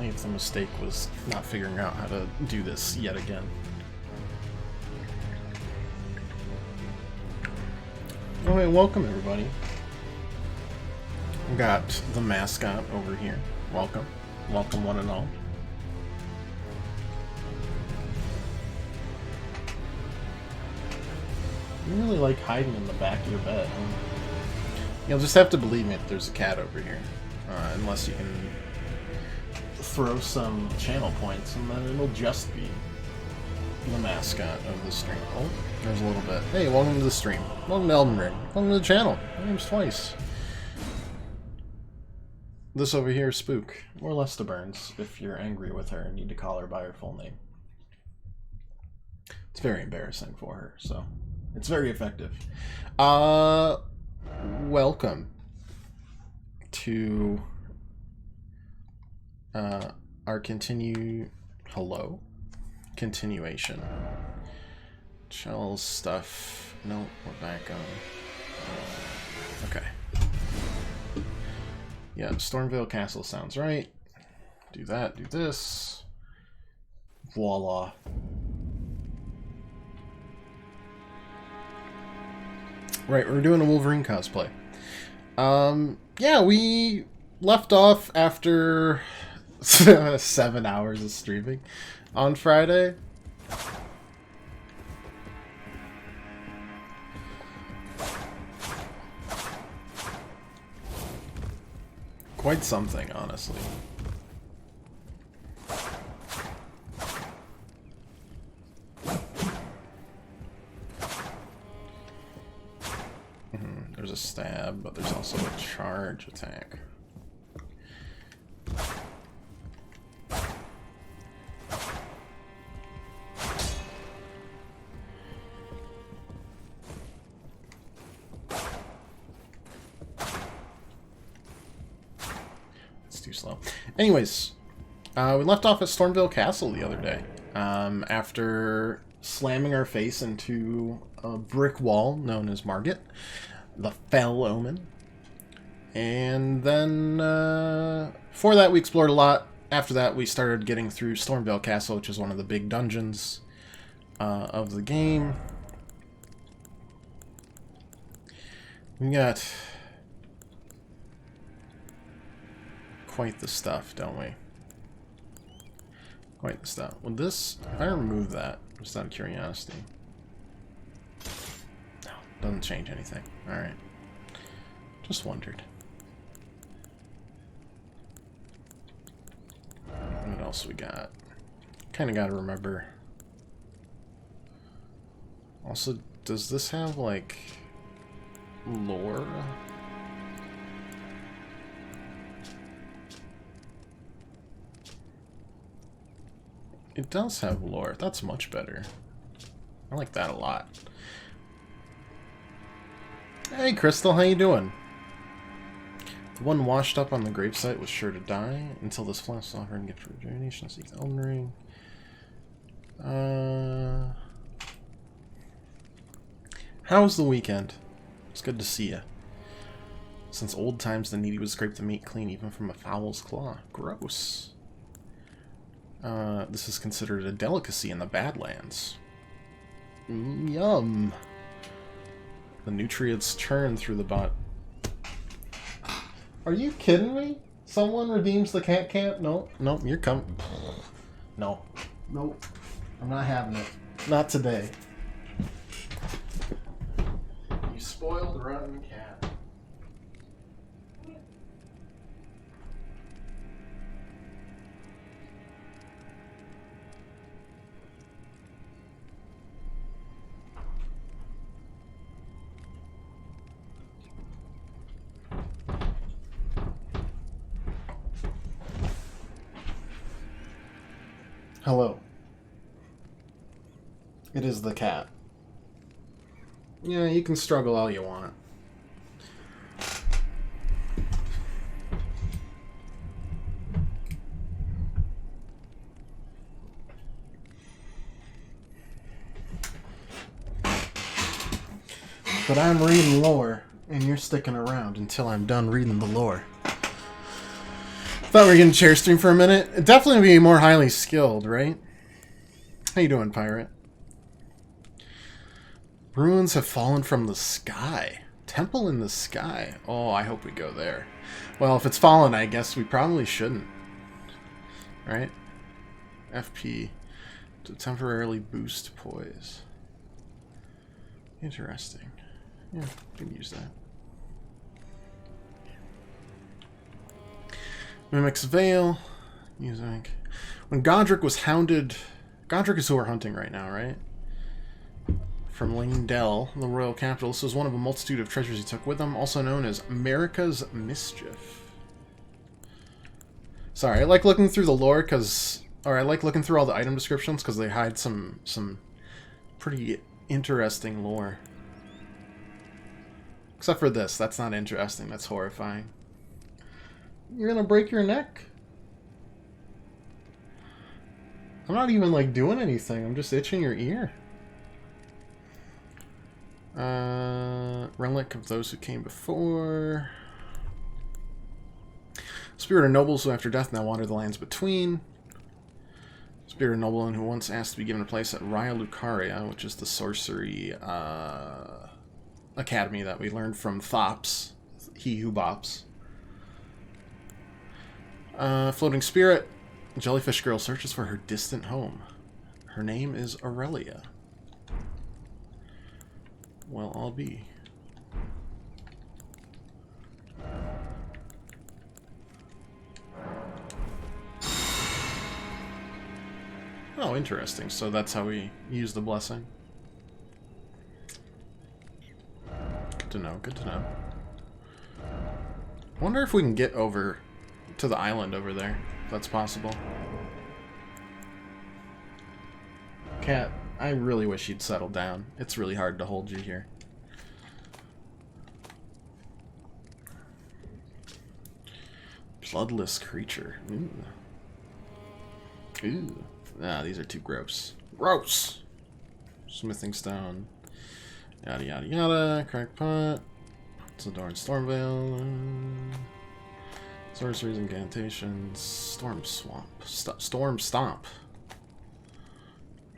if the mistake was not figuring out how to do this yet again. Alright, welcome everybody. We got the mascot over here. Welcome. Welcome one and all. You really like hiding in the back of your bed. You'll just have to believe me if there's a cat over here. Unless you can throw some channel points, and then it'll just be the mascot of the stream. Oh, there's a little bit. Hey, welcome to the stream. Welcome to Elden Ring. Welcome to the channel. My name's Twice. This over here is Spook, or Lesta Burns, if you're angry with her and need to call her by her full name. It's very embarrassing for her, so it's very effective. Welcome to our continuation. Shell stuff. No, we're back on. Okay. Yeah, Stormvale Castle sounds right. Do that, do this. Voila. Right, we're doing a Wolverine cosplay. Yeah, we left off after 7 hours of streaming on Friday. Quite something, honestly. There's a stab, but there's also a charge attack. It's too slow. Anyways, we left off at Stormvale Castle the other day. After slamming our face into a brick wall known as Margit, the Fell Omen. And then, before that we explored a lot. After that we started getting through Stormvale Castle, which is one of the big dungeons of the game. We got quite the stuff, don't we? Quite the stuff. Well, this, if I remove that, just out of curiosity. No, doesn't change anything. Alright. Just wondered. What else we got? Kinda gotta remember. Also, does this have, like, lore? It does have lore. That's much better. I like that a lot. Hey, Crystal, how you doing? The one washed up on the gravesite was sure to die until this flask offering gift for rejuvenation. Seek the Elden Ring. How was the weekend? It's good to see you. Since old times, the needy would scrape the meat clean, even from a fowl's claw. Gross. This is considered a delicacy in the Badlands. Yum. The nutrients churn through the butt. Are you kidding me? Someone redeems the cat camp? No, no, you're coming. No. Nope. I'm not having it. Not today. You spoiled rotten cat. Hello. It is the cat. Yeah, you can struggle all you want. But I'm reading lore, and you're sticking around until I'm done reading the lore. If Thought we were getting chair stream for a minute. It'd definitely be more highly skilled, right? How you doing, pirate? Ruins have fallen from the sky. Temple in the sky. Oh, I hope we go there. Well, if it's fallen, I guess we probably shouldn't. Right? FP to temporarily boost poise. Interesting. Yeah, we can use that. Mimic's Veil. Music. When Godric was hounded... Godric is who we're hunting right now, right? From Lingdell, the royal capital. This was one of a multitude of treasures he took with him, also known as America's Mischief. Sorry, I like looking through the lore because... Or I like looking through all the item descriptions because they hide some pretty interesting lore. Except for this. That's not interesting. That's horrifying. You're gonna break your neck? I'm not even, like, doing anything. I'm just itching your ear. Relic of those who came before. Spirit of nobles who after death now wander the lands between. Spirit of nobleman who once asked to be given a place at Raya Lucaria, which is the sorcery academy that we learned from Thops, he who bops. Floating spirit. Jellyfish girl searches for her distant home. Her name is Aurelia. Well, I'll be. Oh, interesting. So that's how we use the blessing. Good to know, good to know. I wonder if we can get over to the island over there, if that's possible. Cat, I really wish you'd settle down. It's really hard to hold you here. Bloodless creature. Ooh. Ooh. Ah, these are too gross. Gross! Smithing stone. Yada yada yada. Crackpot. Zador and Stormveil. Sorceries, incantations. Storm Swamp. Storm Stomp.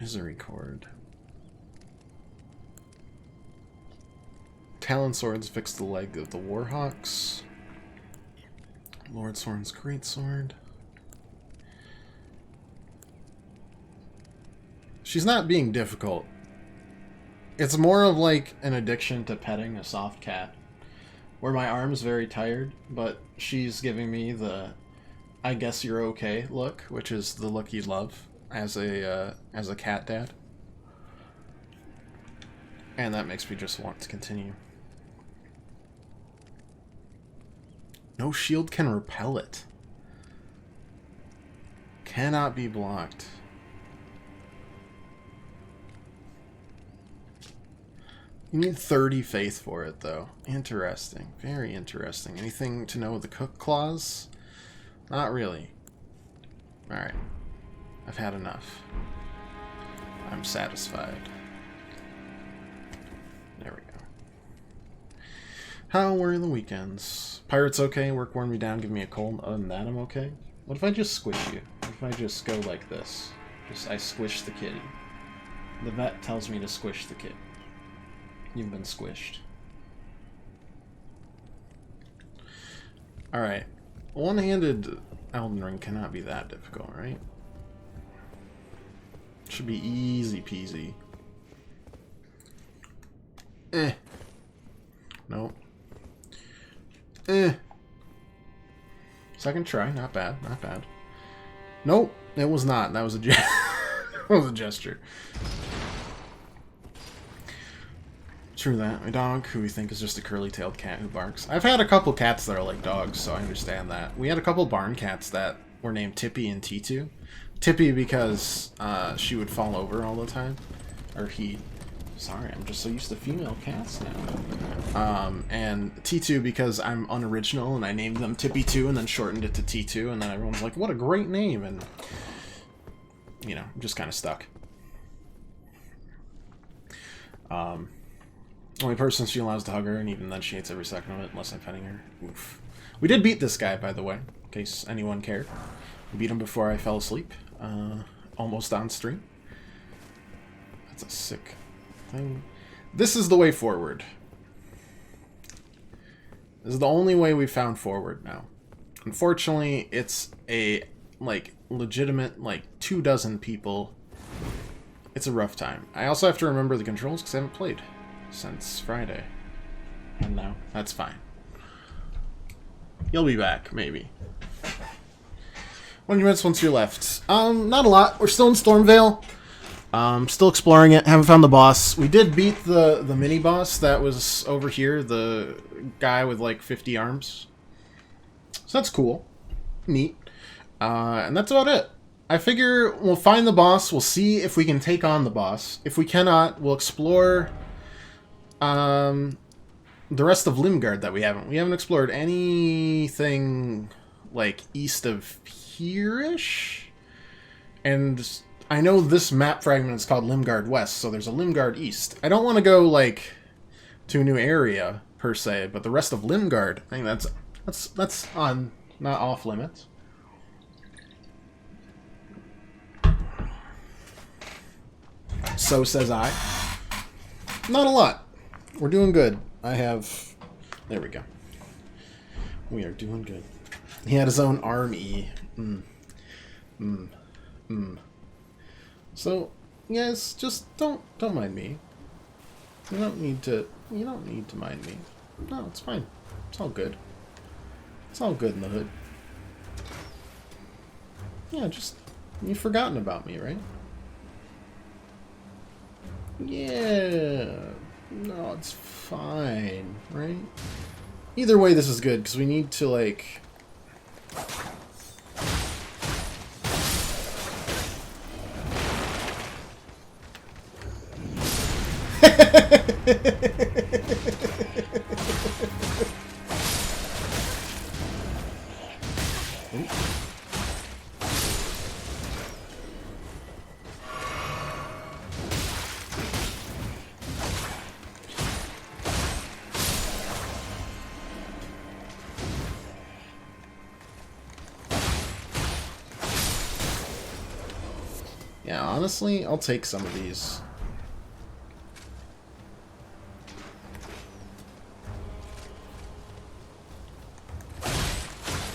Misery Cord. Talon Swords fix the leg of the Warhawks. Lord Sword's Greatsword. She's not being difficult. It's more of like an addiction to petting a soft cat. Where my arm's very tired, but she's giving me the I guess you're okay look, which is the look you love as a cat dad. And that makes me just want to continue. No shield can repel it. Cannot be blocked. You need 30 faith for it, though. Interesting. Very interesting. Anything to know with the cook clause? Not really. Alright. I've had enough. I'm satisfied. There we go. How were the weekends? Pirate's okay. Work worn me down. Give me a cold. Other than that, I'm okay. What if I just squish you? What if I just go like this? I squish the kitty. The vet tells me to squish the kitty. You've been squished. Alright. One-handed Elden Ring cannot be that difficult, right? Should be easy peasy. Nope. Second try, not bad, not bad. Nope, it was not. That was a that was a gesture. True that. My dog, who we think is just a curly-tailed cat who barks. I've had a couple cats that are like dogs, so I understand that. We had a couple barn cats that were named Tippy and T2. Tippy because she would fall over all the time. Or he. Sorry, I'm just so used to female cats now. And T2 because I'm unoriginal and I named them Tippy2 and then shortened it to T2, and then everyone's like, what a great name, and you know, I'm just kind of stuck. Only person she allows to hug her, and even then she hates every second of it unless I'm petting her. Oof. We did beat this guy, by the way. in case anyone cared. Beat him before I fell asleep, almost on stream. That's a sick thing. This is the way forward. This is the only way we found forward now. Unfortunately, it's a, like, legitimate, like, 24 people. It's a rough time. I also have to remember the controls because I haven't played since Friday. And now, that's fine. You'll be back, maybe. 1 minutes once you're left. Not a lot. We're still in Stormvale. Still exploring it. Haven't found the boss. We did beat the mini boss that was over here. The guy with like 50 arms. So that's cool. Neat. And that's about it. I figure we'll find the boss. We'll see if we can take on the boss. If we cannot, we'll explore the rest of Limgard that we haven't. We haven't explored anything like east of here-ish. And I know this map fragment is called Limgard West, so there's a Limgard East. I don't want to go like to a new area per se, but the rest of Limgard, I think that's on, not off limits. So says I. Not a lot. We're doing good. I have... There we go. We are doing good. He had his own army. So, guys, just don't mind me. You don't need to mind me. No, it's fine. It's all good. It's all good in the hood. Yeah, just... You've forgotten about me, right? Yeah. No, it's fine, right? Either way, this is good, because we need to, like... Yeah, honestly, I'll take some of these.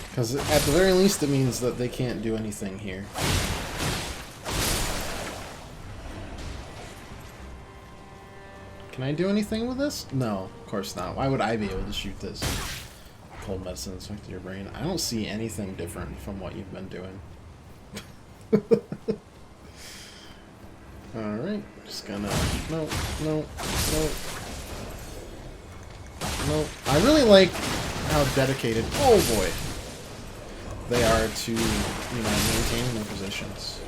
Because at the very least it means that they can't do anything here. Can I do anything with this? No, of course not. Why would I be able to shoot this? Cold medicine infected your brain. I don't see anything different from what you've been doing. Alright, just gonna... No. I really like how dedicated... Oh boy! They are to, you know, maintaining their positions.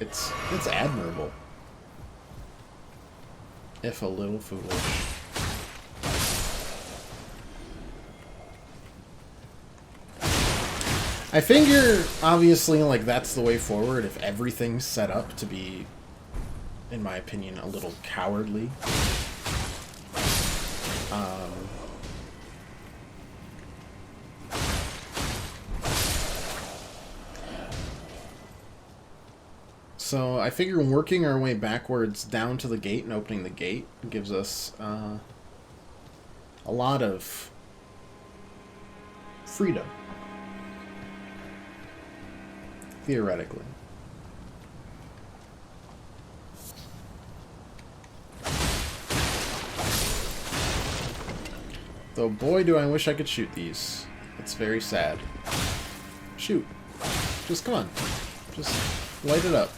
It's admirable. If a little foolish. I figure, obviously, like, that's the way forward if everything's set up to be, in my opinion, a little cowardly. So I figure working our way backwards down to the gate and opening the gate gives us a lot of freedom. Theoretically. Though boy do I wish I could shoot these. It's very sad. Shoot. Just come on. Just light it up.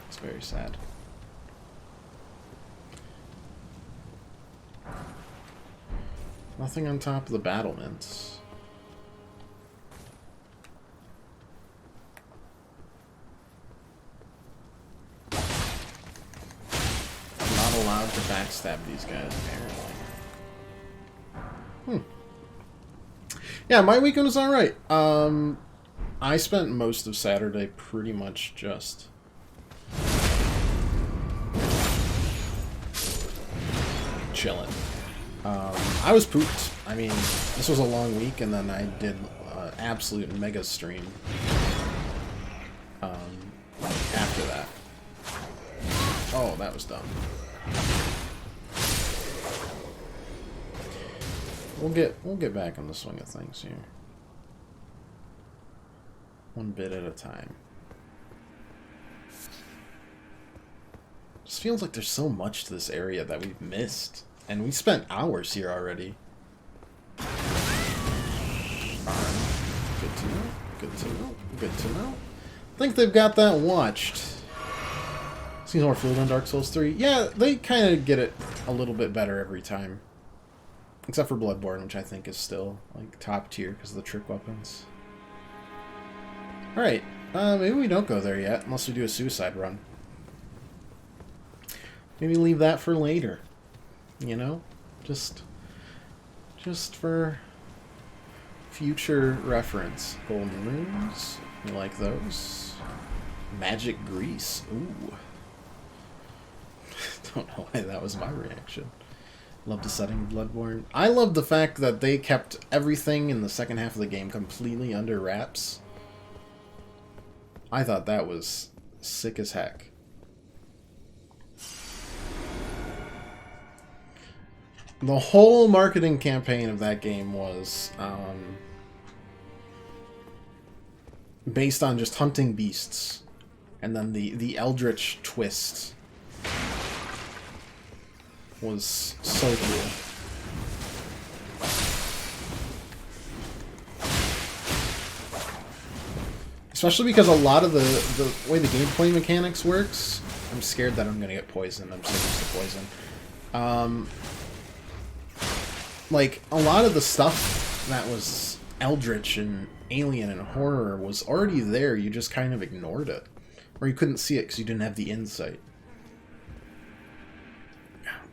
It's very sad. Nothing on top of the battlements. I'm not allowed to backstab these guys, apparently. Yeah, my weekend was alright. I spent most of Saturday pretty much just chilling. I was pooped. I mean, this was a long week, and then I did absolute mega stream after that. Oh, that was dumb. We'll get back on the swing of things here. One bit at a time. Just feels like there's so much to this area that we've missed. And we spent hours here already. Good to know. Good to know. Good to know. I think they've got that watched. Seems more fluid on Dark Souls 3. Yeah, they kind of get it a little bit better every time. Except for Bloodborne, which I think is still like top tier because of the trick weapons. Alright, maybe we don't go there yet, unless we do a suicide run. Maybe leave that for later. You know? Just for future reference. Golden runes. You like those? Magic grease. Ooh. Don't know why that was my reaction. Love the setting of Bloodborne. I love the fact that they kept everything in the second half of the game completely under wraps. I thought that was sick as heck. The whole marketing campaign of that game was based on just hunting beasts. And then the Eldritch twist was so cool. Especially because a lot of the way the gameplay mechanics works, I'm scared that I'm going to get poisoned. I'm so used to poison. Like, a lot of the stuff that was Eldritch and Alien and Horror was already there, you just kind of ignored it. Or you couldn't see it because you didn't have the insight.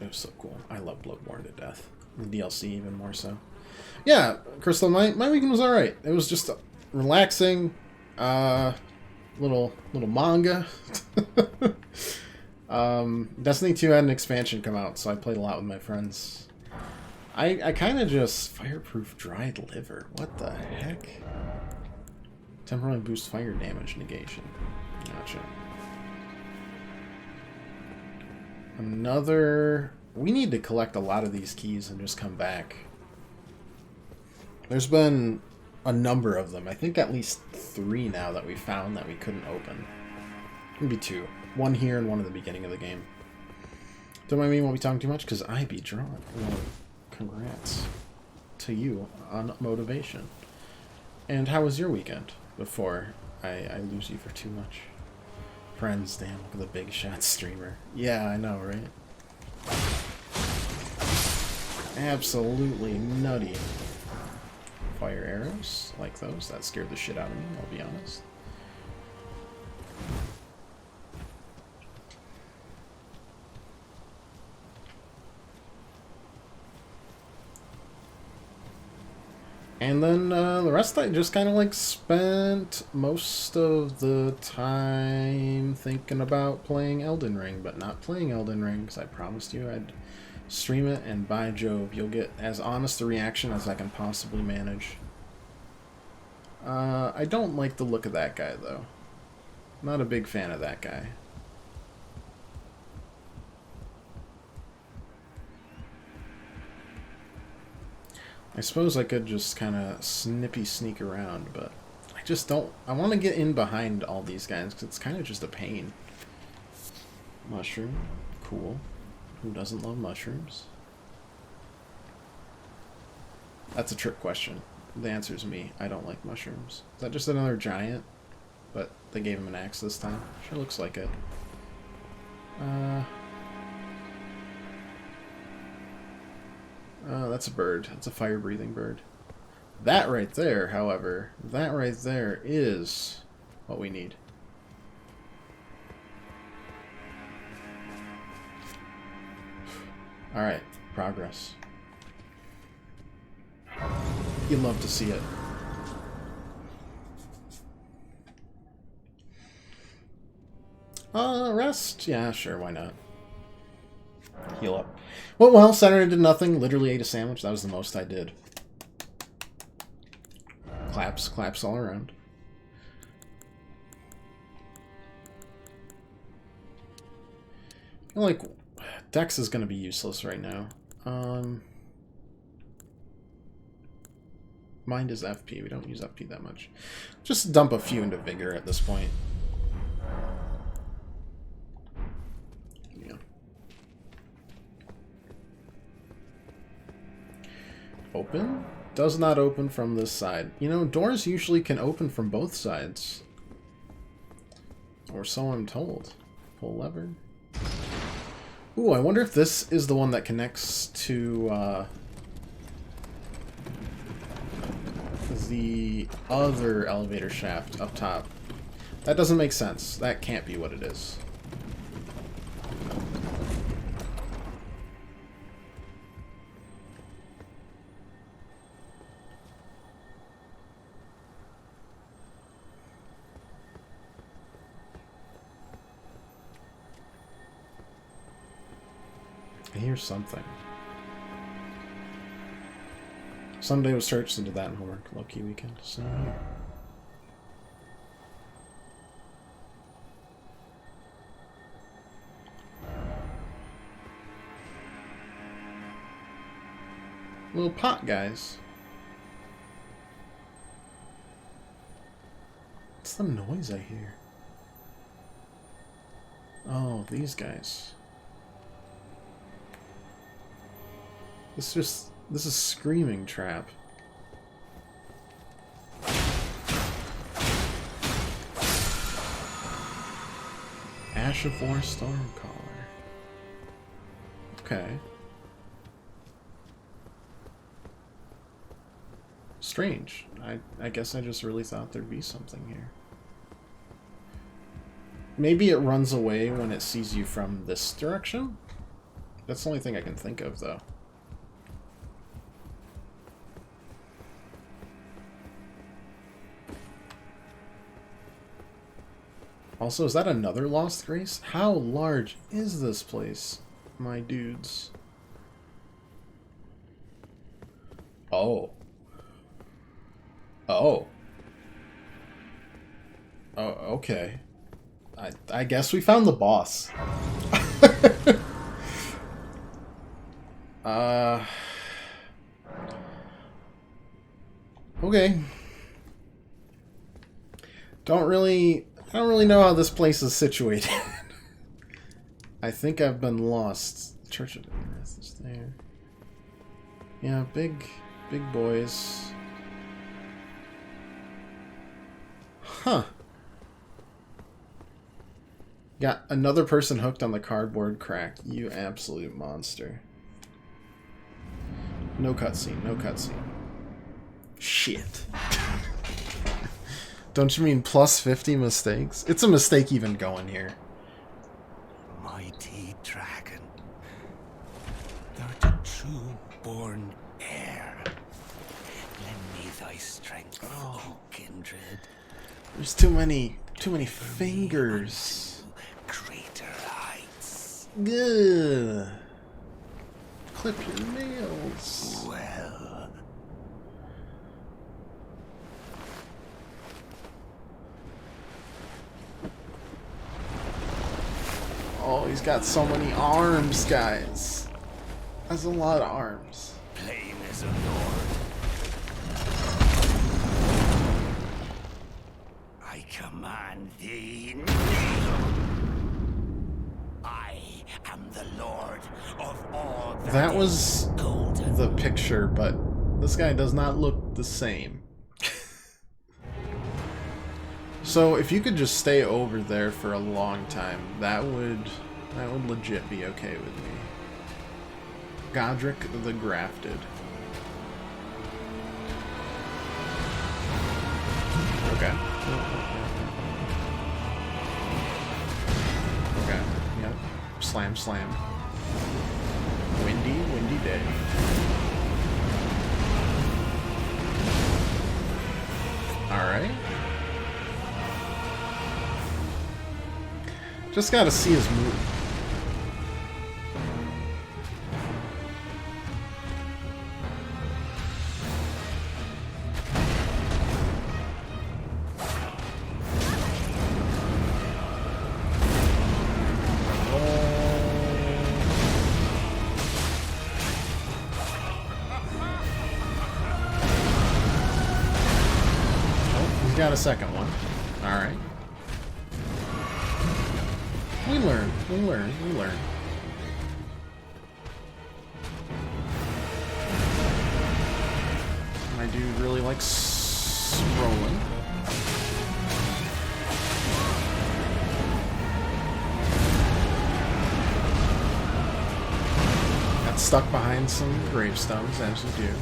It was so cool. I love Bloodborne to death. The DLC even more so. Yeah, Crystal, my weekend was alright. It was just relaxing. Little manga. Destiny 2 had an expansion come out, so I played a lot with my friends. I kind of just... Fireproof dried liver. What the heck? Temporarily boost fire damage negation. Gotcha. Another... We need to collect a lot of these keys and just come back. There's been a number of them. I think at least 3 now that we found that we couldn't open. Maybe 2. 1 here and 1 at the beginning of the game. Don't mind me, won't be talking too much because I be drawn. Well, congrats to you on motivation. And how was your weekend before I lose you for too much? Friends, damn, look at the big shot streamer. Yeah, I know, right? Absolutely nutty. Fire arrows, like those. That scared the shit out of me, I'll be honest. And then the rest I just kind of like spent most of the time thinking about playing Elden Ring, but not playing Elden Ring because I promised you I'd stream it, and by Jove, you'll get as honest a reaction as I can possibly manage. I don't like the look of that guy though. Not a big fan of that guy. I suppose I could just kind of snippy sneak around, but I just don't... I want to get in behind all these guys, because it's kind of just a pain. Mushroom. Cool. Who doesn't love mushrooms? That's a trick question. The answer is me. I don't like mushrooms. Is that just another giant? But they gave him an axe this time. Sure looks like it. That's a bird. That's a fire-breathing bird. That right there, however, that right there is what we need. Alright, progress. You love to see it. Rest? Yeah, sure, why not? Heal up. Well, Saturday did nothing. Literally ate a sandwich. That was the most I did. Claps all around. I feel like Dex is going to be useless right now. Mind is FP. We don't use FP that much. Just dump a few into Vigor at this point. Yeah. Open? Does not open from this side. You know, doors usually can open from both sides. Or so I'm told. Pull lever. Ooh, I wonder if this is the one that connects to, the other elevator shaft up top. That doesn't make sense. That can't be what it is. I hear something. Sunday was searched into that and homework. Low-key weekend. So here. Little pot guys. What's the noise I hear? Oh, these guys. This is Screaming Trap. Ash of War Stormcaller. Okay. Strange. I guess I just really thought there'd be something here. Maybe it runs away when it sees you from this direction? That's the only thing I can think of, though. Also, is that another Lost Grace? How large is this place, my dudes? Oh. Oh. Oh, okay. I guess we found the boss. Okay. I don't really know how this place is situated. I think I've been lost. The Church of the Earth is there. Yeah, big boys. Huh. Got another person hooked on the cardboard crack. You absolute monster. No cutscene, no cutscene. Shit. Don't you mean plus 50 mistakes? It's a mistake even going here. Mighty dragon, thou the true born heir. Lend me thy strength, O kindred. There's too many fingers. Greater heights. Gah. Clip your nails. Well. Oh, he's got so many arms, guys. That's a lot of arms. Plain as a lord. I command thee, kneel. I am the lord of all That was golden. the picture, but this guy does not look the same. So if you could just stay over there for a long time, that would legit be okay with me. Godric the Grafted. Okay. Okay. Yep. Slam, slam. Windy day. Alright. Just gotta see his move. got a second one. Alright. We learn, we learn, we learn. My dude really likes rolling. Got stuck behind some gravestones, as you do.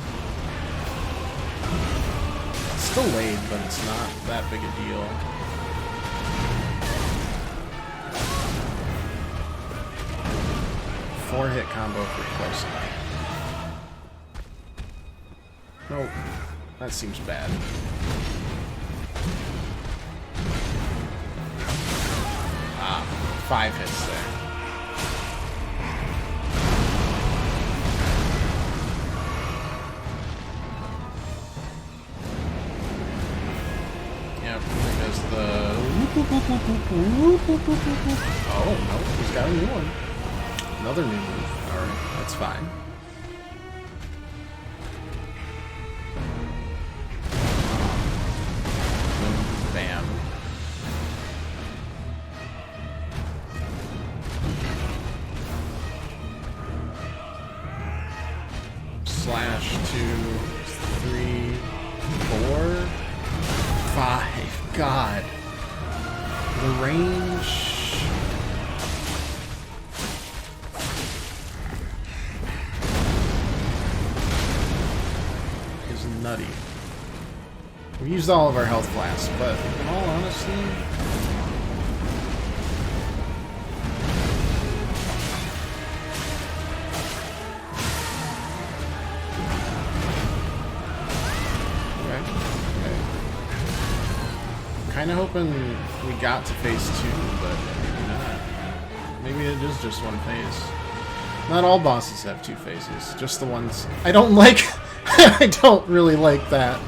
It's delayed, but it's not that big a deal. Four-hit combo pretty close enough. Nope. That seems bad. Ah, 5 hits there. Yep, there's the... Oh, no, he's got a new one. Another new move. Alright, that's fine. Bam. Slash 2, 3, 4, 5. God. The range... nutty. We used all of our health flasks, but in all honesty... Okay. Kinda hoping we got to phase 2, but maybe not. Maybe it is just one phase. Not all bosses have 2 phases, just the ones I don't like. I don't really like that.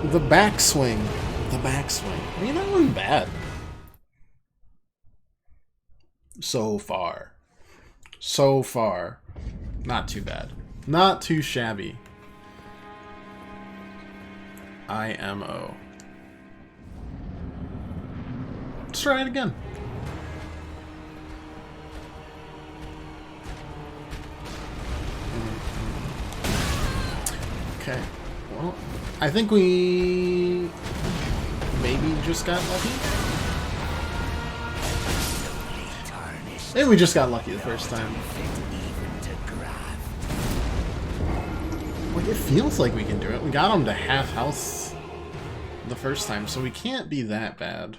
The backswing. The backswing. I mean, that wasn't bad. So far. So far. Not too bad. Not too shabby. IMO. Let's try it again. Okay. Well, I think we maybe just got lucky. Maybe we just got lucky the first time. Like, it feels like we can do it. We got him to half health the first time, so we can't be that bad.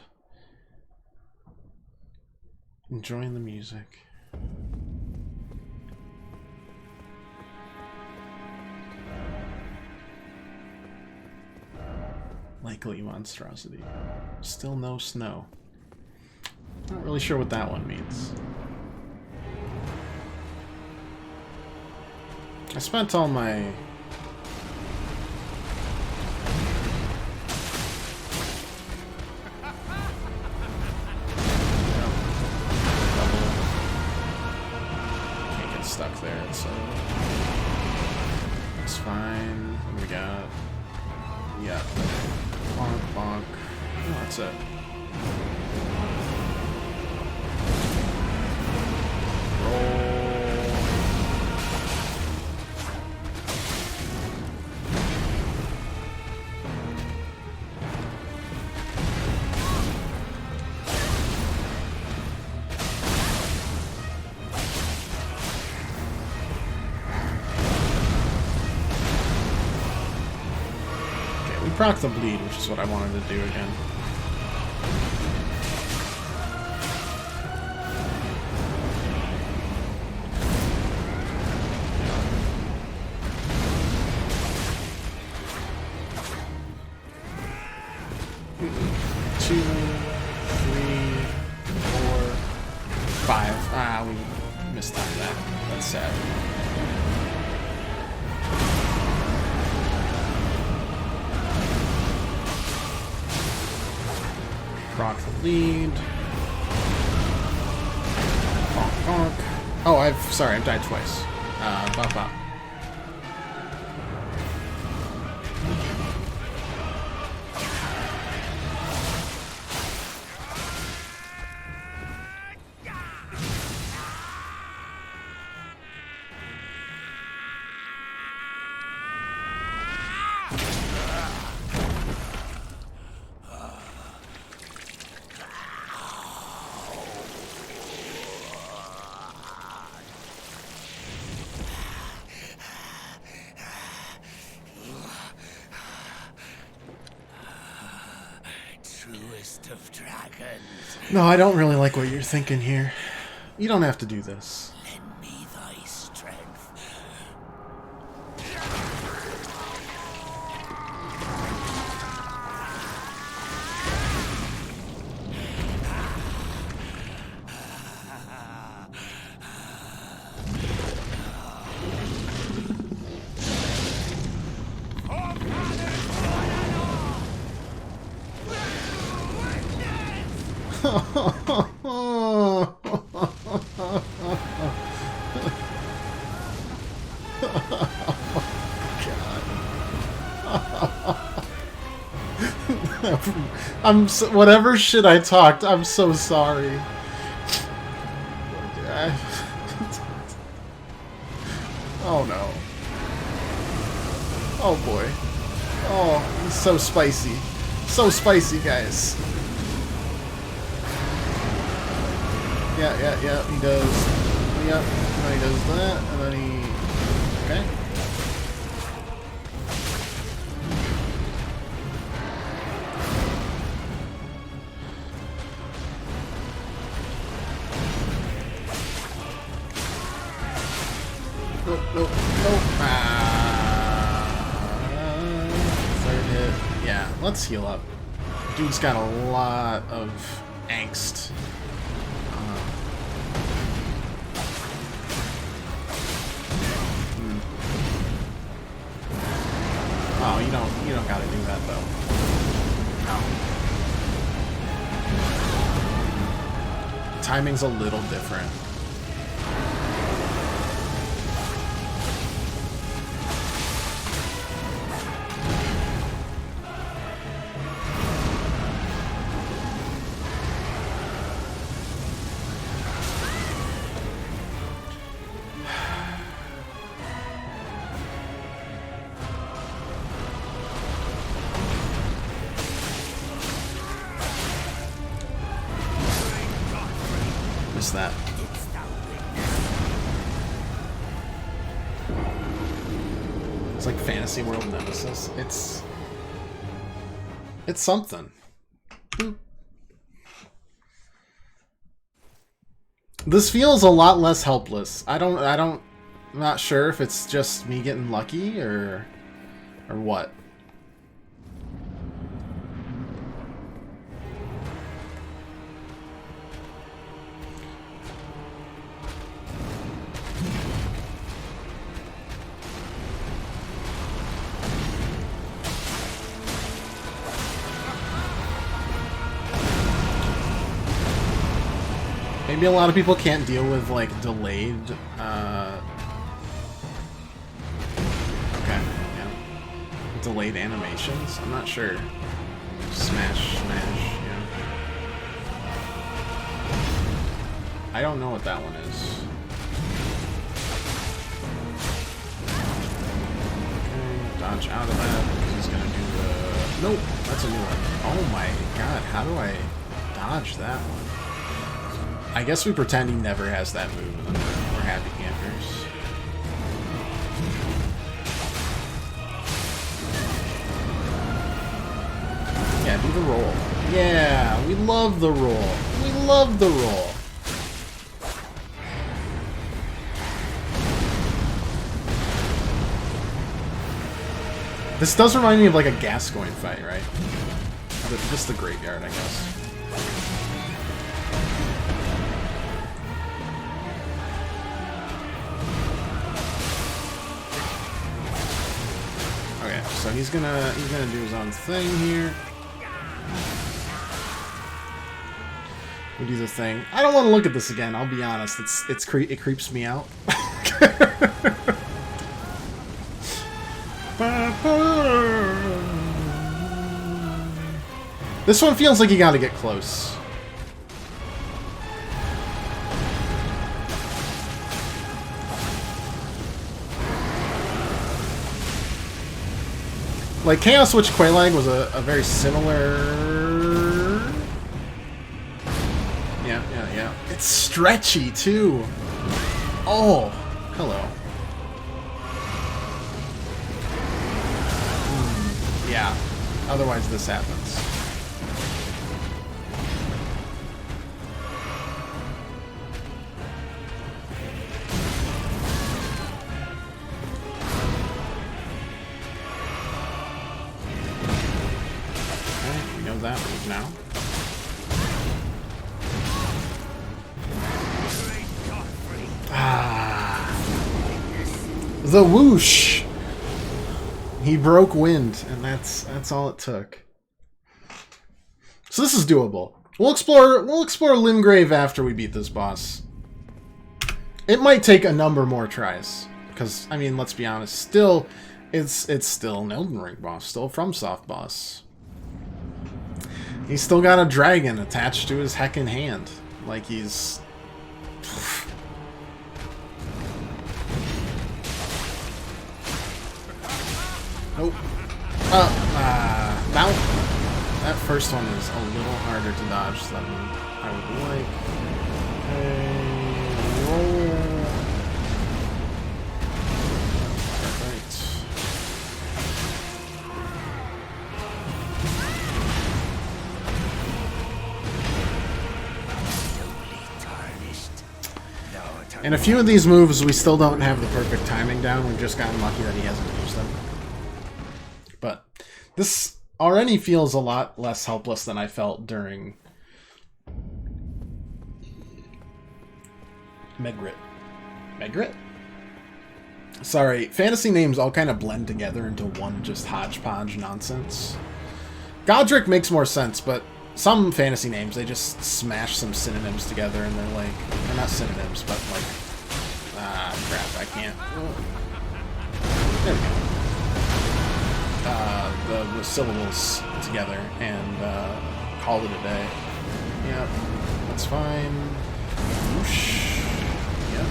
Enjoying the music. Likely monstrosity. Still no snow. Not really sure what that one means. I spent all my... Can't get stuck there, so... It's fine. What do we got? Yeah. Bonk, bonk. Oh, that's it. Roll. Proc the bleed, which is what I wanted to do again. Two, 3, 4, 5. Ah, we mistimed that. That's sad. Proc the lead. Conk. Oh, sorry, I've died twice. Bop bop. Truest of dragons, No, I don't really like what you're thinking here. You don't have to do this. lend me thy strength. Whatever shit I talked, I'm so sorry. Oh no. Oh boy. Oh, he's so spicy. So spicy, guys. Yeah, he does. Yep, and then he does that, and then he... Okay. Nope. Third hit. Yeah, let's heal up. Dude's got a lot of angst. Oh, you don't gotta do that though. No. Timing's a little different. That. It's like Fantasy World Nemesis. It's something. This feels a lot less helpless. I'm not sure if it's just me getting lucky or what. Maybe a lot of people can't deal with, like, delayed, okay, yeah. Delayed animations? I'm not sure. Smash, yeah. I don't know what that one is. Okay, dodge out of that, because he's gonna do the... Nope, that's a new one. Oh my god, how do I dodge that one? I guess we pretend he never has that move, and then we're happy campers. Yeah, do the roll. Yeah, we love the roll. We love the roll. This does remind me of like a Gascoigne fight, right? Just the graveyard, I guess. So he's gonna do his own thing here. We do the thing. I don't want to look at this again. I'll be honest. It creeps me out. This one feels like you gotta get close. Like, Chaos Witch Quelaag was a very similar... Yeah. It's stretchy, too. Oh, hello. Yeah. Otherwise, this happens. Okay, we know that move now. The whoosh! He broke wind, and that's all it took. So this is doable. We'll explore Limgrave after we beat this boss. It might take a number more tries, because I mean, let's be honest, still it's still an Elden Ring boss, still a FromSoft boss. He's still got a dragon attached to his heckin' hand, like he's. Nope. That first one is a little harder to dodge than I would like. Okay, roll. Perfect. And a few of these moves, we still don't have the perfect timing down. We've just gotten lucky that he hasn't used them. But this already feels a lot less helpless than I felt during Megrit. Megrit? Sorry, fantasy names all kind of blend together into one just hodgepodge nonsense. Godric makes more sense, but some fantasy names, they just smash some synonyms together and they're like, they're not synonyms, but like, crap, I can't. There we go. The syllables together and call it a day. Yep, that's fine. Whoosh. Yep.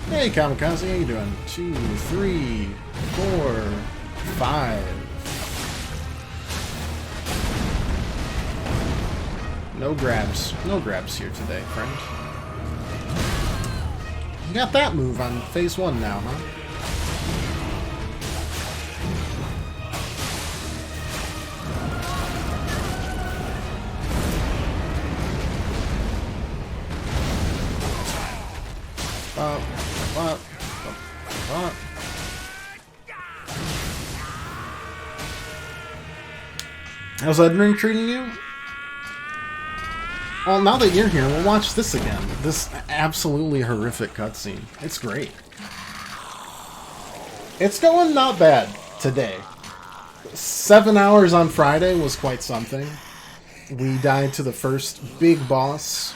Hey, Kamikaze, how you doing? 2, 3, 4, 5. No grabs. No grabs here today, friend. You got that move on phase 1 now, huh? How's Elden Ring treating you? Well, now that you're here, we'll watch this again. This absolutely horrific cutscene. It's great. It's going not bad today. 7 hours on Friday was quite something. We died to the first big boss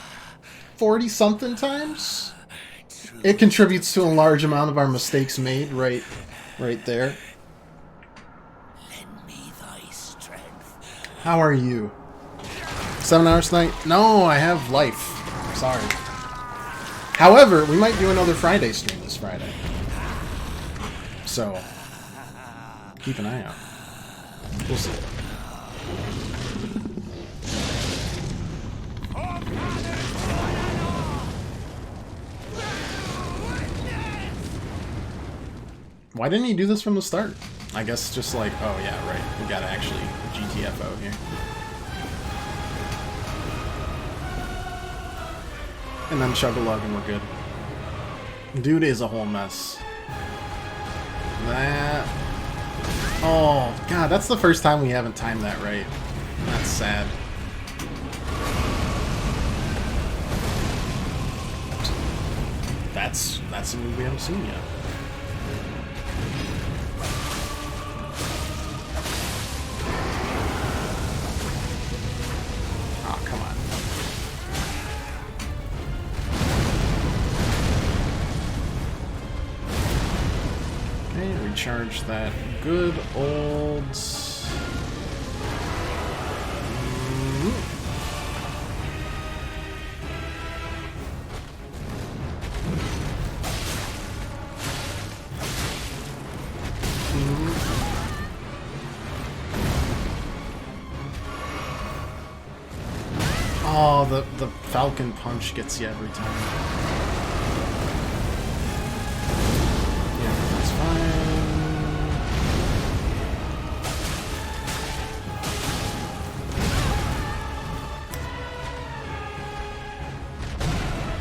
40-something times. It contributes to a large amount of our mistakes made right there. Lend me thy strength. How are you? 7 hours tonight? No, I have life. Sorry. However, we might do another Friday stream this Friday. So, keep an eye out. We'll see. Why didn't he do this from the start? I guess just like, oh yeah, right. We gotta actually GTFO here. And then chug-a-lug and we're good. Dude is a whole mess. That... Oh, God, that's the first time we haven't timed that right. That's sad. that's a move we haven't seen yet. Oh, come on. Okay, recharge that good old... Oh, the Falcon Punch gets you every time. Yeah, that's fine.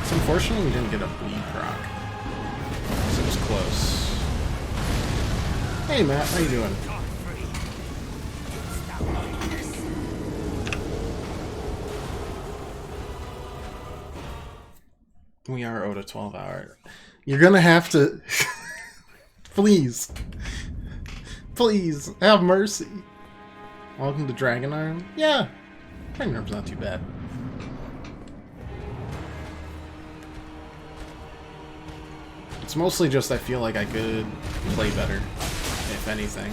It's unfortunate we didn't get a bleed proc. So it was close. Hey Matt, how you doing? We are owed a 12-hour. You're gonna have to... Please. Please, have mercy. Welcome to Dragon Arm. Yeah, Dragon Arm's not too bad. It's mostly just I feel like I could play better, if anything.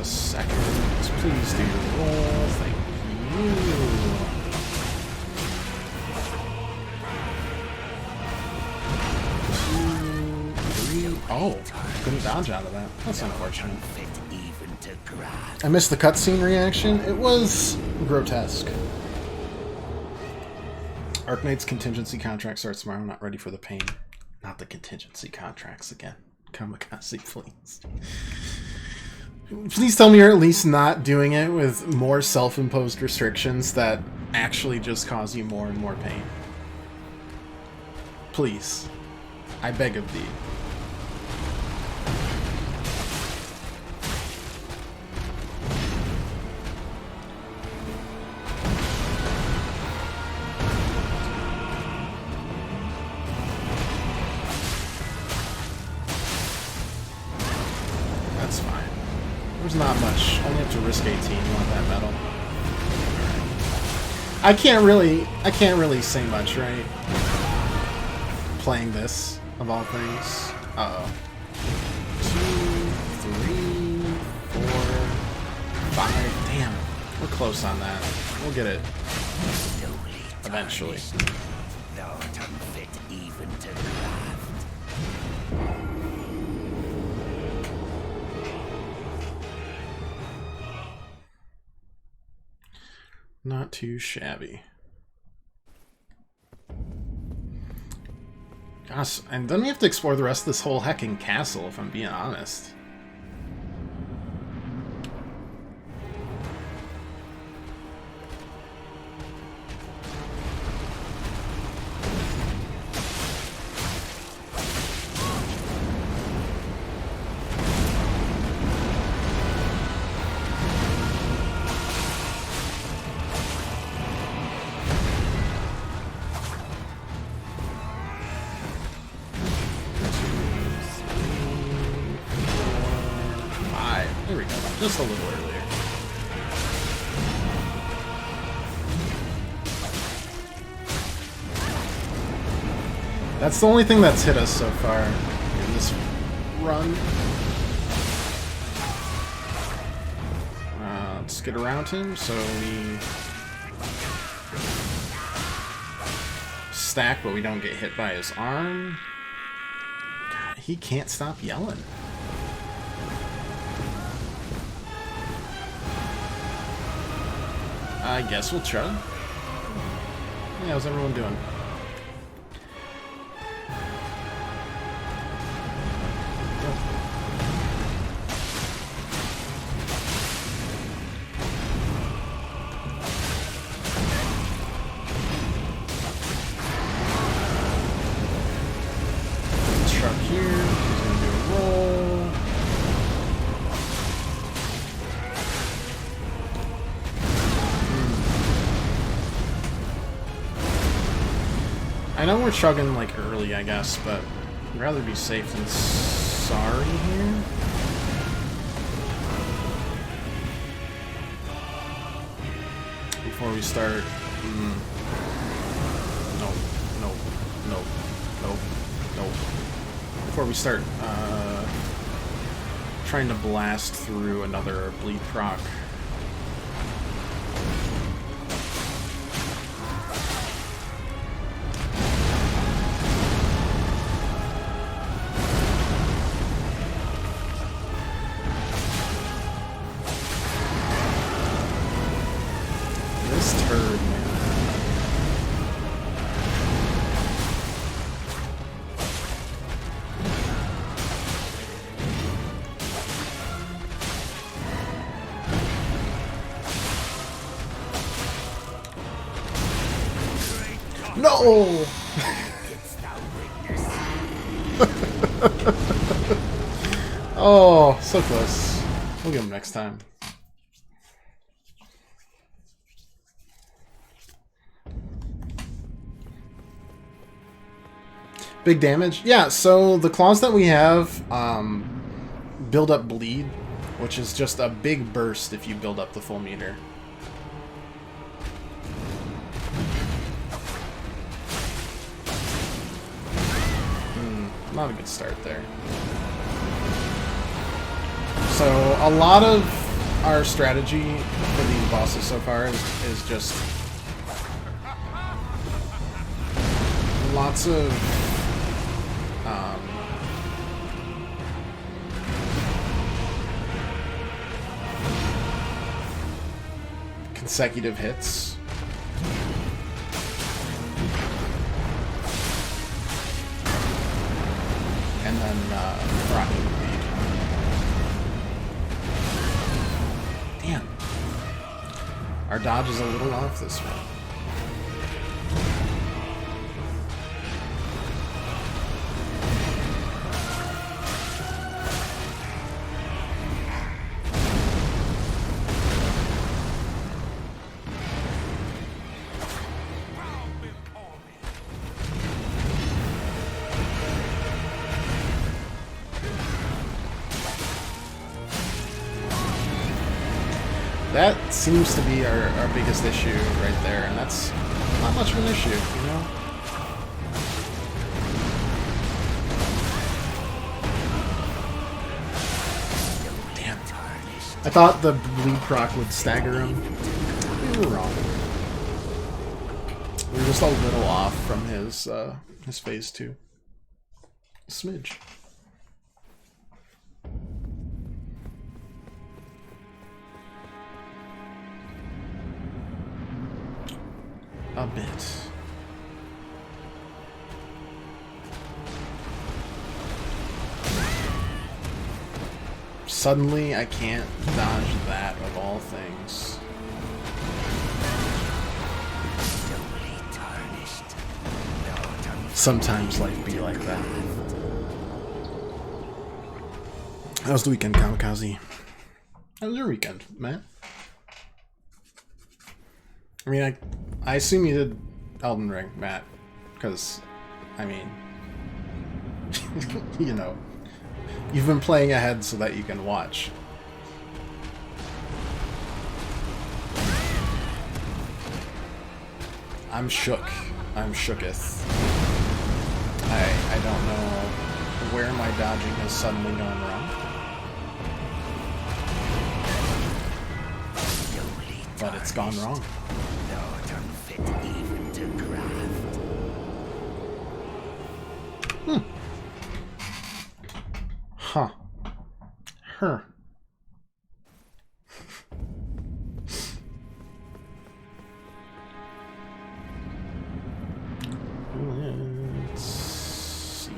Seconds. Please do your roll. Thank you. 2, 3. Oh, couldn't dodge out of that. That's unfortunate. I missed the cutscene reaction. It was grotesque. Arknight's contingency contract starts tomorrow. Not ready for the pain. Not the contingency contracts again. Kamikaze, please. Please tell me you're at least not doing it with more self-imposed restrictions that actually just cause you more and more pain. Please. I beg of thee. That's fine. There's not much. Only have to risk 18. You want that medal? I can't really say much, right? Playing this, of all things. Uh-oh. 2, 3, 4, 5. Damn. We're close on that. We'll get it. Eventually. Not unfit even to craft. Not too shabby. Gosh, and then we have to explore the rest of this whole heckin' castle, if I'm being honest. There we go, just a little earlier. That's the only thing that's hit us so far in this run. Let's get around him so we stack but we don't get hit by his arm. God, he can't stop yelling. I guess we'll try. Yeah, how's everyone doing? I know we're chugging like early, I guess, but I'd rather be safe than sorry here. Before we start... No, no, no, no, no. Before we start trying to blast through another bleed proc. This turd, man. No! Oh, so close. We'll get him next time. Big damage? Yeah, so the claws that we have build up bleed, which is just a big burst if you build up the full meter. Not a good start there. So a lot of our strategy for these bosses so far is just lots of consecutive hits. And then rocket lead. Damn. Our dodge is a little off this one. That seems to be our biggest issue right there, and that's not much of an issue, you know? Damn. I thought the bleed proc would stagger him. We were wrong. We were just a little off from his phase 2. A smidge. A bit. Suddenly, I can't dodge that of all things. Sometimes life be like that. How was the weekend, Kamikaze? How was your weekend, Matt? I mean, I assume you did Elden Ring, Matt, because, I mean, you know, you've been playing ahead so that you can watch. I'm shook. I'm shooketh. I don't know where my dodging has suddenly gone wrong. But it's gone wrong. Huh. Huh. Let's see.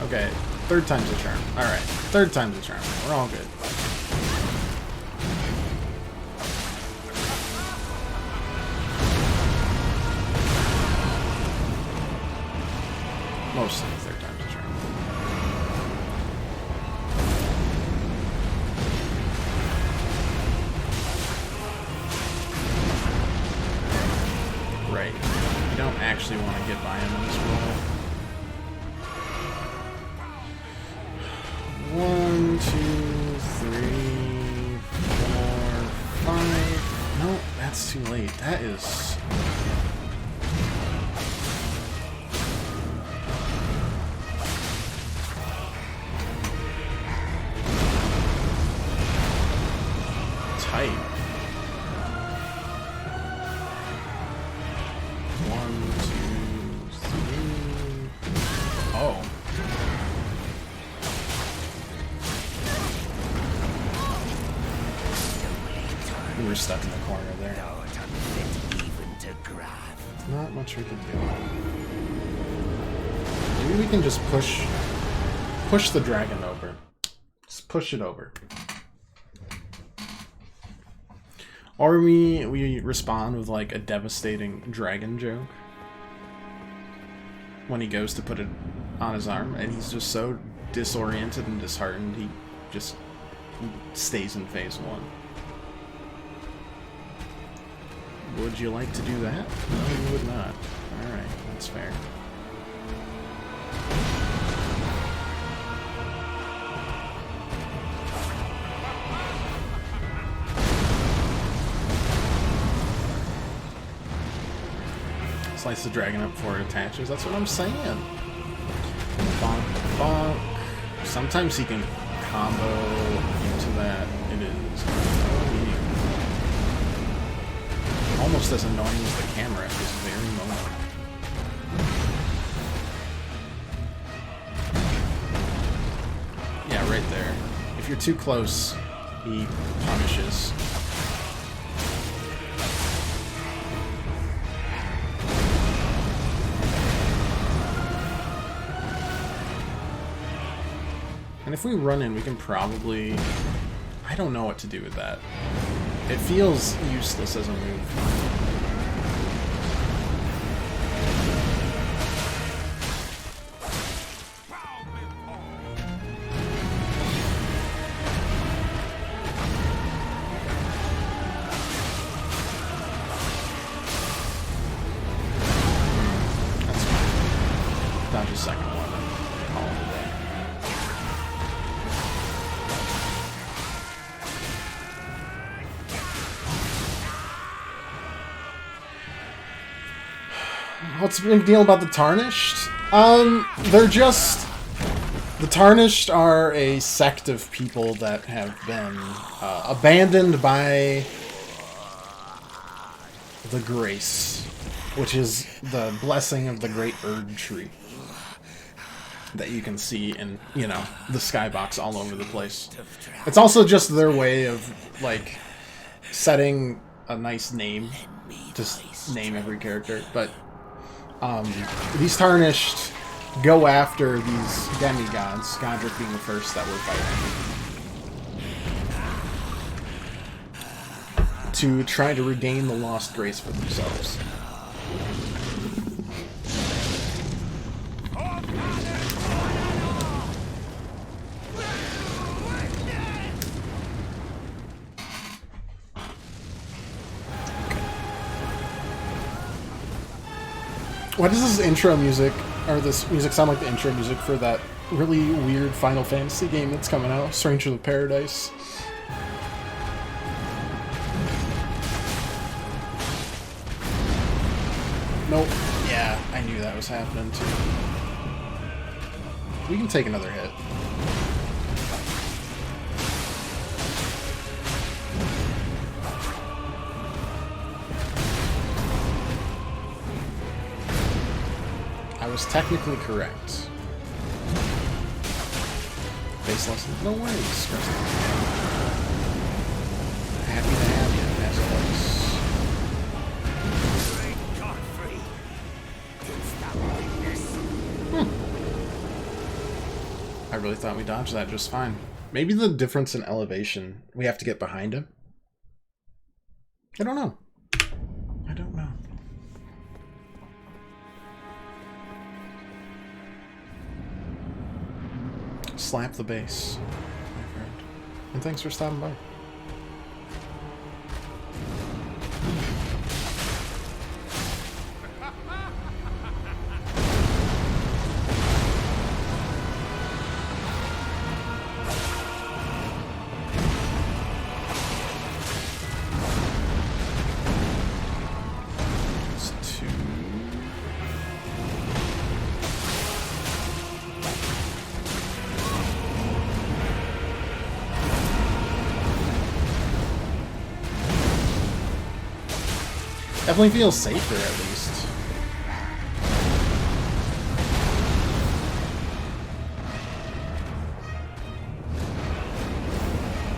Okay, third time's a charm. Alright, third time's a charm. We're all good. Mostly third time's a charm. actually want to get by him in this roll. 1, 2, 3, 4, 5. No, that's too late. That is... tight. 1, 2, 3. Oh. We were stuck in the corner there. Not much we can do. Maybe we can just push the dragon over. Just push it over. Or we respond with like a devastating dragon joke when he goes to put it on his arm, and he's just so disoriented and disheartened he just stays in phase 1. Would you like to do that? No, you would not. Alright, that's fair. Slice the dragon up before it attaches. That's what I'm saying. Bonk, bonk. Sometimes he can combo into that. It is almost as annoying as the camera at this very moment. Yeah, right there. If you're too close, he punishes. And if we run in, we can probably... I don't know what to do with that. It feels useless as a move. That's fine. Dodge a second one and call it a day. What's the big deal about the Tarnished? They're just... The Tarnished are a sect of people that have been abandoned by the Grace, which is the blessing of the Great Erd Tree that you can see in, you know, the skybox all over the place. It's also just their way of, like, setting a nice name to name every character, but these Tarnished go after these demigods, Godric being the first that we're fighting, to try to regain the lost grace for themselves. Why does this intro music, or this music sound like the intro music for that really weird Final Fantasy game that's coming out, Stranger of Paradise? Nope. Yeah, I knew that was happening too. We can take another hit. I was technically correct. Base lesson? No worries, Kristen. Happy to have you, as always. I really thought we dodged that just fine. Maybe the difference in elevation, we have to get behind him? I don't know. I don't know. Slap the base, my friend. And thanks for stopping by. Definitely feels safer, at least.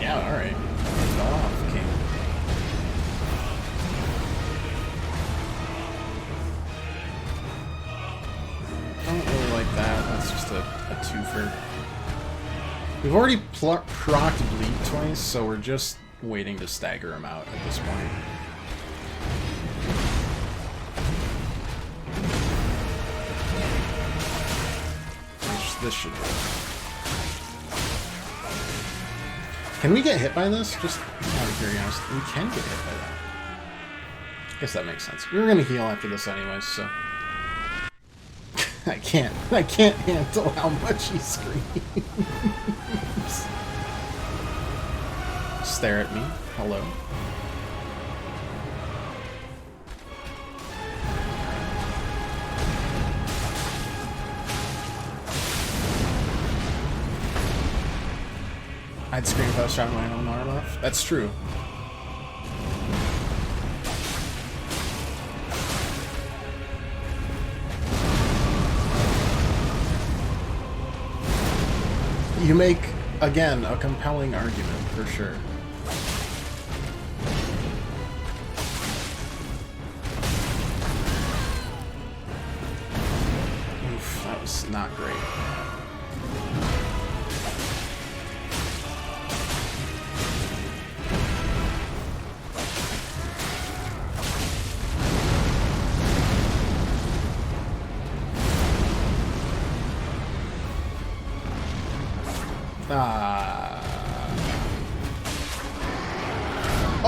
Yeah, alright. Go off, King. Don't really like that. That's just a twofer. We've already procced Bleed twice, so we're just waiting to stagger him out at this point. This should work. Can we get hit by this? Just out of curiosity. We can get hit by that. Guess that makes sense. We were gonna heal after this anyways, so I can't handle how much he screams. Stare at me. Hello. I'd scream if I was shouting my own arm off. That's true. You make, again, a compelling argument, for sure. Oof, that was not great.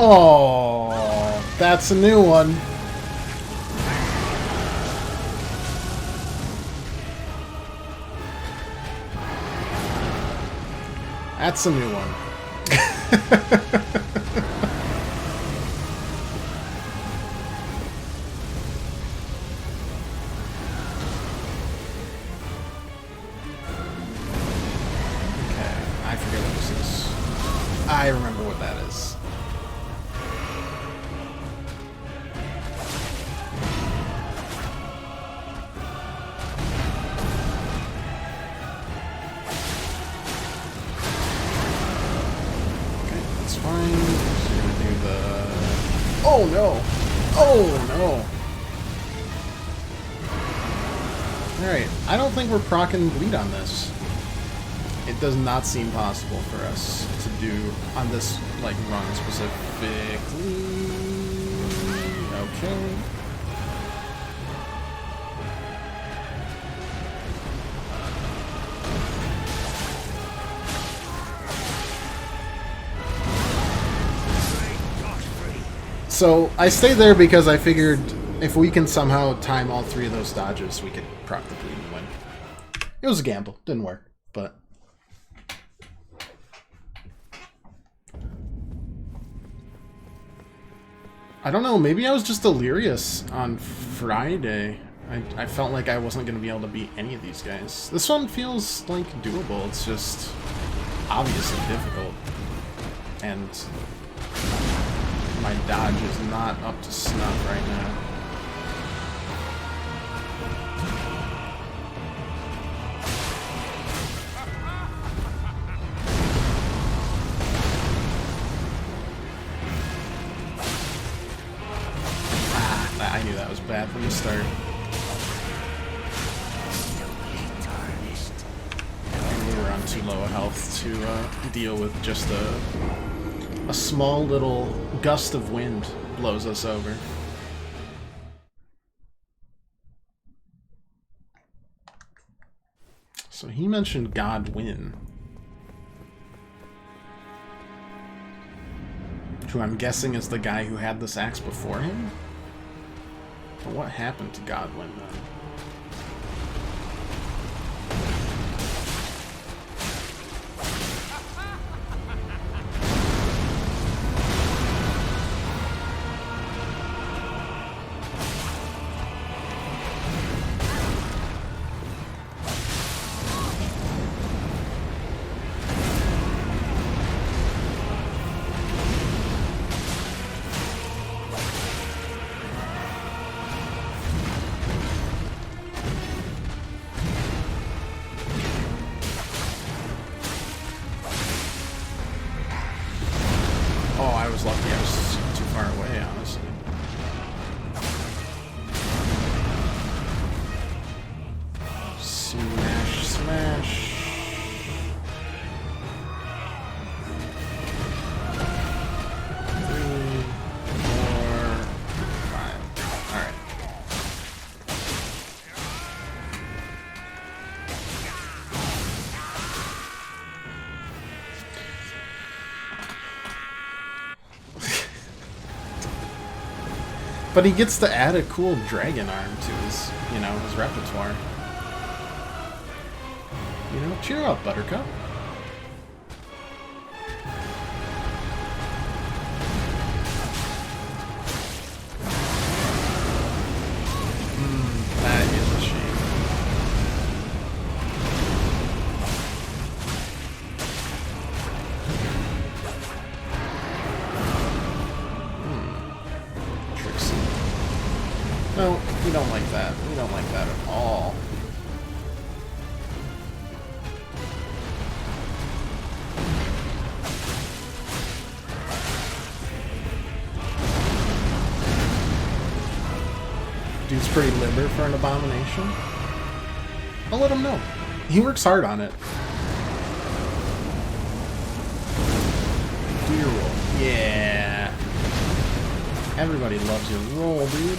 Oh, that's a new one. That's a new one. I remember what that is. Okay, that's fine. So we're gonna do the... Oh no! Oh no! Alright, I don't think we're proccing bleed on this. It does not seem possible for us to do on this like run specifically. Okay. So I stayed there because I figured if we can somehow time all three of those dodges, we could proc the bleed and win. It was a gamble, didn't work, but. I don't know, maybe I was just delirious on Friday. I felt like I wasn't going to be able to beat any of these guys. This one feels, like, doable. It's just obviously difficult. And my dodge is not up to snuff right now. I knew that was bad from the start. And we were on too low a health to deal with just a small little gust of wind blows us over. So he mentioned Godwin, who I'm guessing is the guy who had this axe before him? But what happened to Godwin then? just too far away, honestly. Smash, smash. 3, 4, 5. Alright. But he gets to add a cool dragon arm to his, you know, his repertoire. You know, cheer up, Buttercup. That is a shame. Trixie. No, we don't like that. We don't like that at all. Dude's pretty limber for an abomination. I'll let him know. He works hard on it. Do your roll. Yeah. Everybody loves your roll, dude.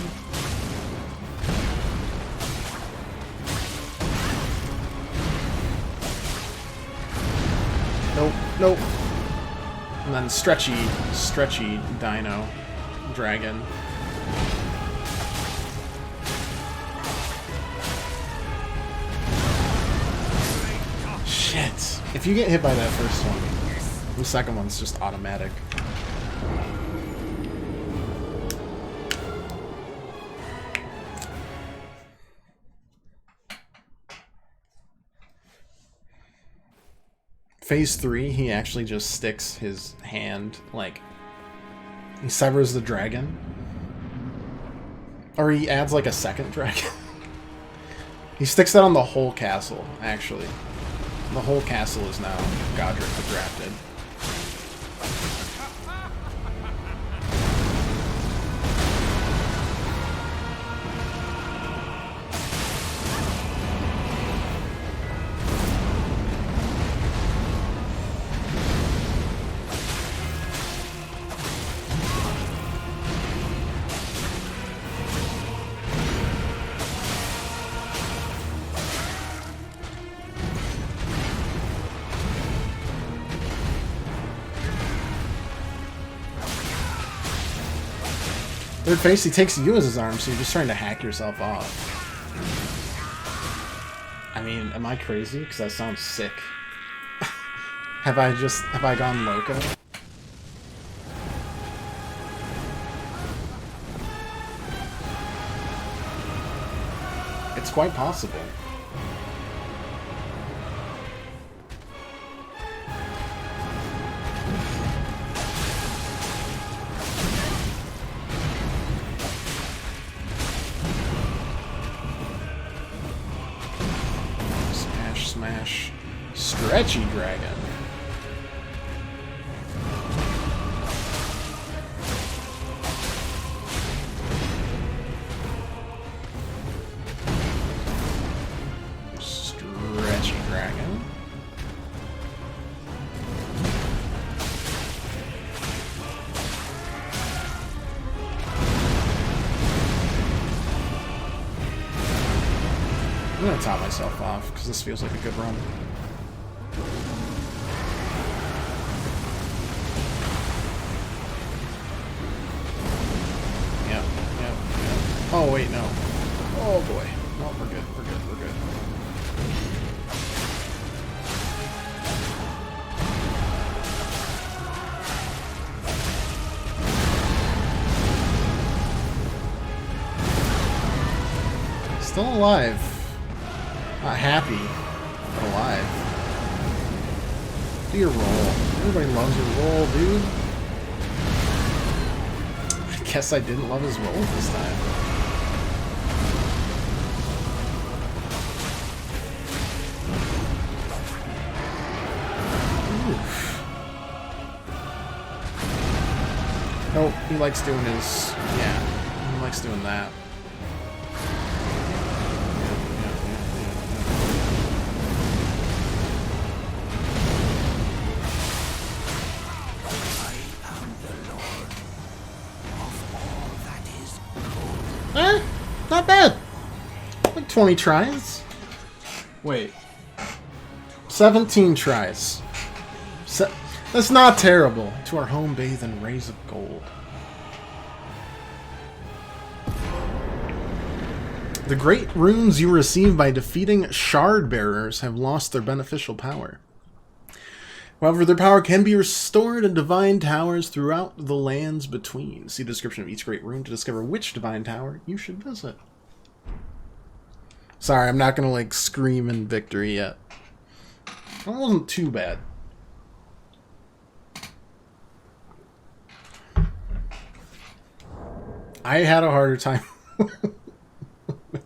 Nope, nope. And then stretchy dino dragon. Shit. If you get hit by that first one, the second one's just automatic. Phase 3, he actually just sticks his hand, like, he severs the dragon. Or he adds, like, a second dragon. He sticks that on the whole castle, actually. The whole castle is now Godric the Drafted. Third phase, he takes you as his arm, so you're just trying to hack yourself off. I mean, am I crazy? Because that sounds sick. Have I gone loco? It's quite possible. Smash. Stretchy dragon. Stretchy dragon. I'm gonna top myself off, because this feels like a good run. Yep. Oh, wait, no. Oh, boy. No, we're good. Still alive. Not happy, but alive. Do your roll. Everybody loves your roll, dude. I guess I didn't love his roll this time. Oof. Oh, he likes doing his... Yeah, he likes doing that. Not bad. Like 20 tries. Wait. 17 tries. That's not terrible. To our home bathe in rays of gold. The great runes you receive by defeating shard bearers have lost their beneficial power. However, their power can be restored in divine towers throughout the lands between. See the description of each great rune to discover which divine tower you should visit. Sorry, I'm not going to, like, scream in victory yet. That wasn't too bad. I had a harder time.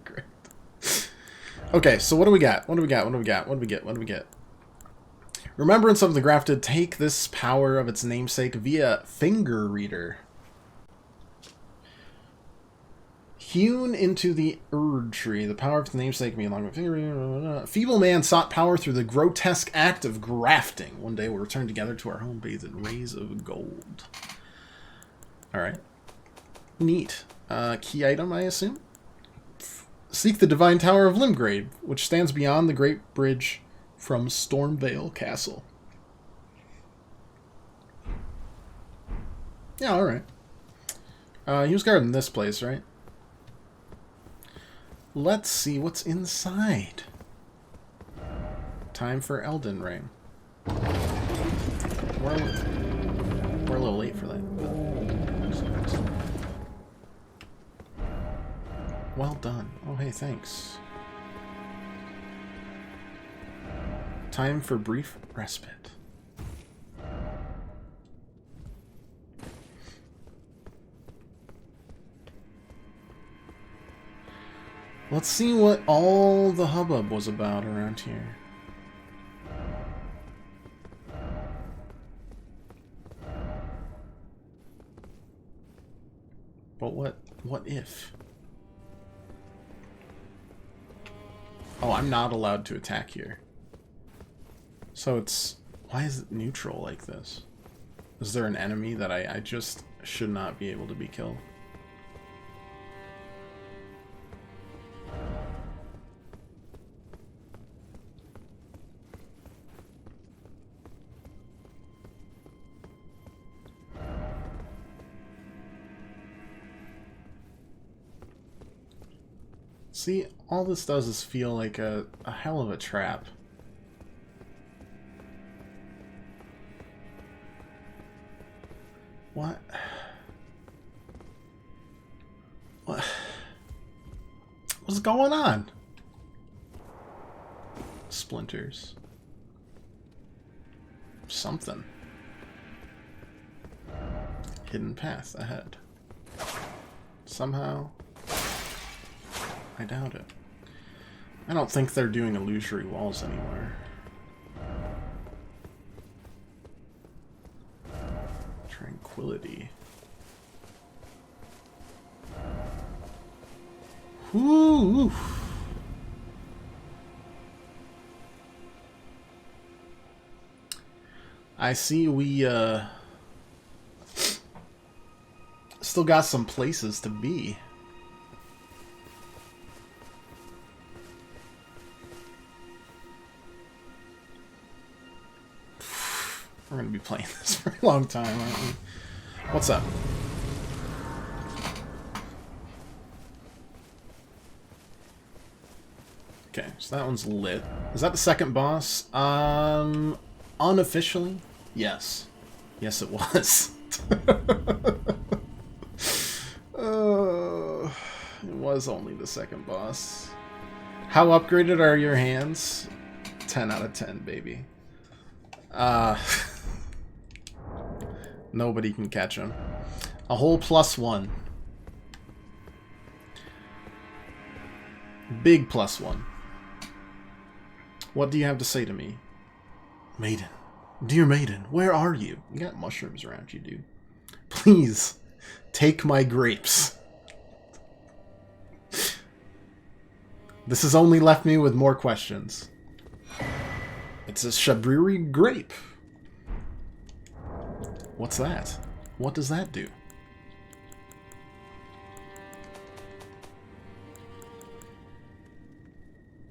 Great. Okay, so what do we got? What do we got? What do we got? What do we get? What do we get? Remembrance of the Grafted. Take this power of its namesake via finger reader. Hewn into the Erd tree, the power of its namesake me along with finger reader. Feeble man sought power through the grotesque act of grafting. One day we'll return together to our home bathed in rays of gold. Alright. Neat. Key item, I assume? Seek the Divine Tower of Limgrave, which stands beyond the Great Bridge from Stormvale Castle. Yeah, alright. He was guarding this place, right? Let's see what's inside. Time for Elden Ring. We're a little late for that. Well done. Oh, hey, thanks. Time for brief respite. Let's see what all the hubbub was about around here. But what if? Oh, I'm not allowed to attack here. So it's... Why is it neutral like this? Is there an enemy that I just should not be able to be killed? See, all this does is feel like a hell of a trap. What? What? What's going on? Splinters. Something. Hidden path ahead. Somehow. I doubt it. I don't think they're doing illusory walls anymore. Tranquility. Whoo! I see we still got some places to be. We're going to be playing this for a long time, aren't we? What's up? Okay, so that one's lit. Is that the second boss? Unofficially? Yes. Yes, it was. It was only the second boss. How upgraded are your hands? 10 out of 10, baby. Nobody can catch him. A whole +1. Big +1. What do you have to say to me? Maiden. Dear Maiden, where are you? You got mushrooms around you, dude. Please, Take my grapes. This has only left me with more questions. It's a Shabriri grape. What's that? What does that do?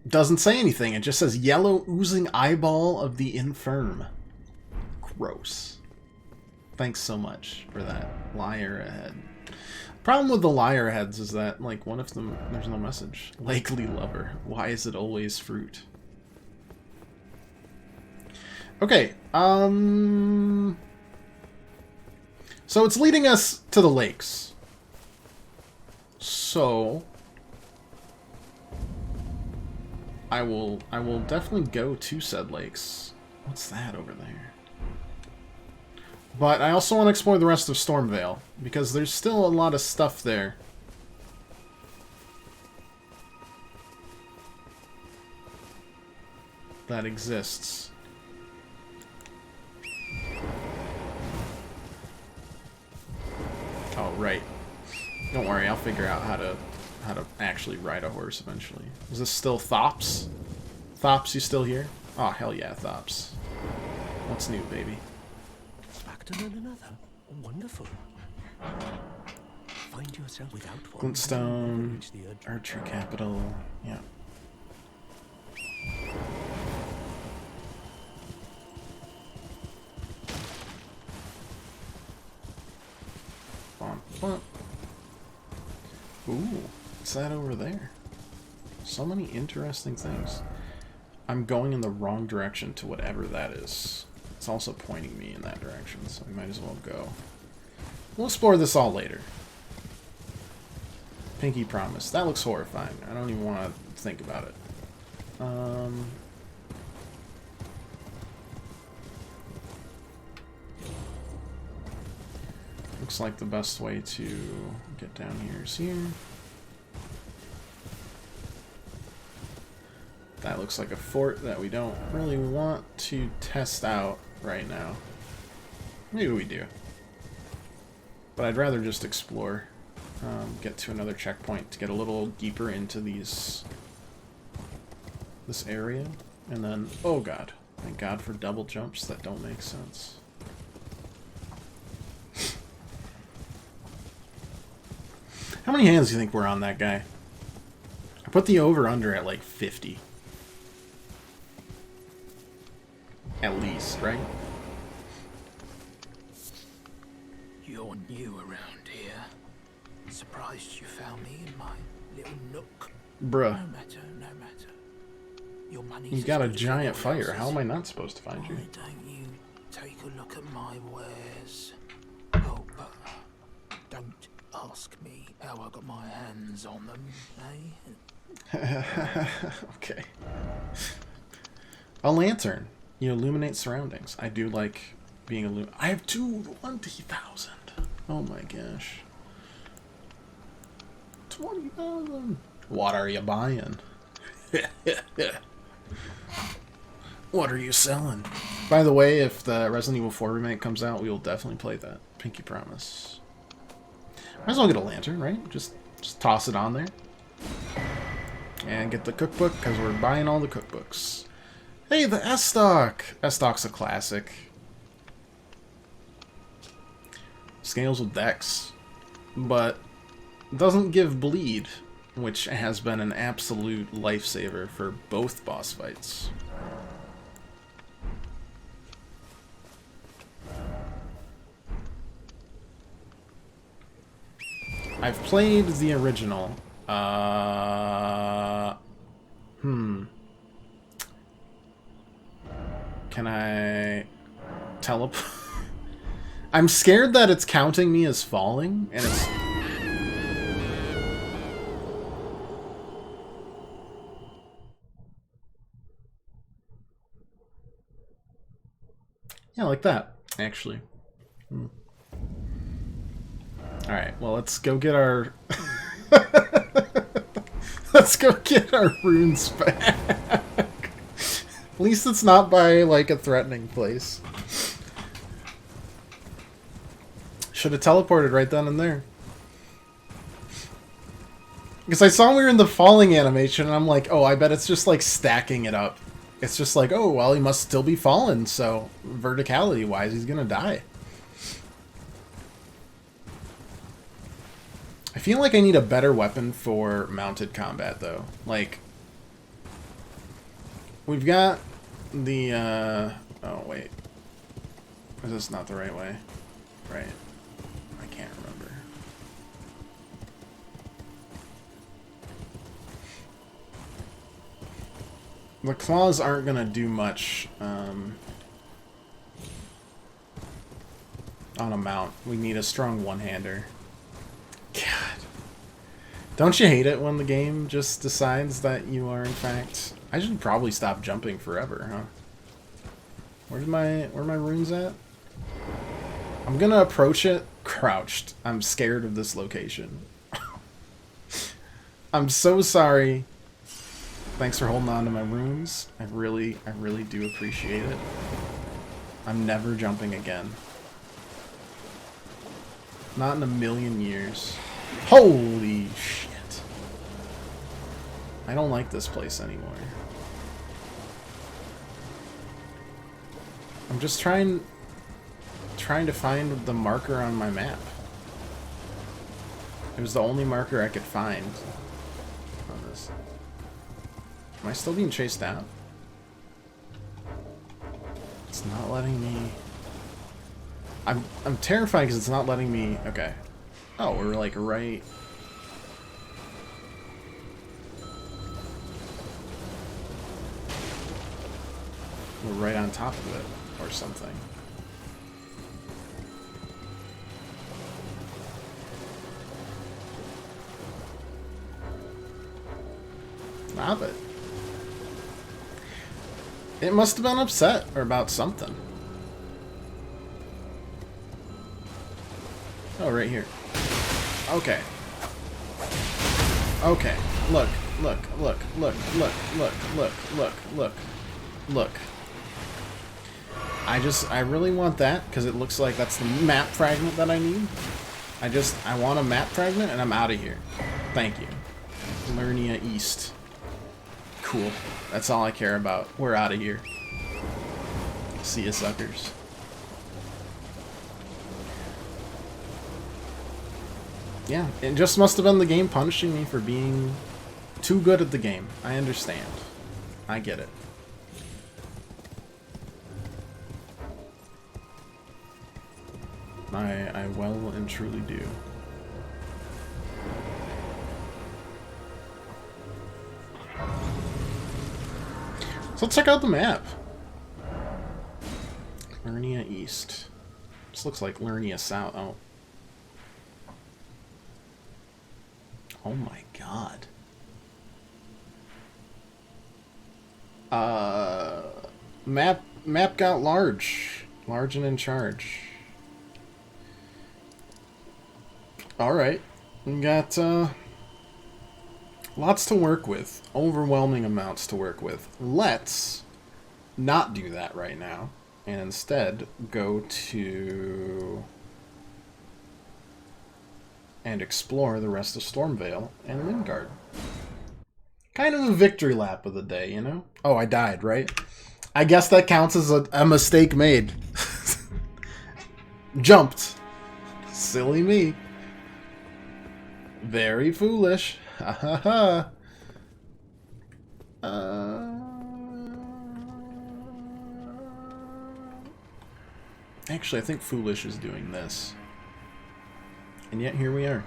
Doesn't say anything. It just says yellow oozing eyeball of the infirm. Gross. Thanks so much for that. Liar ahead. Problem with the liar heads is that, like, one of them, there's no message. Likely lover. Why is it always fruit? Okay, so it's leading us to the lakes. So I will definitely go to said lakes. What's that over there? But I also want to explore the rest of Stormvale, because there's still a lot of stuff there. That exists. Oh, right. Don't worry, I'll figure out how to actually ride a horse eventually. Is this still Thops? Thops, you still here? Oh, hell yeah, Thops. What's new, baby? Another. Wonderful. Find yourself without one. Glintstone, Archer Capital, yeah. Bump, bump. Ooh, what's that over there? So many interesting things. I'm going in the wrong direction to whatever that is. It's also pointing me in that direction, so we might as well go. We'll explore this all later. Pinky Promise. That looks horrifying. I don't even want to think about it. Looks like the best way to get down here is here. That looks like a fort that we don't really want to test out right now. Maybe we do. But I'd rather just explore. Get to another checkpoint to get a little deeper into this area. And then, oh god. Thank god for double jumps that don't make sense. How many hands do you think were on that guy? I put the over-under at like 50. At least, right? You're new around here. Surprised you found me in my little nook. Bruh. No matter, no matter. Your money's You've got a as good as giant everyone fire. else's. How am I not supposed to find you? Why don't you take a look at my wares? Oh, but don't ask me how I got my hands on them, eh? Okay. A lantern. You illuminate surroundings. I do like being illuminated. I have 20,000. Oh my gosh. 20,000. What are you buying? What are you selling? By the way, if the Resident Evil 4 remake comes out, we will definitely play that. Pinky Promise. Might as well get a lantern, right? Just toss it on there. And get the cookbook, because we're buying all the cookbooks. Hey, the S-Stock! S-Stock's a classic. Scales with Dex. But doesn't give bleed, which has been an absolute lifesaver for both boss fights. I've played the original. Can I teleport? I'm scared that it's counting me as falling, and it's... Yeah, like that, actually. Alright, well, let's go get our... Let's go get our runes back. At least it's not by, like, a threatening place. Should have teleported right then and there. Because I saw we were in the falling animation, and I'm like, oh, I bet it's just like stacking it up. It's just like, oh, well, he must still be fallen, so verticality-wise, he's gonna die. I feel like I need a better weapon for mounted combat, though. Like, we've got the, oh, wait. Is this not the right way? Right. I can't remember. The claws aren't going to do much on a mount. We need a strong one-hander. God. Don't you hate it when the game just decides that you are, in fact... I should probably stop jumping forever, huh? Where are my runes at? I'm gonna approach it crouched. I'm scared of this location. I'm so sorry. Thanks for holding on to my runes. I really do appreciate it. I'm never jumping again. Not in a million years. Holy shit. I don't like this place anymore. I'm just trying to find the marker on my map. It was the only marker I could find on this. Am I still being chased out? It's not letting me... I'm terrified because it's not letting me... Okay. Oh, we're like right... We're right on top of it, or something. Stop it. It must have been upset or about something. Oh, right here. Okay. Okay. Look. I really want that, because it looks like that's the map fragment that I need. I want a map fragment, and I'm out of here. Thank you. Lernia East. Cool. That's all I care about. We're out of here. See ya, suckers. Yeah, it just must have been the game punishing me for being too good at the game. I understand. I get it. I well and truly do. So let's check out the map. Lernia East. This looks like Lernia South. Oh. Oh my god. Map got large. Large and in charge. Alright. We got lots to work with. Overwhelming amounts to work with. Let's not do that right now. And instead go to... and explore the rest of Stormvale and Lingard. Kind of a victory lap of the day, you know? Oh, I died, right? I guess that counts as a mistake made. Jumped. Silly me. Very foolish. Ha ha ha. Actually, I think Foolish is doing this. And yet, here we are.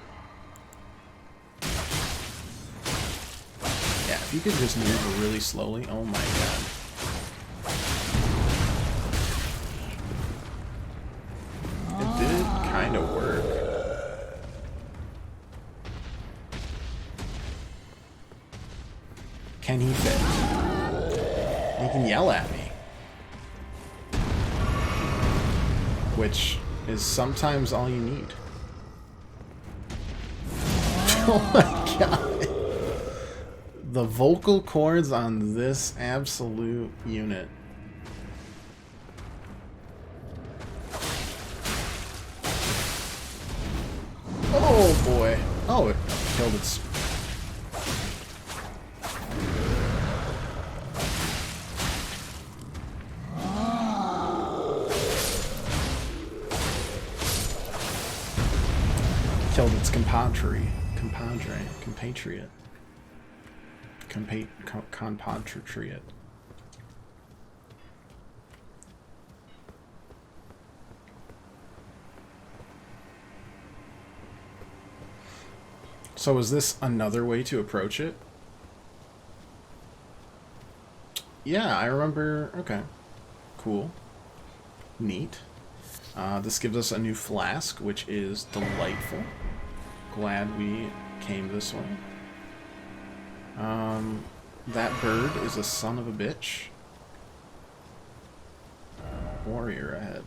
Yeah, if you could just move really slowly. Oh my god. It did kind of work. Can he fit? He can yell at me. Which is sometimes all you need. Oh my god. The vocal cords on this absolute unit. Oh boy. Oh, it killed its It's compatriot. Compatriot. So is this another way to approach it? Yeah, I remember. Okay. Cool. Neat. This gives us a new flask, which is delightful. Glad we came this way. That bird is a son of a bitch. Warrior ahead.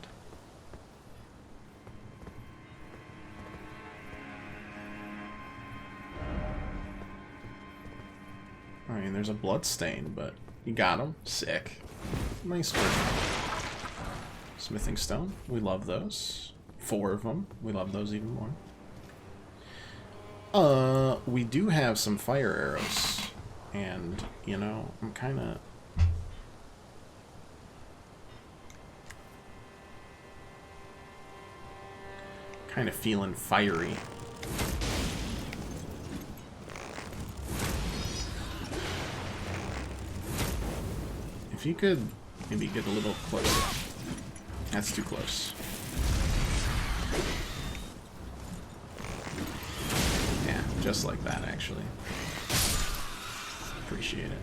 I mean, there's a blood stain, but you got him. Sick. Nice work. Smithing stone. We love those. 4 of them. We love those even more. We do have some fire arrows. And, you know, I'm kind of feeling fiery. If you could maybe get a little closer. That's too close. Yeah, just like that, actually. Appreciate it.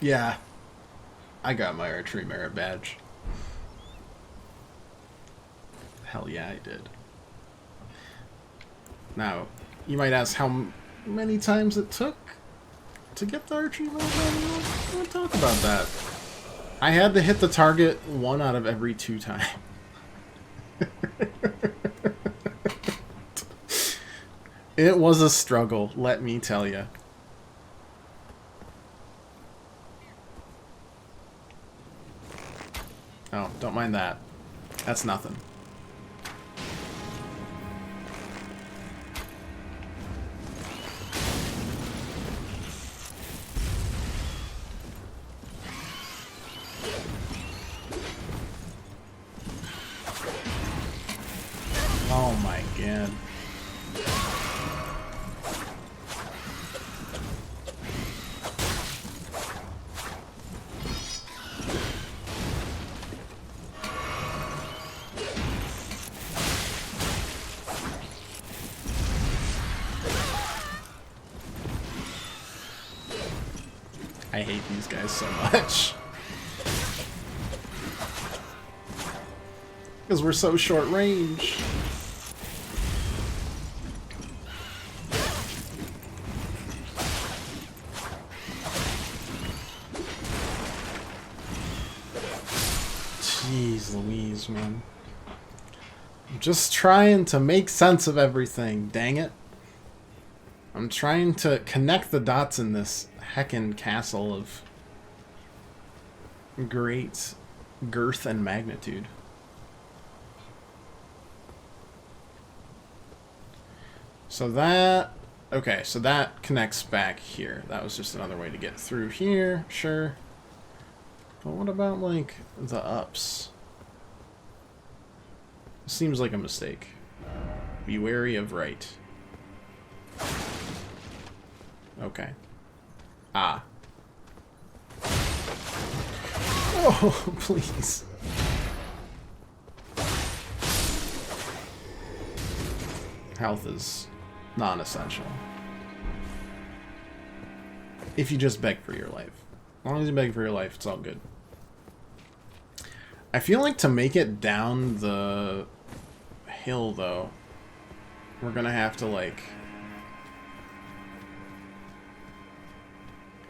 Yeah, I got my archery merit badge. Hell yeah, I did. Now, you might ask how many times it took to get the archery merit badge. We'll talk about that. I had to hit the target 1 out of every 2 times. It was a struggle, let me tell you. Oh, don't mind that. That's nothing. Oh my god. I hate these guys so much. Because we're so short range. Jeez Louise, man. I'm just trying to make sense of everything, dang it. I'm trying to connect the dots in this heckin' castle of great girth and magnitude. So that... Okay, so that connects back here. That was just another way to get through here, sure. But what about, like, the ups? Seems like a mistake. Be wary of right. Okay. Ah. Oh, please. Health is non-essential. If you just beg for your life. As long as you beg for your life, it's all good. I feel like to make it down the hill, though, we're gonna have to, like,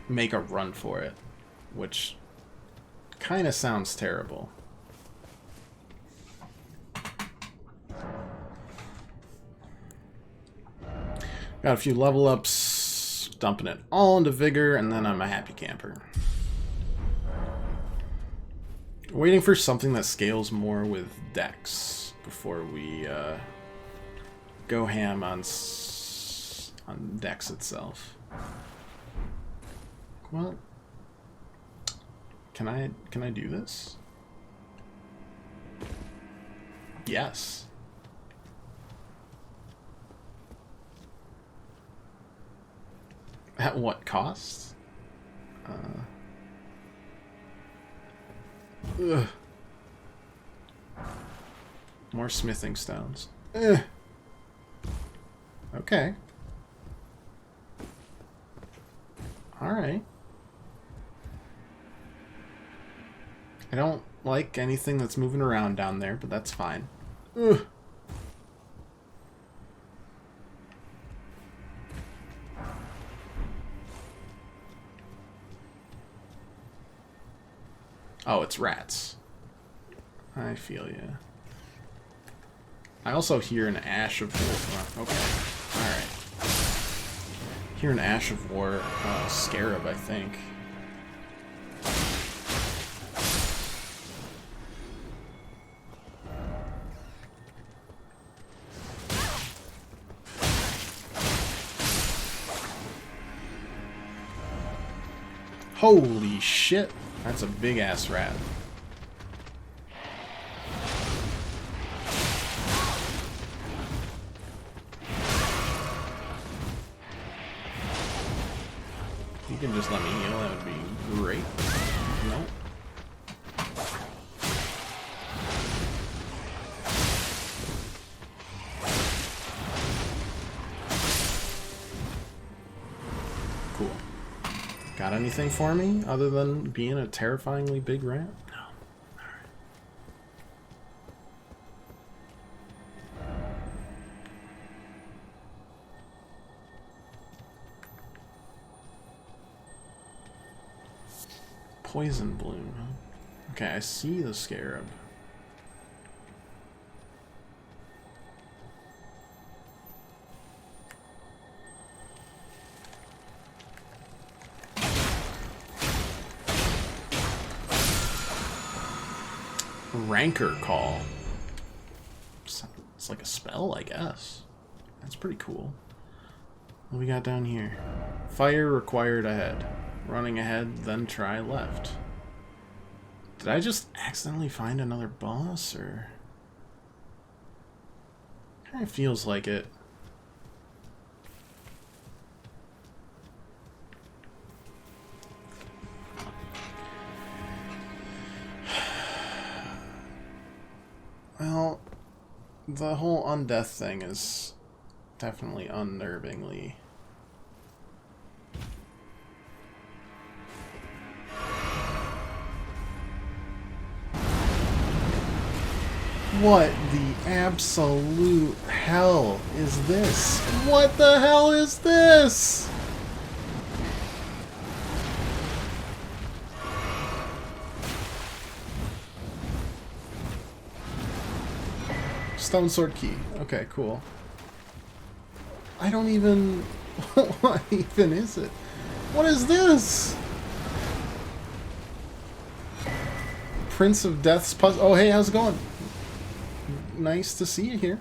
make a run for it, which kind of sounds terrible. Got a few level ups, dumping it all into vigor, and then I'm a happy camper. Waiting for something that scales more with dex before we go ham on dex itself. Well, can I do this? Yes. At what cost? Ugh. More smithing stones. Ugh. Okay. Alright. I don't like anything that's moving around down there, but that's fine. Ugh. Oh, it's rats. I feel ya. I also hear an Ash of War. Okay. Alright. Hear an Ash of War scarab, I think. Holy shit! That's a big ass rat. You can just let me heal, that would be great. Nope. Cool. Got anything for me other than being a terrifyingly big rat? No. Alright. Poison bloom. Okay, I see the scarab. Rancor call. It's like a spell, I guess. That's pretty cool. What we got down here? Fire required ahead. Running ahead, then try left. Did I just accidentally find another boss, or? Kind of feels like it. Well, the whole undeath thing is definitely unnervingly. What the absolute hell is this? What the hell is this? Stone sword key. Okay, cool. I don't even... What even is it? What is this? Prince of Death's puzzle. Oh, hey, how's it going? Nice to see you here.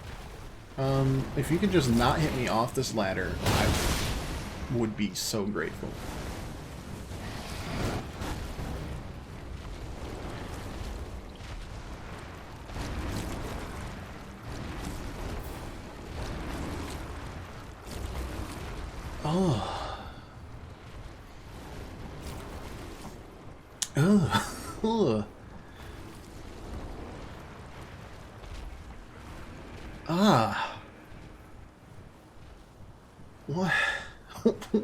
If you could just not hit me off this ladder, I would be so grateful. Oh. Ugh. Ah. What?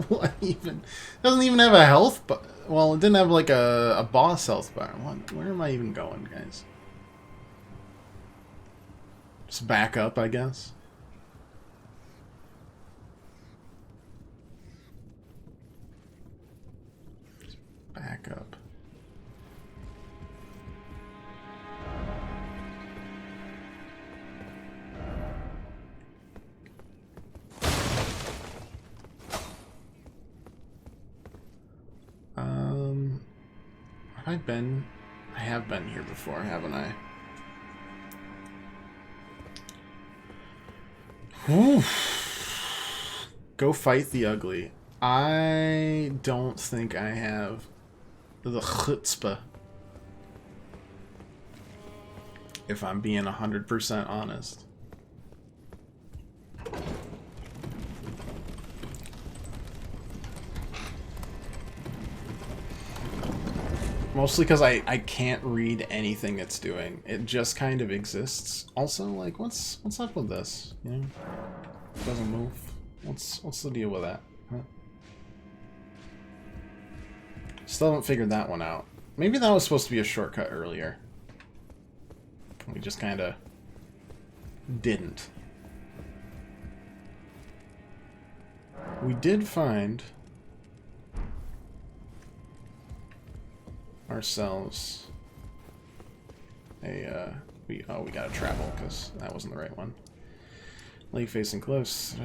What even? Doesn't even have a health bar. Well, it didn't have like a boss health bar. What? Where am I even going, guys? Just back up, I guess. Just back up. Have I been? I have been here before, haven't I? Whew. Go fight the ugly. I don't think I have the chutzpah if I'm being 100% honest. Mostly because I can't read anything it's doing. It just kind of exists. Also, like, what's up with this? You know, it doesn't move. What's the deal with that? Huh? Still haven't figured that one out. Maybe that was supposed to be a shortcut earlier. We just kind of didn't. We did find ourselves a we gotta travel because that wasn't the right one. Lake facing cliffs.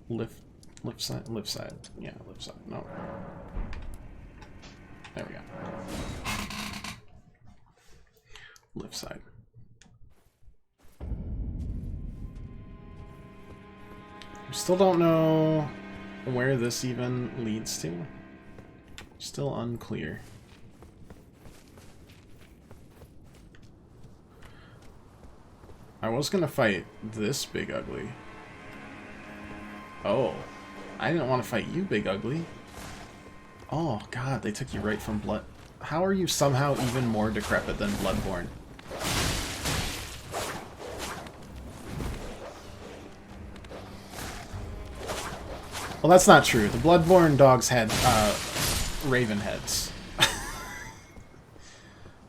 Lift side, yeah, lift side. No, there we go. Lift side. We still don't know where this even leads to. Still unclear. I was gonna fight this big ugly. Oh, I didn't want to fight you, big ugly. Oh god, they took you right from Blood. How are you somehow even more decrepit than Bloodborne? Well, that's not true. The Bloodborne dogs had raven heads.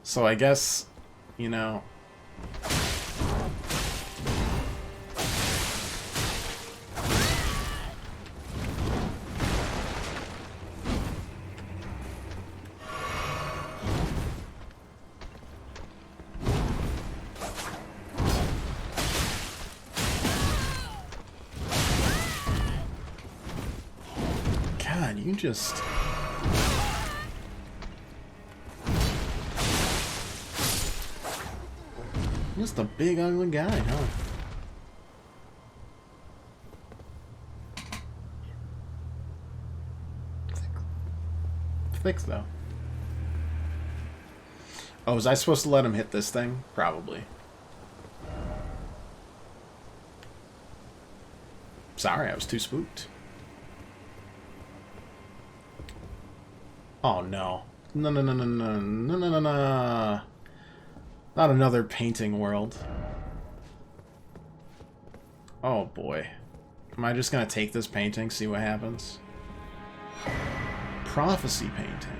So I guess, you know... God, you just... Just a big ugly guy, huh? Thick though. Oh, was I supposed to let him hit this thing? Probably. Sorry, I was too spooked. Oh no. No, no, no, no, no, no, no, no, no. Not another painting world. Oh boy. Am I just gonna take this painting, see what happens? Prophecy painting.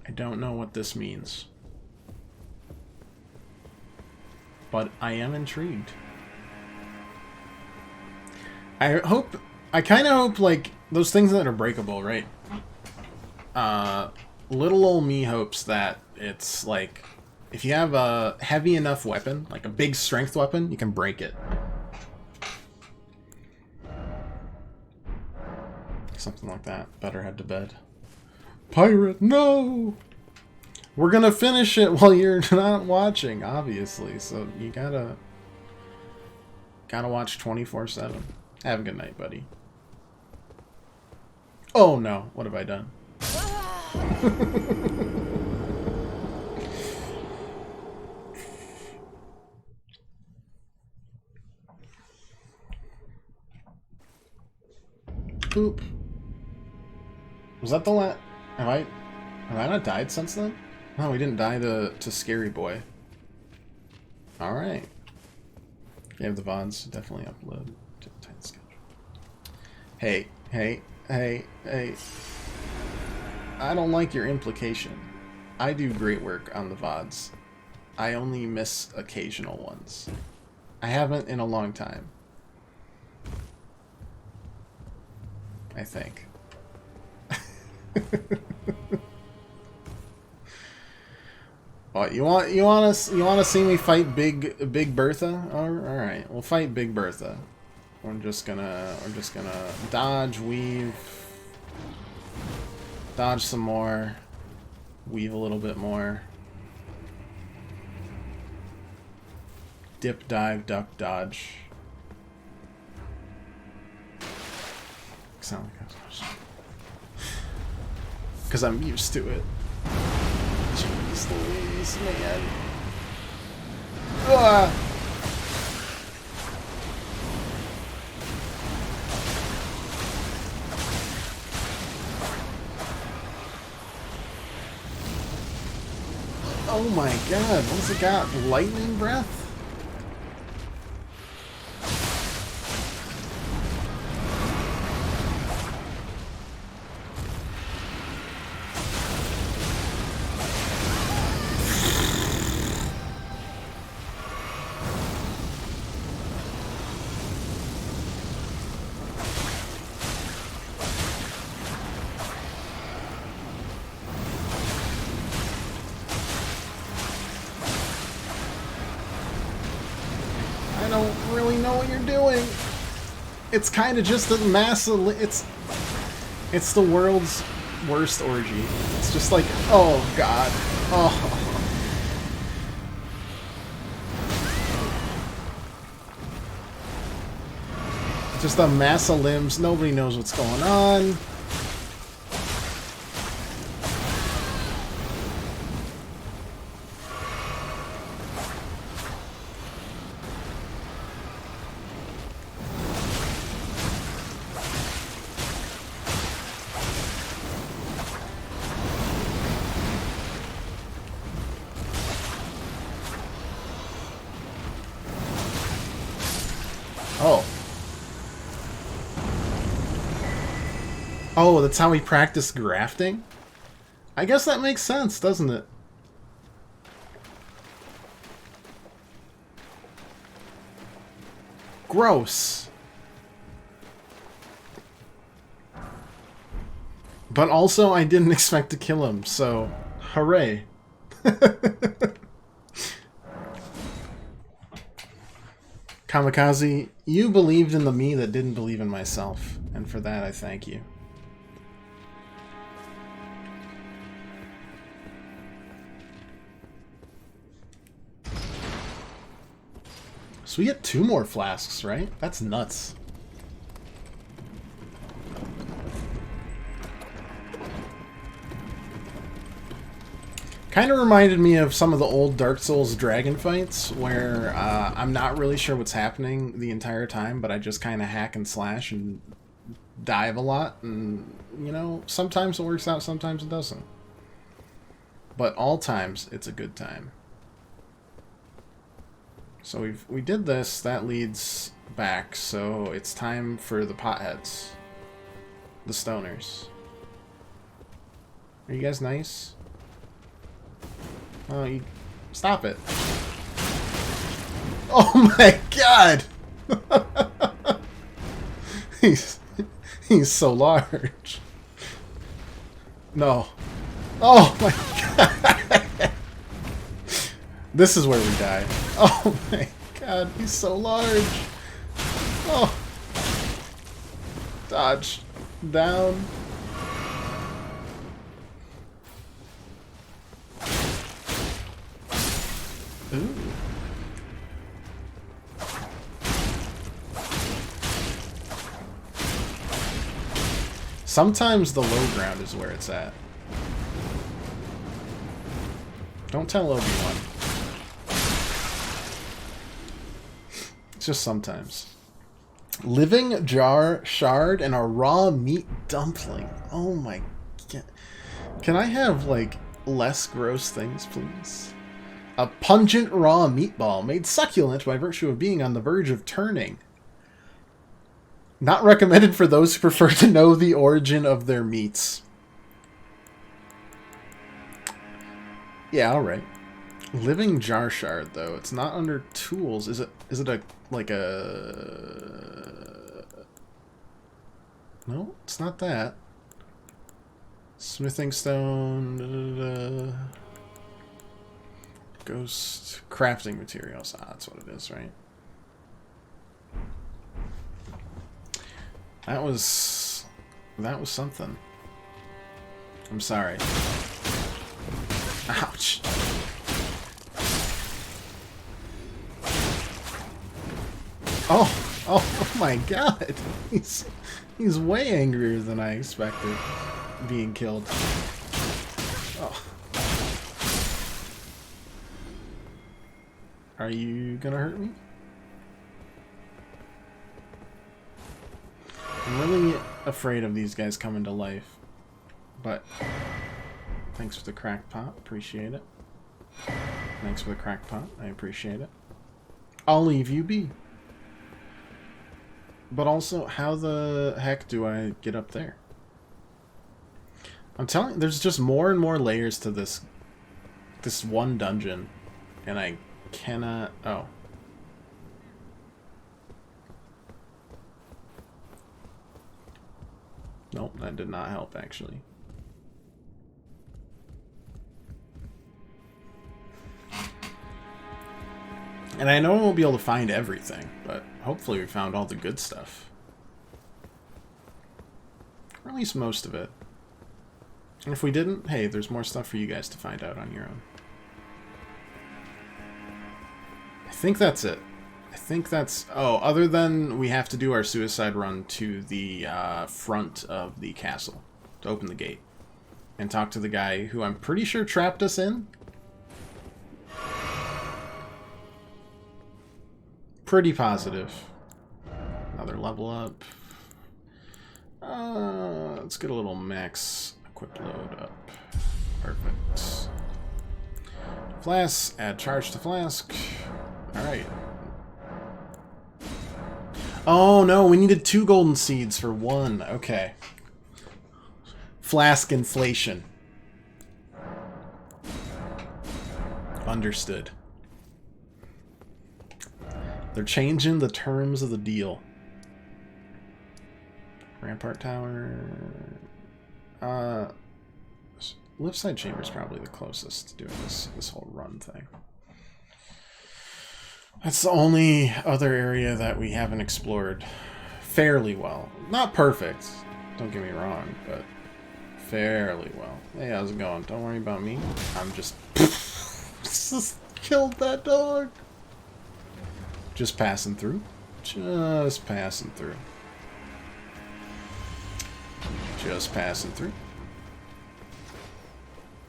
I don't know what this means. But I am intrigued. I kind of hope, like, those things that are breakable, right? Little ol' me hopes that it's, like, if you have a heavy enough weapon, like a big strength weapon, you can break it. Something like that. Better head to bed. Pirate, no! We're gonna finish it while you're not watching, obviously, so you gotta watch 24/7. Have a good night, buddy. Oh no, what have I done? Oop. Was that the last... Have I not died since then? No, we didn't die to Scary Boy. Alright. Yeah, the VODs definitely upload to the tight schedule. Hey. I don't like your implication. I do great work on the VODs. I only miss occasional ones. I haven't in a long time. I think. What, you want to see me fight Big Bertha? All right, we'll fight Big Bertha. We're just gonna dodge, weave, dodge some more, weave a little bit more, dip, dive, duck, dodge. sound like I was... Because I'm used to it. Jeez Louise, man. Ugh. Oh my god, what's it got? Lightning breath? I don't really know what you're doing. It's kind of just a mass of... It's the world's worst orgy. It's just like, oh god. Oh. Just a mass of limbs. Nobody knows what's going on. Oh. Oh, that's how he practiced grafting? I guess that makes sense, doesn't it? Gross. But also, I didn't expect to kill him, so hooray. Kamikaze, you believed in the me that didn't believe in myself, and for that I thank you. So we get 2 more flasks, right? That's nuts. Kind of reminded me of some of the old Dark Souls dragon fights, where I'm not really sure what's happening the entire time, but I just kind of hack and slash and dive a lot, and, you know, sometimes it works out, sometimes it doesn't. But all times, it's a good time. So we did this, that leads back, so it's time for the potheads. The stoners. Are you guys nice? Oh, you... Stop it. Oh my god! He's so large. No. Oh my god! This is where we die. Oh my god, he's so large. Oh. Dodge. Down. Ooh. Sometimes the low ground is where it's at. Don't tell Obi-Wan. It's just sometimes. Living jar shard and a raw meat dumpling. Oh my god. Can I have, like, less gross things, please? A pungent raw meatball made succulent by virtue of being on the verge of turning. Not recommended for those who prefer to know the origin of their meats. Yeah, alright. Living jar shard, though. It's not under tools. Is it a, like a... No, it's not that. Smithing stone... Ghost crafting materials. Ah, that's what it is, right? That was something. I'm sorry. Ouch. Oh, my god. He's way angrier than I expected being killed. Oh. Are you gonna hurt me? I'm really afraid of these guys coming to life. But thanks for the crack pot. Appreciate it. Thanks for the crack pot. I appreciate it. I'll leave you be. But also, how the heck do I get up there? I'm telling you, there's just more and more layers to this one dungeon. And I cannot... Oh. Nope, that did not help, actually. And I know I won't be able to find everything, but hopefully we found all the good stuff. Or at least most of it. And if we didn't, hey, there's more stuff for you guys to find out on your own. I think that's it. I think that's... Oh, other than we have to do our suicide run to the front of the castle to open the gate. And talk to the guy who I'm pretty sure trapped us in. Pretty positive. Another level up. Let's get a little max equip load up. Perfect. Flask. Add charge to flask. Alright. Oh no, we needed 2 golden seeds for 1. Okay. Flask inflation. Understood. They're changing the terms of the deal. Rampart Tower. Left side chamber is probably the closest to doing this whole run thing. That's the only other area that we haven't explored fairly well. Not perfect, don't get me wrong, but fairly well. Hey, how's it going? Don't worry about me. I'm just killed that dog. Just passing through. Just passing through. Just passing through.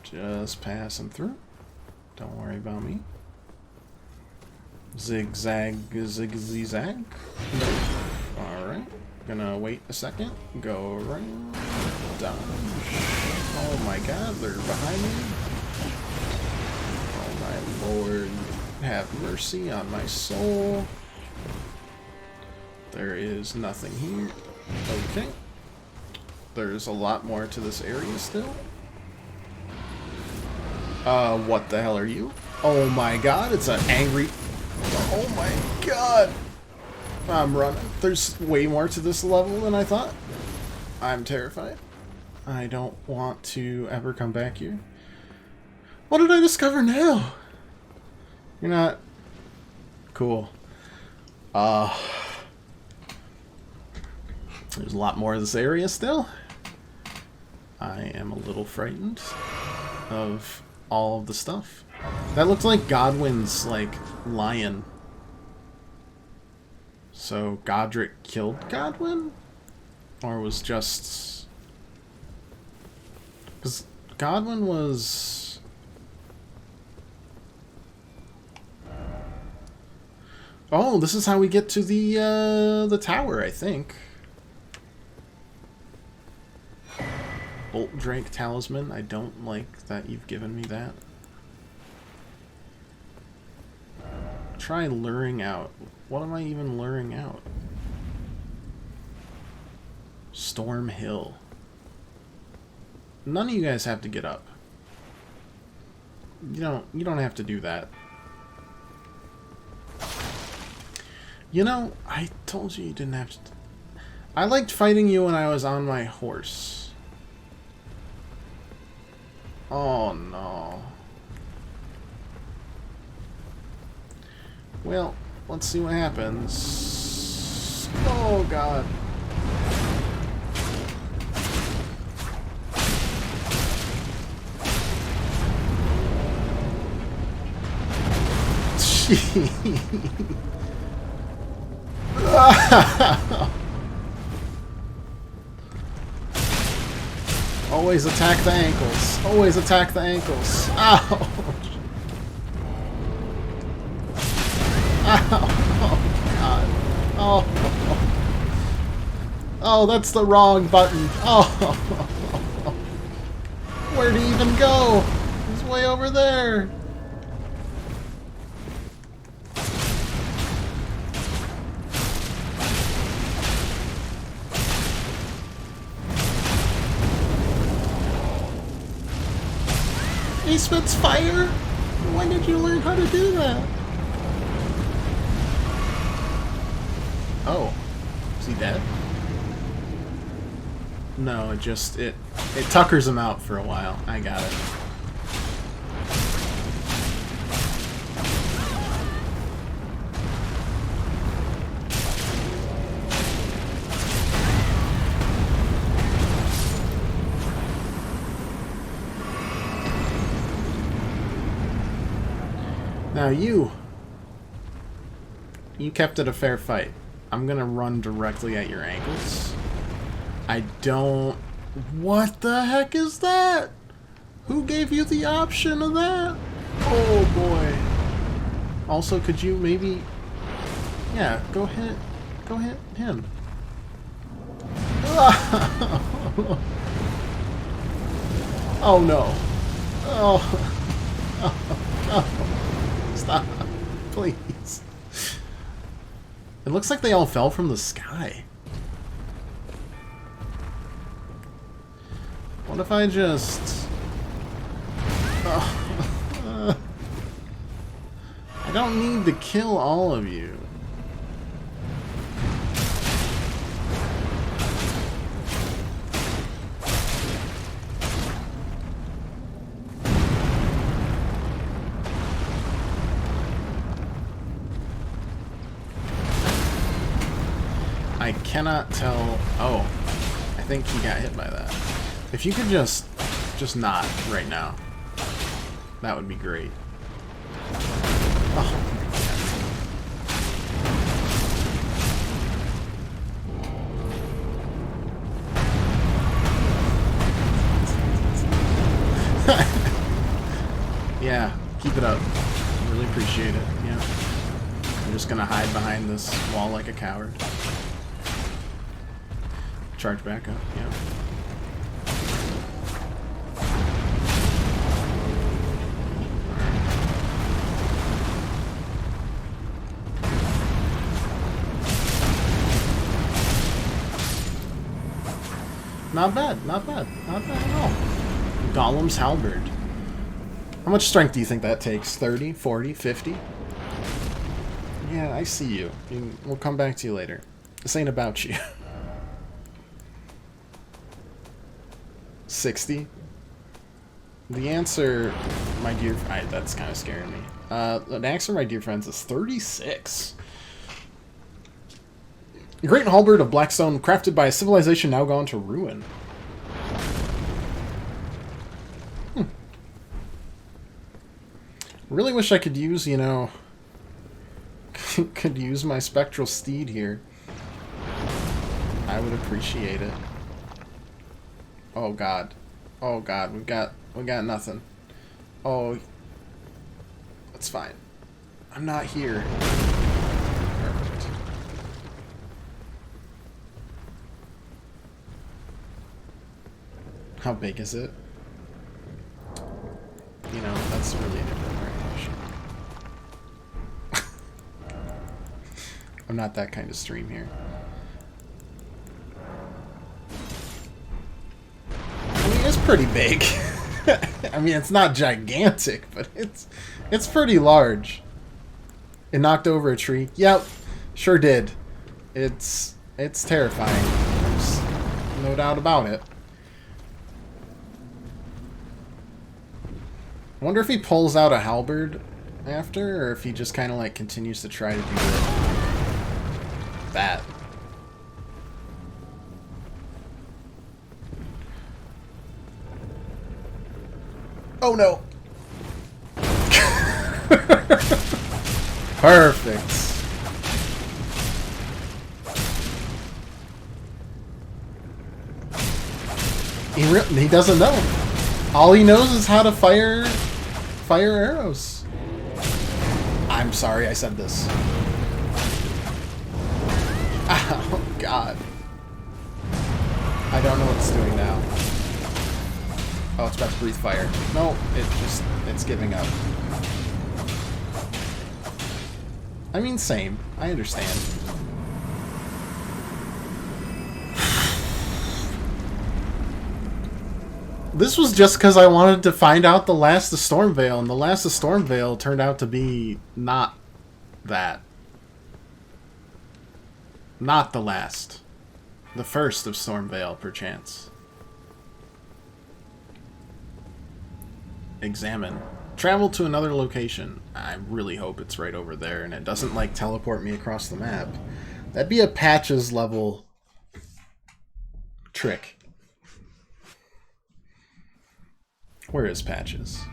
Just passing through. Don't worry about me. Zigzag, zig-zag. Alright. Gonna wait a second. Go around. Dodge. Oh my god, they're behind me. Oh my lord. Have mercy on my soul. There is nothing here. Okay. There's a lot more to this area still. What the hell are you? Oh my god, it's an angry... Oh my god! I'm running. There's way more to this level than I thought. I'm terrified. I don't want to ever come back here. What did I discover now? You're not... Cool. There's a lot more of this area still. I am a little frightened of all of the stuff. That looks like Godwin's, like, lion. So, Godric killed Godwin? Or was just... Because Godwin was... Oh, this is how we get to the tower, I think. Bolt Drake Talisman. I don't like that you've given me that. Try luring out. What am I even luring out? Storm Hill. None of you guys have to get up. You don't have to do that. You know, I told you didn't have to... I liked fighting you when I was on my horse. Oh, no. Well, let's see what happens. Oh, God. Always attack the ankles. Always attack the ankles. Ow! Ow! Oh, God. Oh. Oh, that's the wrong button. Oh. Where'd he even go? He's way over there. He spits fire? When did you learn how to do that? Oh. Is he dead? No, it just, it tuckers him out for a while. I got it. Now you kept it a fair fight. I'm gonna run directly at your ankles. I don't... What the heck is that? Who gave you the option of that? Oh boy. Also, could you maybe... Yeah, go hit him. Oh no. Oh. Oh. Stop. Please. It looks like they all fell from the sky. What if I just... I don't need to kill all of you. I cannot tell... Oh, I think he got hit by that. If you could just not right now, that would be great. Oh. Yeah, keep it up. Really appreciate it. Yeah. I'm just gonna hide behind this wall like a coward. Charge back up, yeah. Not bad, not bad, not bad at all. Golem's Halberd. How much strength do you think that takes? 30, 40, 50? Yeah, I see you. We'll come back to you later. This ain't about you. 60? The answer, my dear... that's kind of scaring me. The answer, my dear friends, is 36. A great halberd of blackstone crafted by a civilization now gone to ruin. Really wish I could use, you know... could use my spectral steed here. I would appreciate it. Oh god. Oh god, we got nothing. Oh, that's fine. I'm not here. Perfect. How big is it? You know, that's really an important question. I'm not that kind of stream here. I mean, it's pretty big. I mean, it's not gigantic, but it's pretty large. It knocked over a tree. Yep, sure did. It's terrifying. There's no doubt about it. I wonder if he pulls out a halberd after, or if he just kind of like continues to try to do that. Oh no! Perfect. He doesn't know. All he knows is how to fire arrows. I'm sorry I said this. Oh, God. I don't know what it's doing now. Oh, it's about to breathe fire. No, it's giving up. I mean, same. I understand. This was just because I wanted to find out the last of Stormvale, and the last of Stormvale turned out to be not that. Not the last. The first of Stormvale, perchance. Examine. Travel to another location. I really hope it's right over there and it doesn't, like, teleport me across the map. That'd be a Patches level trick. Where is Patches?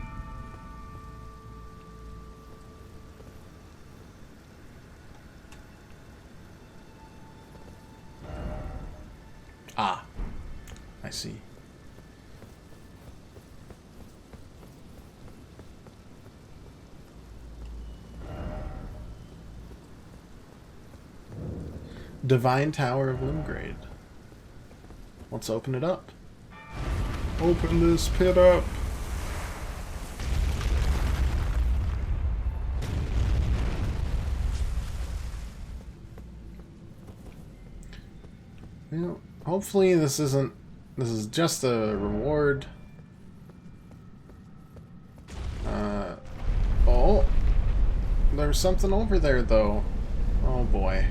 Ah. I see. Divine Tower of Limgrade. Let's open it up. Open this pit up. You know, hopefully this is just a reward. Oh. There's something over there though. Oh boy.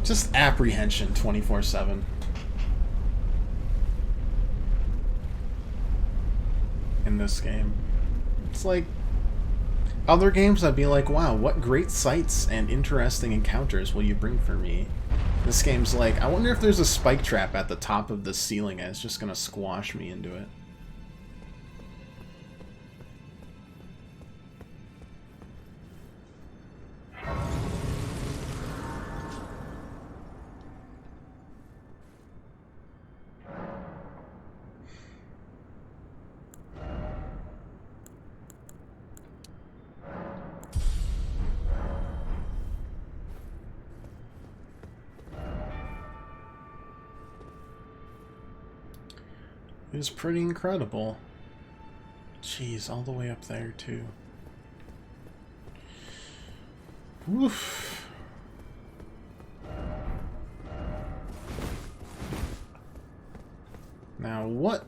Just apprehension 24/7. In this game. It's like other games I'd be like, wow, what great sights and interesting encounters will you bring for me? This game's like, I wonder if there's a spike trap at the top of the ceiling and it's just gonna squash me into it. It was pretty incredible. Jeez, all the way up there, too. Oof. Now, what?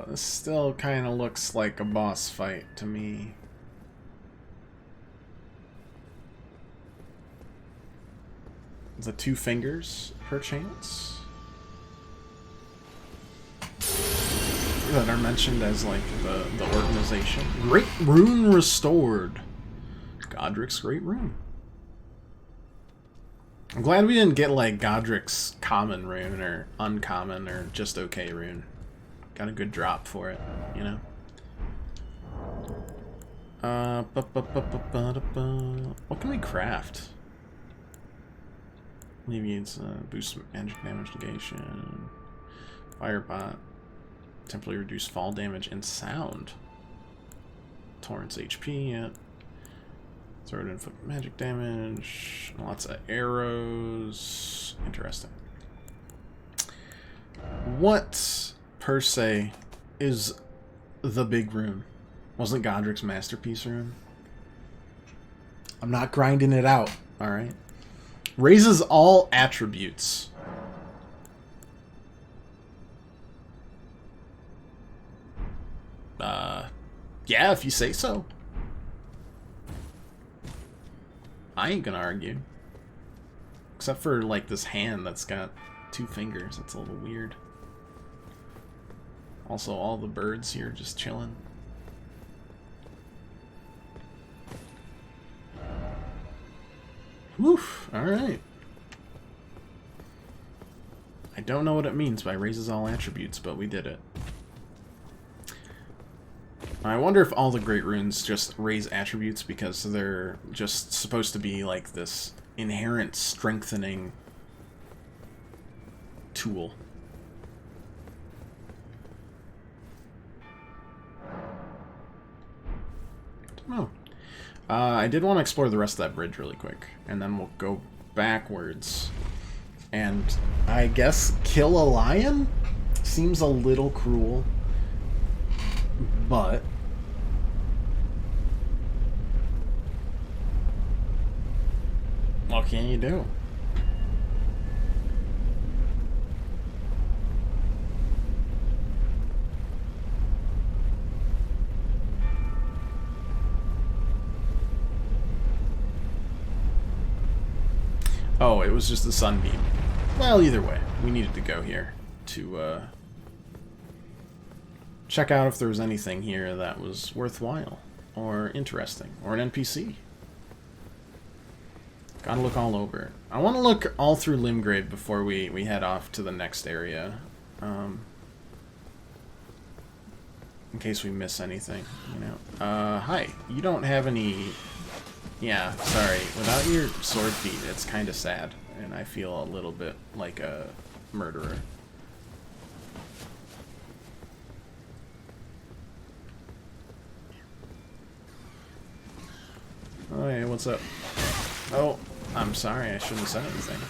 This still kind of looks like a boss fight to me. The two fingers, perchance? That are mentioned as like the organization. Great Rune restored. Godric's Great Rune. I'm glad we didn't get like Godric's common rune or uncommon or just okay rune. Got a good drop for it, you know. What can we craft? Maybe it's boost magic damage negation, firebot. Temporarily reduce fall damage and sound. Torrents HP, yeah. Throw it inflict magic damage. Lots of arrows. Interesting. What, per se, is the big rune? Wasn't Godric's Masterpiece rune? I'm not grinding it out, alright? Raises all attributes. Yeah, if you say so. I ain't gonna argue. Except for, like, this hand that's got two fingers. That's a little weird. Also, all the birds here just chilling. Woof, alright. I don't know what it means by raises all attributes, but we did it. I wonder if all the Great Runes just raise attributes because they're just supposed to be like this inherent strengthening tool. Oh. I did want to explore the rest of that bridge really quick, and then we'll go backwards. And I guess kill a lion? Seems a little cruel, but what can you do? Oh, it was just the sunbeam. Well, either way, we needed to go here to check out if there was anything here that was worthwhile or interesting or an NPC. Gotta look all over. I want to look all through Limgrave before we head off to the next area. In case we miss anything, you know. Hi. You don't have any... Yeah, sorry. Without your sword feet, it's kind of sad. And I feel a little bit like a murderer. Oh, hey, what's up? Oh, I'm sorry. I shouldn't have said anything.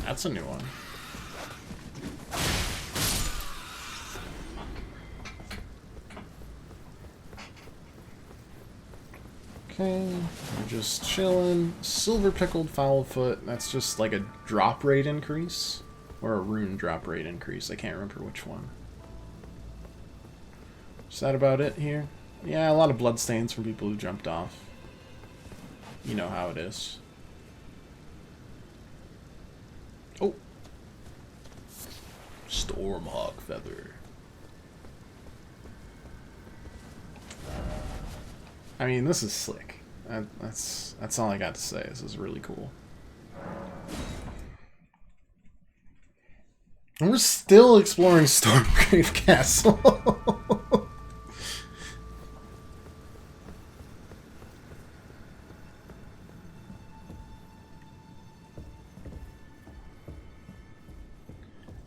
That's a new one. Okay, we're just chilling. Silver Pickled Foulfoot, that's just like a drop rate increase. Or a rune drop rate increase, I can't remember which one. Is that about it here? Yeah, a lot of bloodstains from people who jumped off. You know how it is. Oh! Stormhawk Feather. I mean, this is slick. That's all I got to say. This is really cool. And we're still exploring Stormgrave Castle.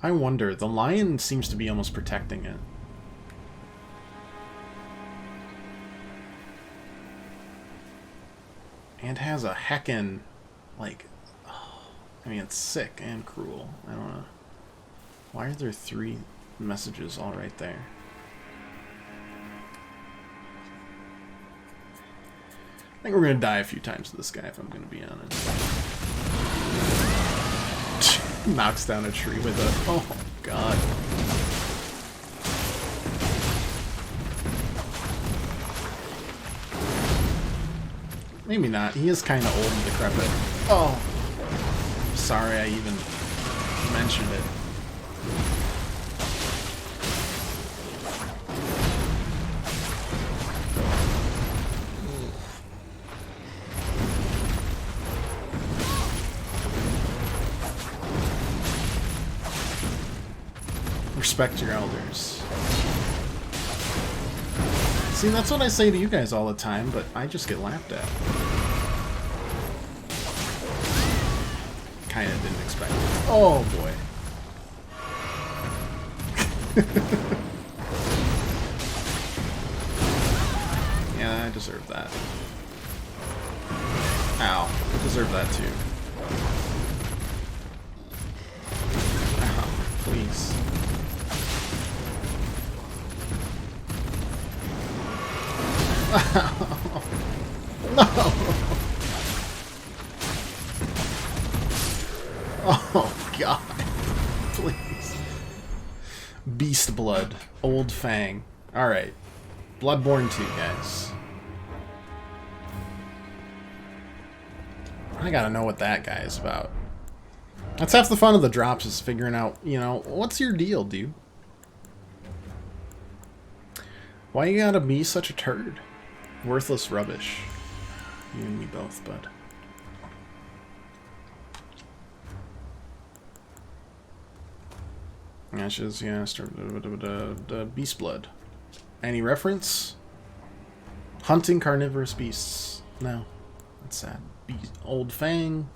I wonder, the lion seems to be almost protecting it. And has a heckin', like, oh, I mean, it's sick and cruel. I don't know. Why are there 3 messages all right there? I think we're gonna die a few times to this guy, if I'm gonna be honest. Knocks down a tree with a... Oh, God. Maybe not. He is kind of old and decrepit. Oh. Sorry I even mentioned it. Respect your elders. See, that's what I say to you guys all the time, but I just get laughed at. Kinda didn't expect it. Oh boy. Yeah, I deserve that. Ow. I deserve that too. Ow, please. No! Oh, God. Please. Beast Blood. Old Fang. Alright. Bloodborne 2, guys. I gotta know what that guy is about. That's half the fun of the drops, is figuring out, you know, what's your deal, dude? Why you gotta be such a turd? Worthless rubbish. You and me both, bud. Ashes, yeah. Beast blood. Any reference? Hunting carnivorous beasts. No. That's sad. Old Fang.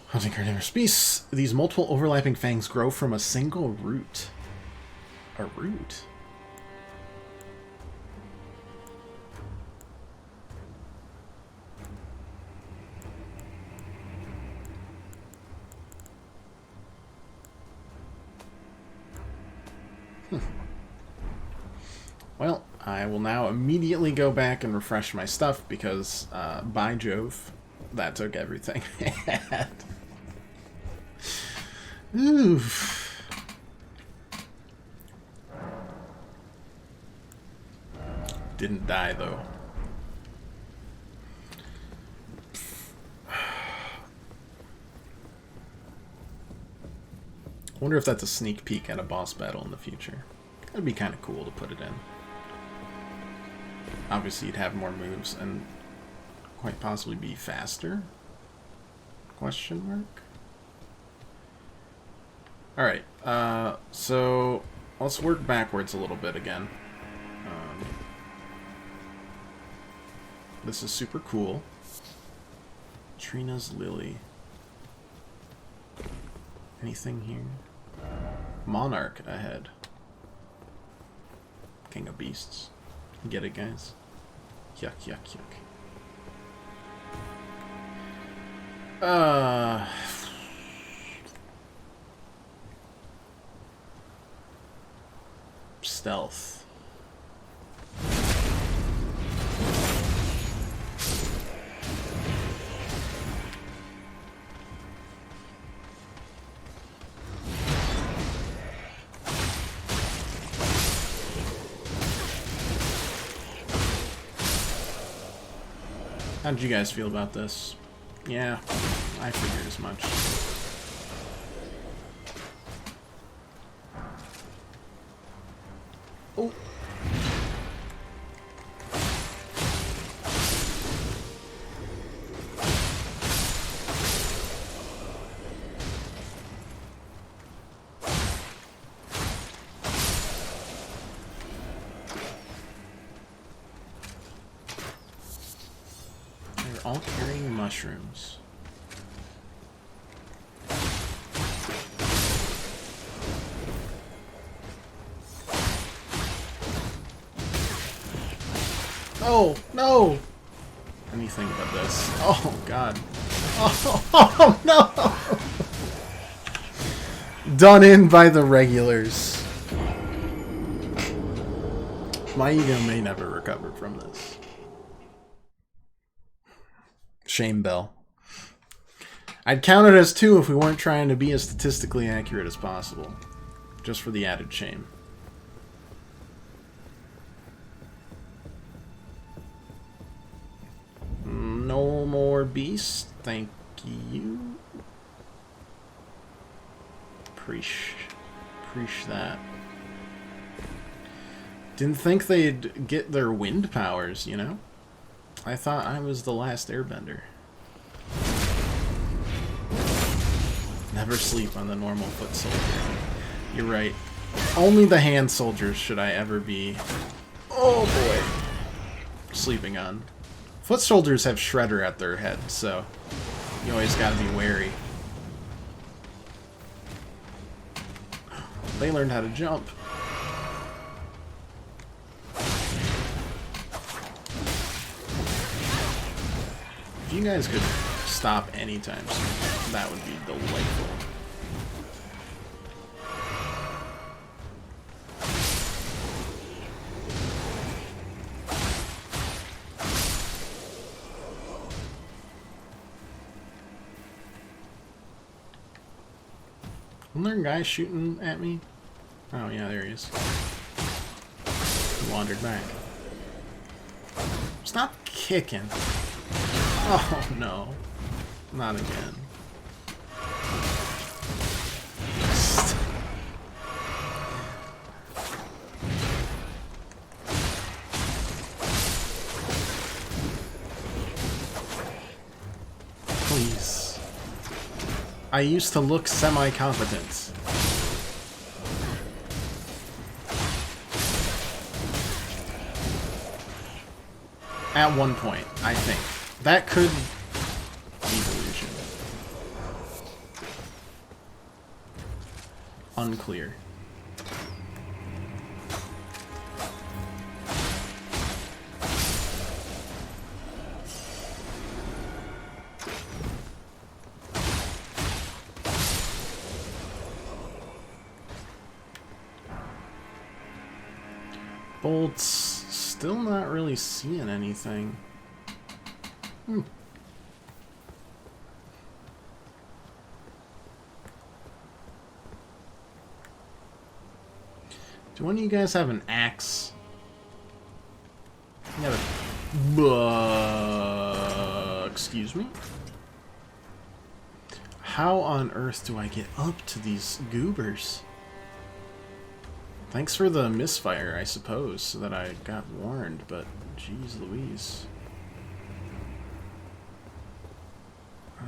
Hunting carnivorous beasts. These multiple overlapping fangs grow from a single root. A root? Well, I will now immediately go back and refresh my stuff because, by Jove, that took everything I had. Oof. Didn't die, though. Wonder if that's a sneak peek at a boss battle in the future. That'd be kind of cool to put it in. Obviously, you'd have more moves and quite possibly be faster? Question mark? Alright, so let's work backwards a little bit again. This is super cool. Trina's Lily. Anything here? Monarch ahead. King of Beasts. Get it, guys? Yuck, yuck, yuck. Stealth. How did you guys feel about this? Yeah, I figured as much. Oh. All carrying mushrooms. Oh, no! Anything but this. Oh, God. Oh, no! Done in by the regulars. My ego may never recover from this. Shame bell. I'd count it as 2 if we weren't trying to be as statistically accurate as possible. Just for the added shame. No more beast. Thank you. Preach that. Didn't think they'd get their wind powers, you know? I thought I was the last airbender. Never sleep on the normal foot soldier. You're right. Only the hand soldiers should I ever be, oh boy, sleeping on. Foot soldiers have Shredder at their head, so you always gotta be wary. They learned how to jump. If you guys could stop anytime soon, that would be delightful. Isn't there a guy shooting at me? Oh yeah, there he is. He wandered back. Stop kicking. Oh no. Not again. Please. I used to look semi-competent. At one point, I think. That could be delusion. Unclear. Bolts, still not really seeing anything. Do one of you guys have an axe? You have a... excuse me? How on earth do I get up to these goobers? Thanks for the misfire, I suppose, so that I got warned, but jeez Louise. I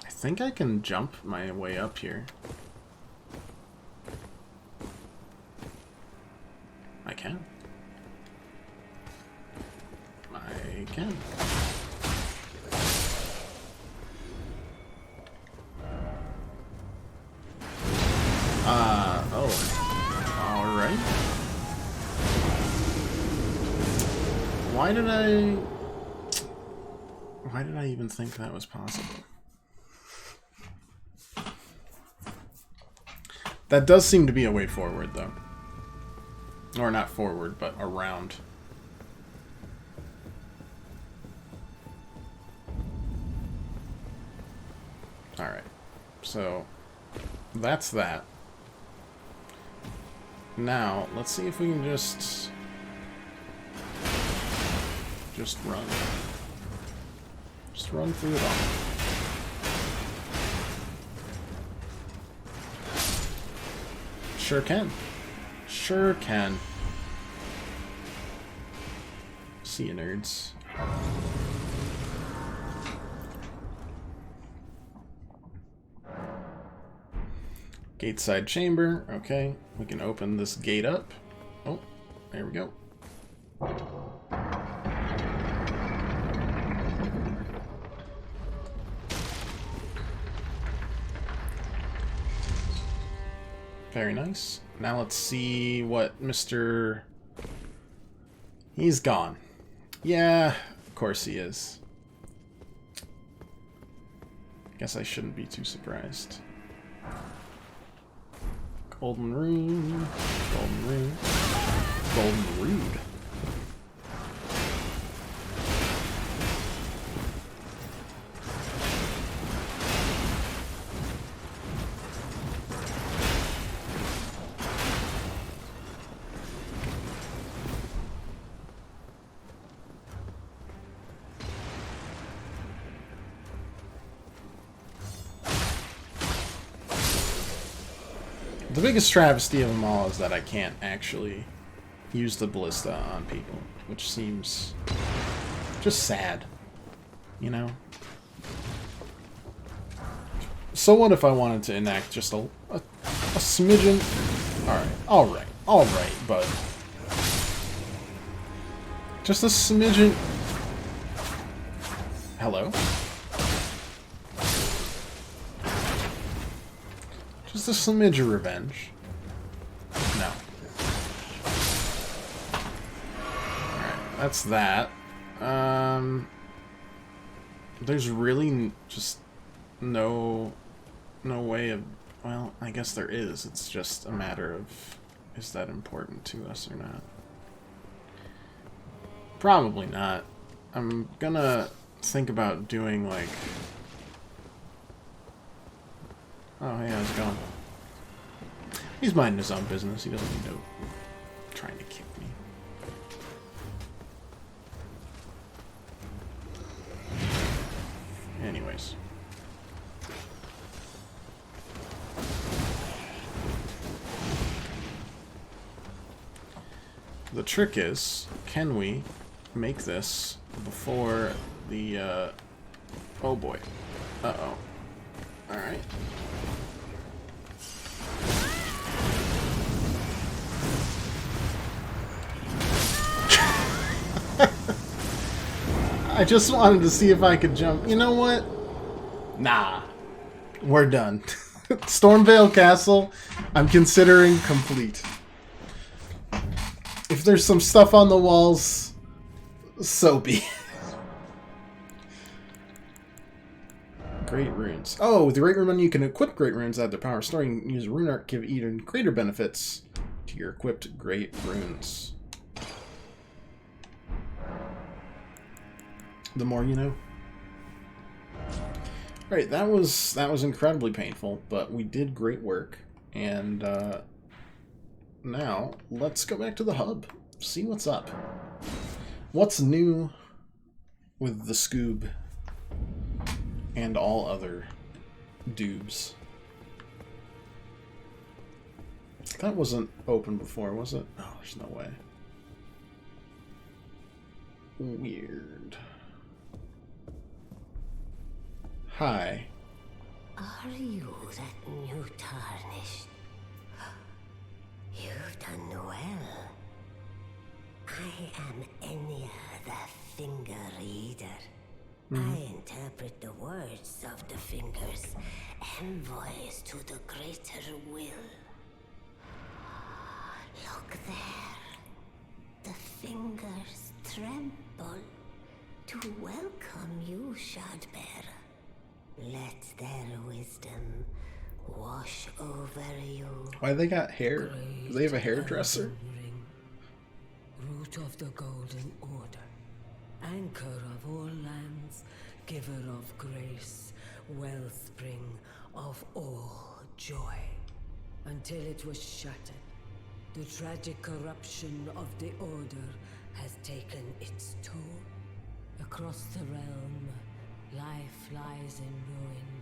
think I can jump my way up here. I can. I can. Oh. Alright. Why did I even think that was possible? That does seem to be a way forward, though. Or not forward, but around. Alright. So, that's that. Now, let's see if we can just run. Just run through it all. Sure can. Sure can. See you, nerds. Gateside chamber. Okay, we can open this gate up. Oh, there we go. Very nice. Now let's see what Mr... He's gone. Yeah, of course he is. Guess I shouldn't be too surprised. Golden Rune. Golden Rune. Golden Rude. The biggest travesty of them all is that I can't actually use the ballista on people, which seems just sad, you know? So what if I wanted to enact just a smidgen? Alright, bud. Just a smidgen. Hello? Just a smidge of revenge. No. Alright, that's that. There's really just no way of... Well, I guess there is. It's just a matter of... Is that important to us or not? Probably not. I'm gonna think about doing, like... Oh, hey, how's it going? He's minding his own business. He doesn't need to trying to kick me. Anyways. The trick is, can we make this before the, oh boy. Uh-oh. Alright. I just wanted to see if I could jump. You know what? Nah. We're done. Stormvale Castle, I'm considering complete. If there's some stuff on the walls, so be it. Great runes. Oh, with the Great Rune menu, you can equip Great Runes at their power. Storing use Rune Art give even greater benefits to your equipped Great Runes. The more you know. Right, that was incredibly painful, but we did great work, and now let's go back to the hub, see what's up. What's new with the Scoob and all other dubes? That wasn't open before, was it? Oh, there's no way. Weird. Hi. Are you that new tarnished? You've done well. I am Enya the Finger Reader. I interpret the words of the fingers, envoys to the greater will. Look there. The fingers tremble to welcome you, Shardbearer. Let their wisdom wash over you. Why they got hair? Do they have a hairdresser? Root of the Golden Order, anchor of all lands, giver of grace, wellspring of all joy. Until it was shattered, the tragic corruption of the Order has taken its toll. Across the realm, life lies in ruin,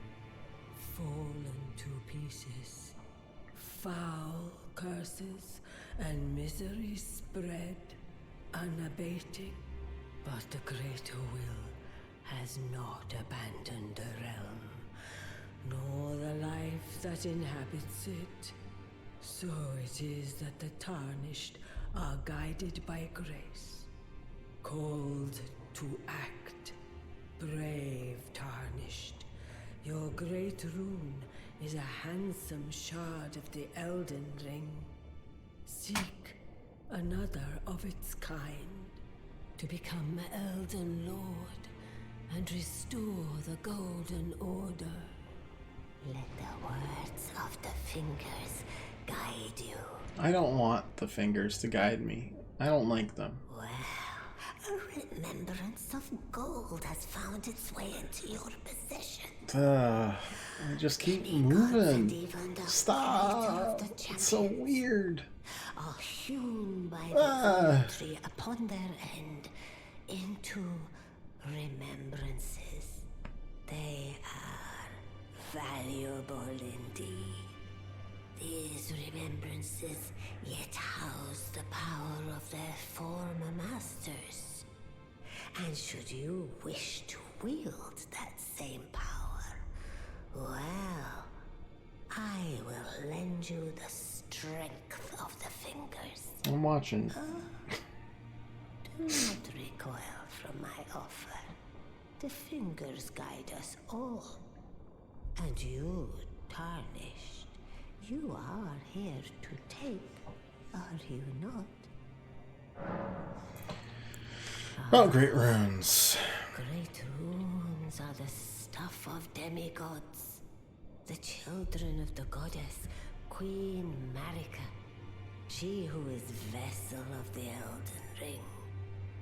fallen to pieces. Foul curses and misery spread, unabating. But the greater will has not abandoned the realm, nor the life that inhabits it. So it is that the tarnished are guided by grace, called to act. Brave tarnished, your great rune is a handsome shard of the Elden ring. Seek another of its kind, to become Elden Lord and restore the Golden Order. Let the words of the fingers guide you. I don't want the fingers to guide me. I don't like them. Well, a remembrance of gold has found its way into your possession. I just keep moving. Stop. It's so weird. Are hewn by the tree upon their end into remembrances. They are valuable indeed. These remembrances yet house the power of their former masters. And should you wish to wield that same power, well, I will lend you the strength of the fingers. I'm watching. Do not recoil from my offer. The fingers guide us all. And you, tarnished, you are here to take, are you not? About great runes. Great runes are the stuff of demigods, the children of the goddess, Queen Marika, she who is vessel of the Elden Ring.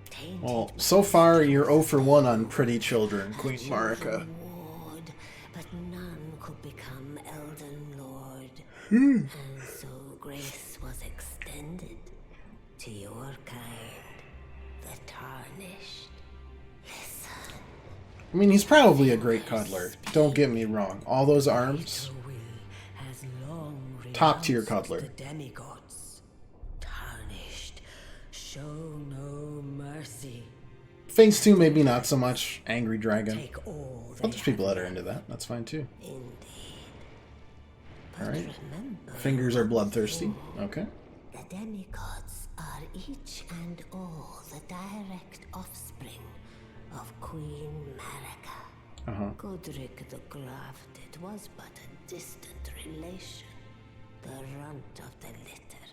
Tainted Well, so far you're 0 for 1 on Pretty Children, Queen children Marika. ward, but none could become Elden Lord. And so grace was extended to your kind, the tarnished. Listen. I mean, he's probably a great cuddler. Don't get me wrong. All those arms, Will has long top tier renounced cuddler. the demigods. Tarnished, show no mercy. Phase 2 maybe not so much. Angry Dragon. Take all But there's people that are into that. That's fine too. Indeed. But Alright. remember, Fingers are bloodthirsty. Okay. the demigods are each and all the direct offspring of Queen Marika. Godric the Grafted was but a distant relation, the runt of the litter.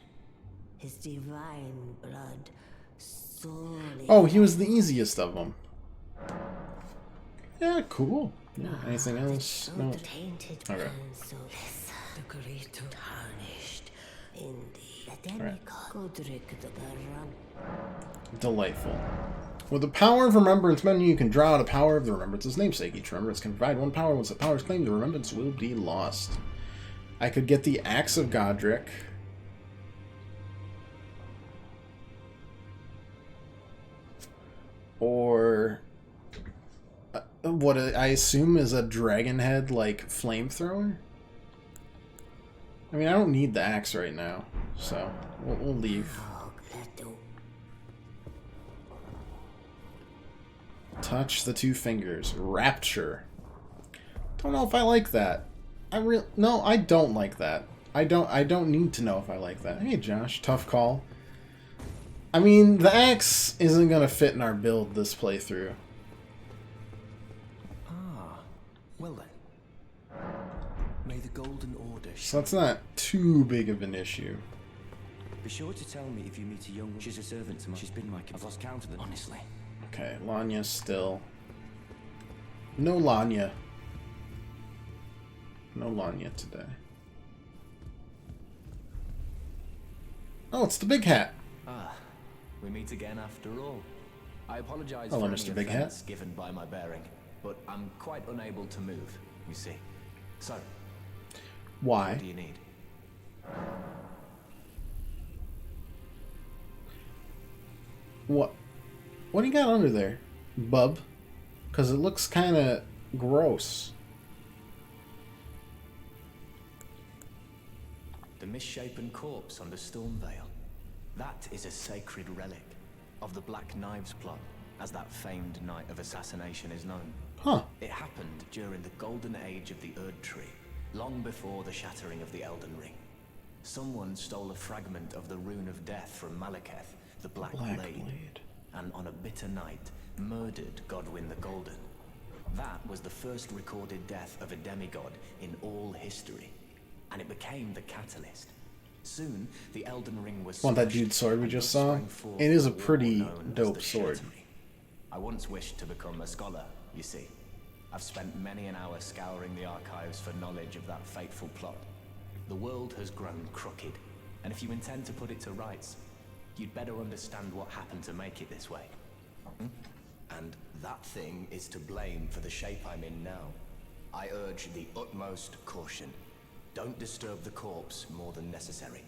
His divine blood solely... Oh, he was the easiest of them. Yeah, cool. Yeah, anything else? No. Okay. The great tarnished indeed. The demigod Godric the runt. Delightful. With the power of Remembrance menu, you can draw out a power of the Remembrance's namesake. Each Remembrance can provide one power. Once the power is claimed, the Remembrance will be lost. I could get the Axe of Godric. Or what I assume is a dragon head, like, flamethrower? I mean, I don't need the axe right now, so we'll leave. Touch the two fingers. Rapture. Don't know if I like that. No, I don't like that. I don't need to know if I like that. Hey, Josh. Tough call. I mean, the axe isn't gonna fit in our build this playthrough. Ah, well then. May the Golden Order... So that's not too big of an issue. Be sure to tell me if you meet a young... She's a servant to mine. She's been my... I've lost count of them, honestly. Okay, Lanya still. No Lanya. No Lanya today. Oh, it's the big hat. Ah, we meet again after all. I apologize Hello, for Mr. any Big Hat. offense given by my bearing, but I'm quite unable to move, you see. So, Why? what do you need? What do you got under there, bub? Because it looks kind of gross. The misshapen corpse under Stormvale. That is a sacred relic of the Black Knives plot, as that famed night of assassination is known. Huh. It happened during the golden age of the Erd Tree, long before the shattering of the Elden Ring. Someone stole a fragment of the Rune of Death from Malekith, the Black Blade, and on a bitter night, murdered Godwyn the Golden. That was the first recorded death of a demigod in all history, and it became the catalyst. Soon, the Elden Ring was... Want that dude's sword we just saw? It is a pretty dope sword. I once wished to become a scholar, you see. I've spent many an hour scouring the archives for knowledge of that fateful plot. The world has grown crooked, and if you intend to put it to rights, you'd better understand what happened to make it this way. And that thing is to blame for the shape I'm in now. I urge the utmost caution. Don't disturb the corpse more than necessary.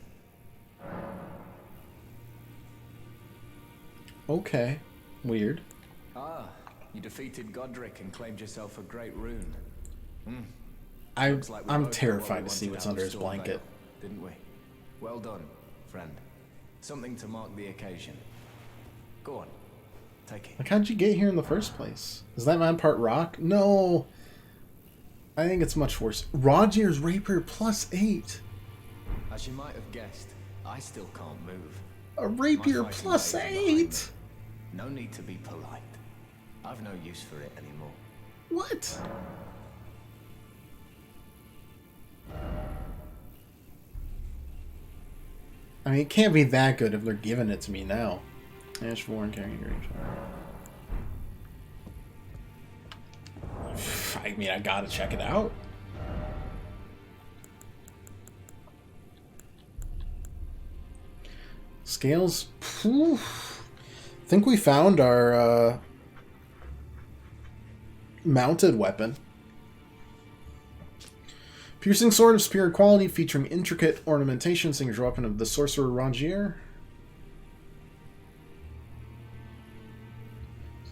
Okay. Weird. Ah, you defeated Godric and claimed yourself a great rune. I'm terrified to see what's under his blanket. Didn't we? Well done, friend. Something to mark the occasion. Go on, take it. Like, how'd you get here in the first place? Is that man part rock? No. I think it's much worse. Roger's Rapier +8. As you might have guessed, I still can't move. A Rapier My fighting days are behind me. +8? No need to be polite. I've no use for it anymore. What? I mean, it can't be that good if they're giving it to me now. Ash Warren carrying range. I mean, I gotta check it out. Scales. Phew. I think we found our mounted weapon. Piercing sword of superior quality featuring intricate ornamentation. Signature weapon of the sorcerer Rogier.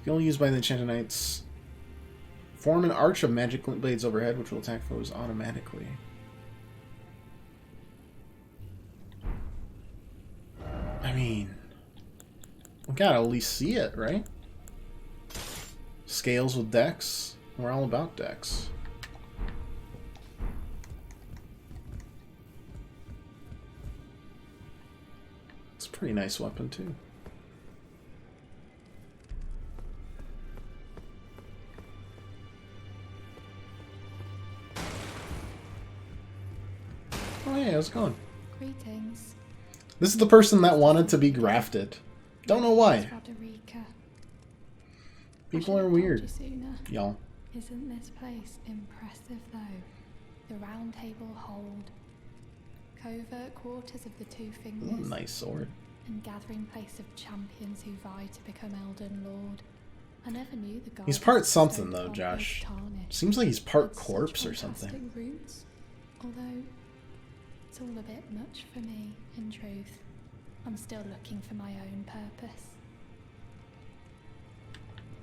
Skill used by the enchanted knights. Form an arch of magic blades overhead, which will attack foes automatically. I mean, we gotta at least see it, right? Scales with dex. We're all about dex. It's a pretty nice weapon, too. Oh hey, how's it going? Greetings. This is the person that wanted to be grafted. Don't know why. Roderica. People are weird. Y'all. Y'all. Isn't this place impressive though? The round table hold, covert quarters of the Two Fingers, Ooh, nice sword. and gathering place of champions who vie to become Elden Lord. I never knew the god. He's part something though, Josh. Seems like he's part corpse or Fantastic something. roots, although it's all a bit much for me, in truth. I'm still looking for my own purpose.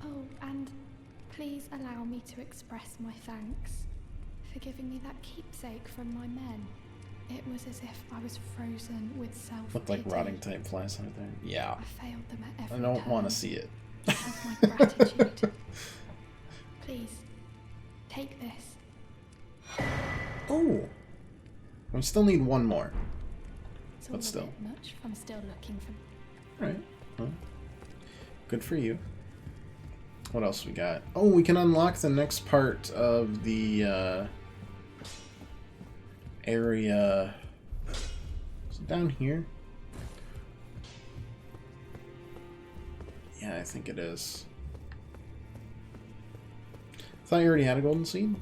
Oh, and please allow me to express my thanks for giving me that keepsake from my men. It was as if I was frozen with self-pity. Looked like rotting type flies right there. Yeah. I failed them at I every don't want to turn. see it. As my gratitude. Please, take this. Oh! We still need one more. It's all But a still. bit much. I'm still looking for. Alright. Well, good for you. What else we got? Oh, we can unlock the next part of the area. Is it down here? Yeah, I think it is. Thought you already had a golden seed?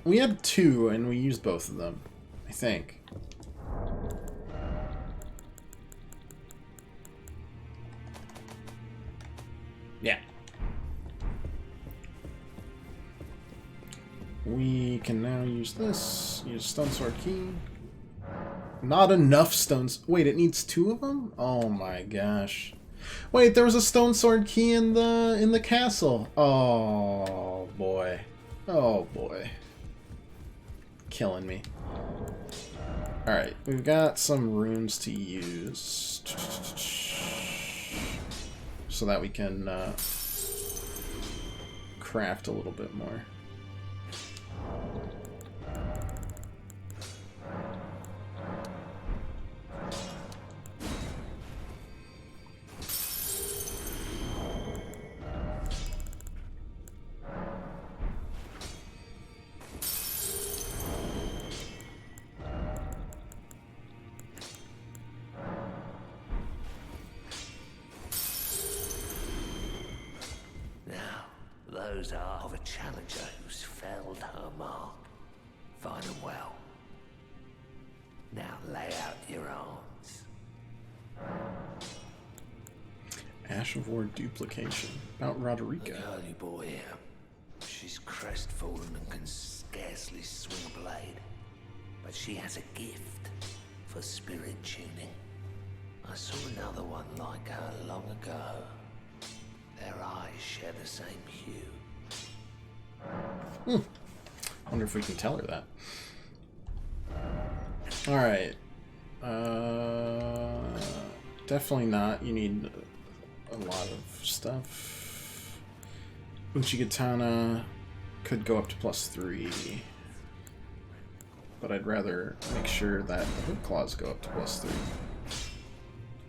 We had 2 and we used both of them, I think. Yeah. We can now use this. Use Stone Sword Key. Not enough stones. Wait, it needs 2 of them? Oh my gosh. Wait, there was a Stone Sword Key in the castle. Oh boy. Oh boy. Killing me. Alright, we've got some runes to use. So that we can craft a little bit more. Those are of a challenger who's felled her mark. Find them well. Now lay out your arms. Ash of War duplication. About The Roderica. girly boy here. She's crestfallen and can scarcely swing a blade. But she has a gift for spirit tuning. I saw another one like her long ago. Their eyes share the same hue. Wonder if we can tell her that. Alright. Definitely not. You need a lot of stuff. Uchigatana could go up to +3. But I'd rather make sure that the hook claws go up to +3.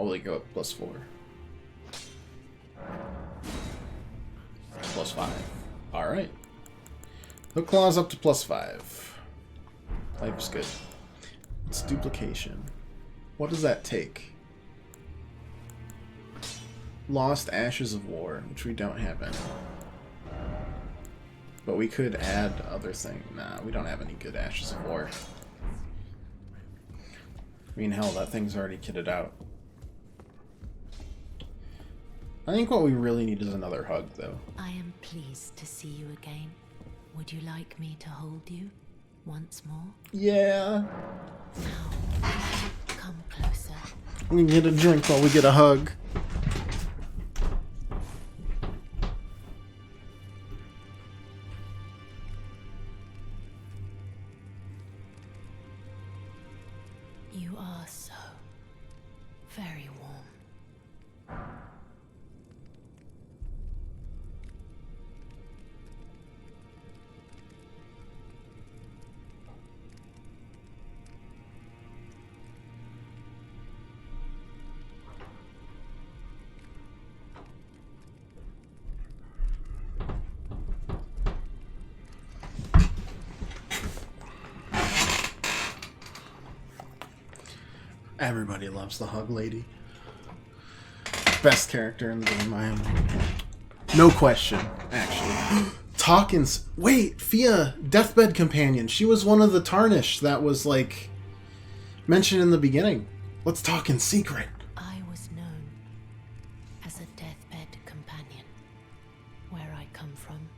Oh, they go up +4. +5. Alright. Hook claws up to +5. Life's good. It's duplication. What does that take? Lost Ashes of War, which we don't have any. But we could add other things. Nah, we don't have any good Ashes of War. I mean, hell, that thing's already kitted out. I think what we really need is another hug, though. I am pleased to see you again. Would you like me to hold you once more? Yeah. Now, come closer. We can get a drink while we get a hug. You are so very warm. Everybody loves the Hug Lady. Best character in the game, I am. No question, actually. Talkins. Wait, Fia, Deathbed Companion. She was one of the Tarnished that was, like, mentioned in the beginning. Let's talk in secret. I was known as a deathbed companion. Where I come from,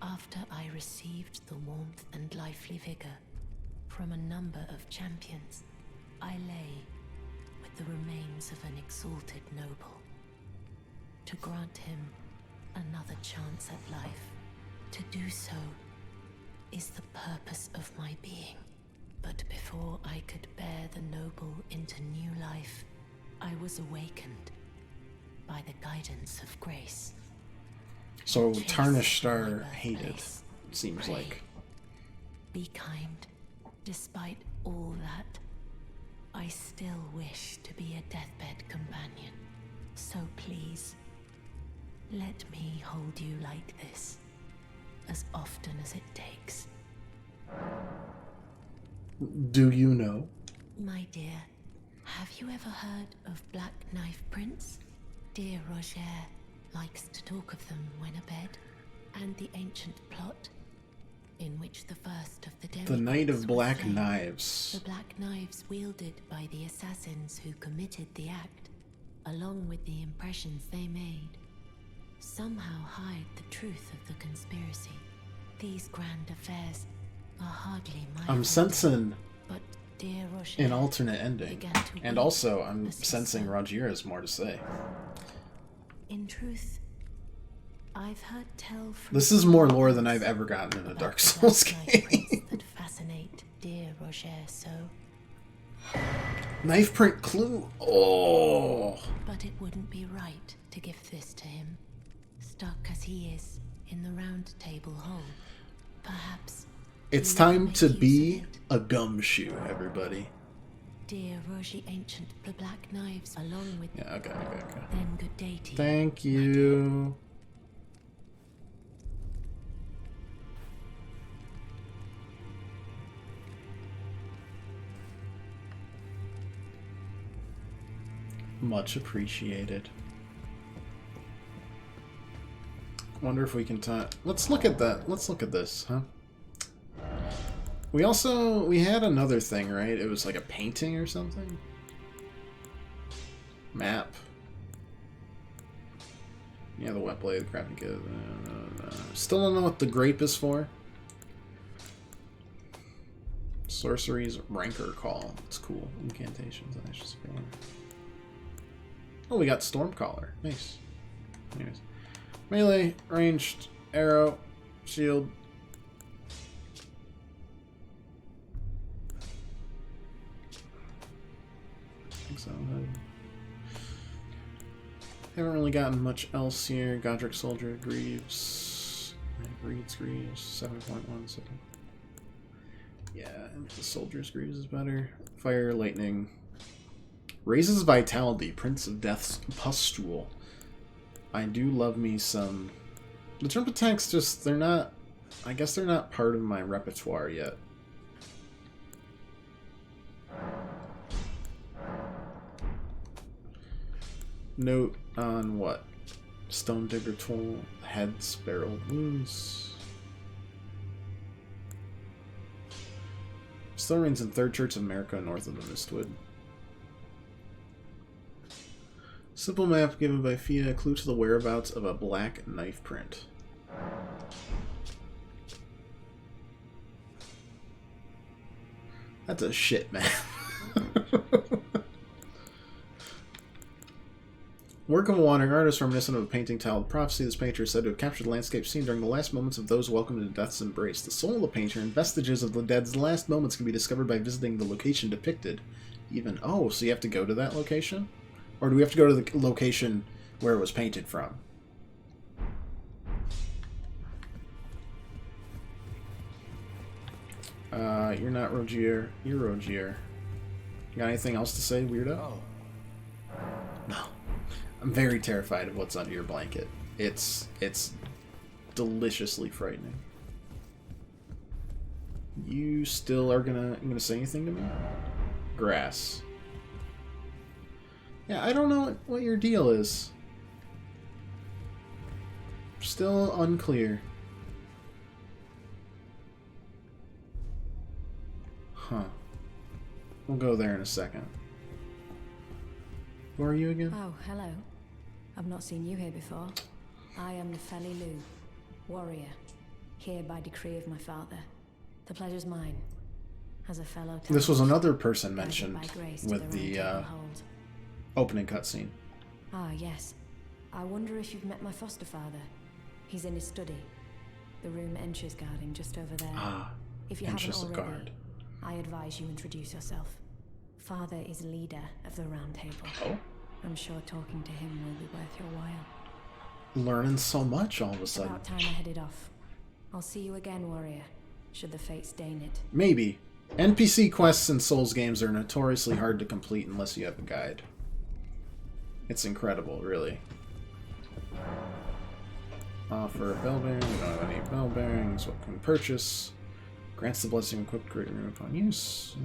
after I received the warmth and lively vigor from a number of champions, I lay with the remains of an exalted noble. To grant him another chance at life, to do so is the purpose of my being. But before I could bear the noble into new life, I was awakened by the guidance of grace. So Chase Tarnished my are birthplace. hated, it seems Pray. like. Be kind. Despite all that, I still wish to be a deathbed companion. So please, let me hold you like this, as often as it takes. Do you know? My dear, have you ever heard of Black Knife Prince? Dear Roger likes to talk of them when abed, and the ancient plot in which the first of the The demigods Knight of was Black slain. Knives. The black knives wielded by the assassins who committed the act, along with the impressions they made, somehow hide the truth of the conspiracy. These grand affairs are hardly my I'm forte, sensing but dear Roger an alternate ending. began to And weep also, I'm as he sensing spoke. Rogier has more to say. In truth, I've heard tell from This is more lore than I've ever gotten in a about Dark the Souls Black Knight game. Prince that fascinate dear Roger so, Knife print clue. Oh. but it wouldn't be right to give this to him, stuck as he is in the round table hole. Perhaps It's you time make to use of be it. a gumshoe, everybody. Dear Roger Ancient, the black knives, along with Yeah, okay. then good day to you. Thank you. Much appreciated. Wonder if we can let's look at that. Let's look at this, huh? We had another thing, right? It was like a painting or something? Map. Yeah, the wet blade, the crafting kit. Still don't know what the grape is for. Sorcery's Rancor Call. It's cool. Incantations. Ashes of Valor. Oh, we got Stormcaller. Nice. Anyways. Melee, ranged, arrow, shield. I think so. Haven't really gotten much else here. Godric Soldier, Greaves. Greaves, 7.1. Yeah, the Soldier's Greaves is better. Fire, Lightning. Raises Vitality, Prince of Death's Pustule. I do love me some... The jump attacks just, they're not... I guess they're not part of my repertoire yet. Note on what? Stone Digger Tool, Head, Sparrow Wounds. Still remains in Third Church of America, north of the Mistwood. Simple map given by Fia, a clue to the whereabouts of a black knife print. That's a shit map. Work of a wandering artist reminiscent of a painting titled Prophecy. This painter is said to have captured the landscape scene during the last moments of those welcomed into death's embrace. The soul of the painter and vestiges of the dead's last moments can be discovered by visiting the location depicted. Even, oh, so you have to go to that location? Or do we have to go to the location where it was painted from? You're not Rogier. You're Rogier. You got anything else to say, weirdo? Oh, No. I'm very terrified of what's under your blanket. It's deliciously frightening. You still are gonna say anything to me? Grass. Yeah, I don't know what your deal is. Still unclear. Huh. We'll go there in a second. Who are you again? Oh, hello. I've not seen you here before. I am the Feli Lu, warrior, here by decree of my father. The pleasure's mine. As a fellow This was talent, another person guided mentioned by grace to with the the Round Table Hold. opening cutscene. Ah, yes. I wonder if you've met my foster father. He's in his study. The room Encher's guarding just over there. Ah, If you haven't Encher's the already, guard. I advise you introduce yourself. Father is leader of the Round Table. Oh, I'm sure talking to him will be worth your while. learning so much all of a sudden. About time I headed off. I'll see you again, warrior, should the fates deign it. Maybe. NPC quests in Souls games are notoriously hard to complete unless you have a guide. It's incredible, really. Offer a bell bearing. We don't have any bell bearings. What can we purchase? Grants the blessing equipped greater room upon use.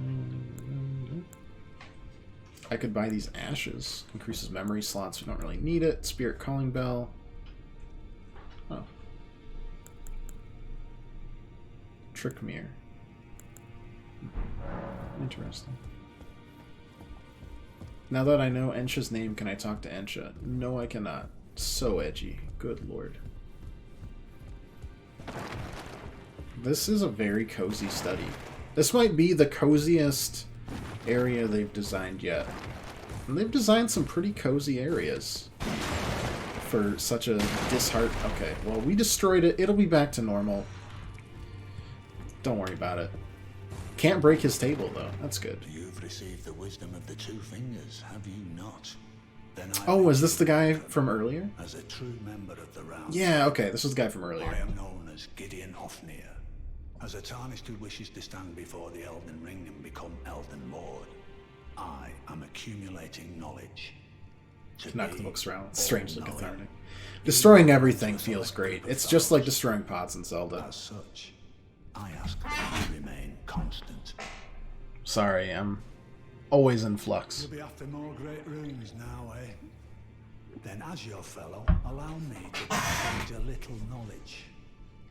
I could buy these ashes. Increases memory slots. We don't really need it. Spirit calling bell. Oh. Trick mirror. Interesting. Now that I know Ensha's name, can I talk to Ensha? No, I cannot. So edgy. Good lord. This is a very cozy study. This might be the coziest area they've designed yet. And they've designed some pretty cozy areas for such a disheart. Okay, well, we destroyed it. It'll be back to normal. Don't worry about it. Can't break his table, though. That's good. You've received the wisdom of the two fingers, have you not? Then Oh, is this the guy from earlier? As a true member of the Round. Yeah, okay, this was the guy from earlier. I am known as Gideon Ofnir. As a tarnished who wishes to stand before the Elden Ring and become Elden Lord, I am accumulating knowledge. To Knock be the books around. It's strangely all-knowing. cathartic. Destroying everything feels great. It's just like destroying pots in Zelda. As such, I ask that you remain constant. Sorry, I'm always in flux. You'll be after more great runes now, eh? Then, as your fellow, allow me to provide a little knowledge.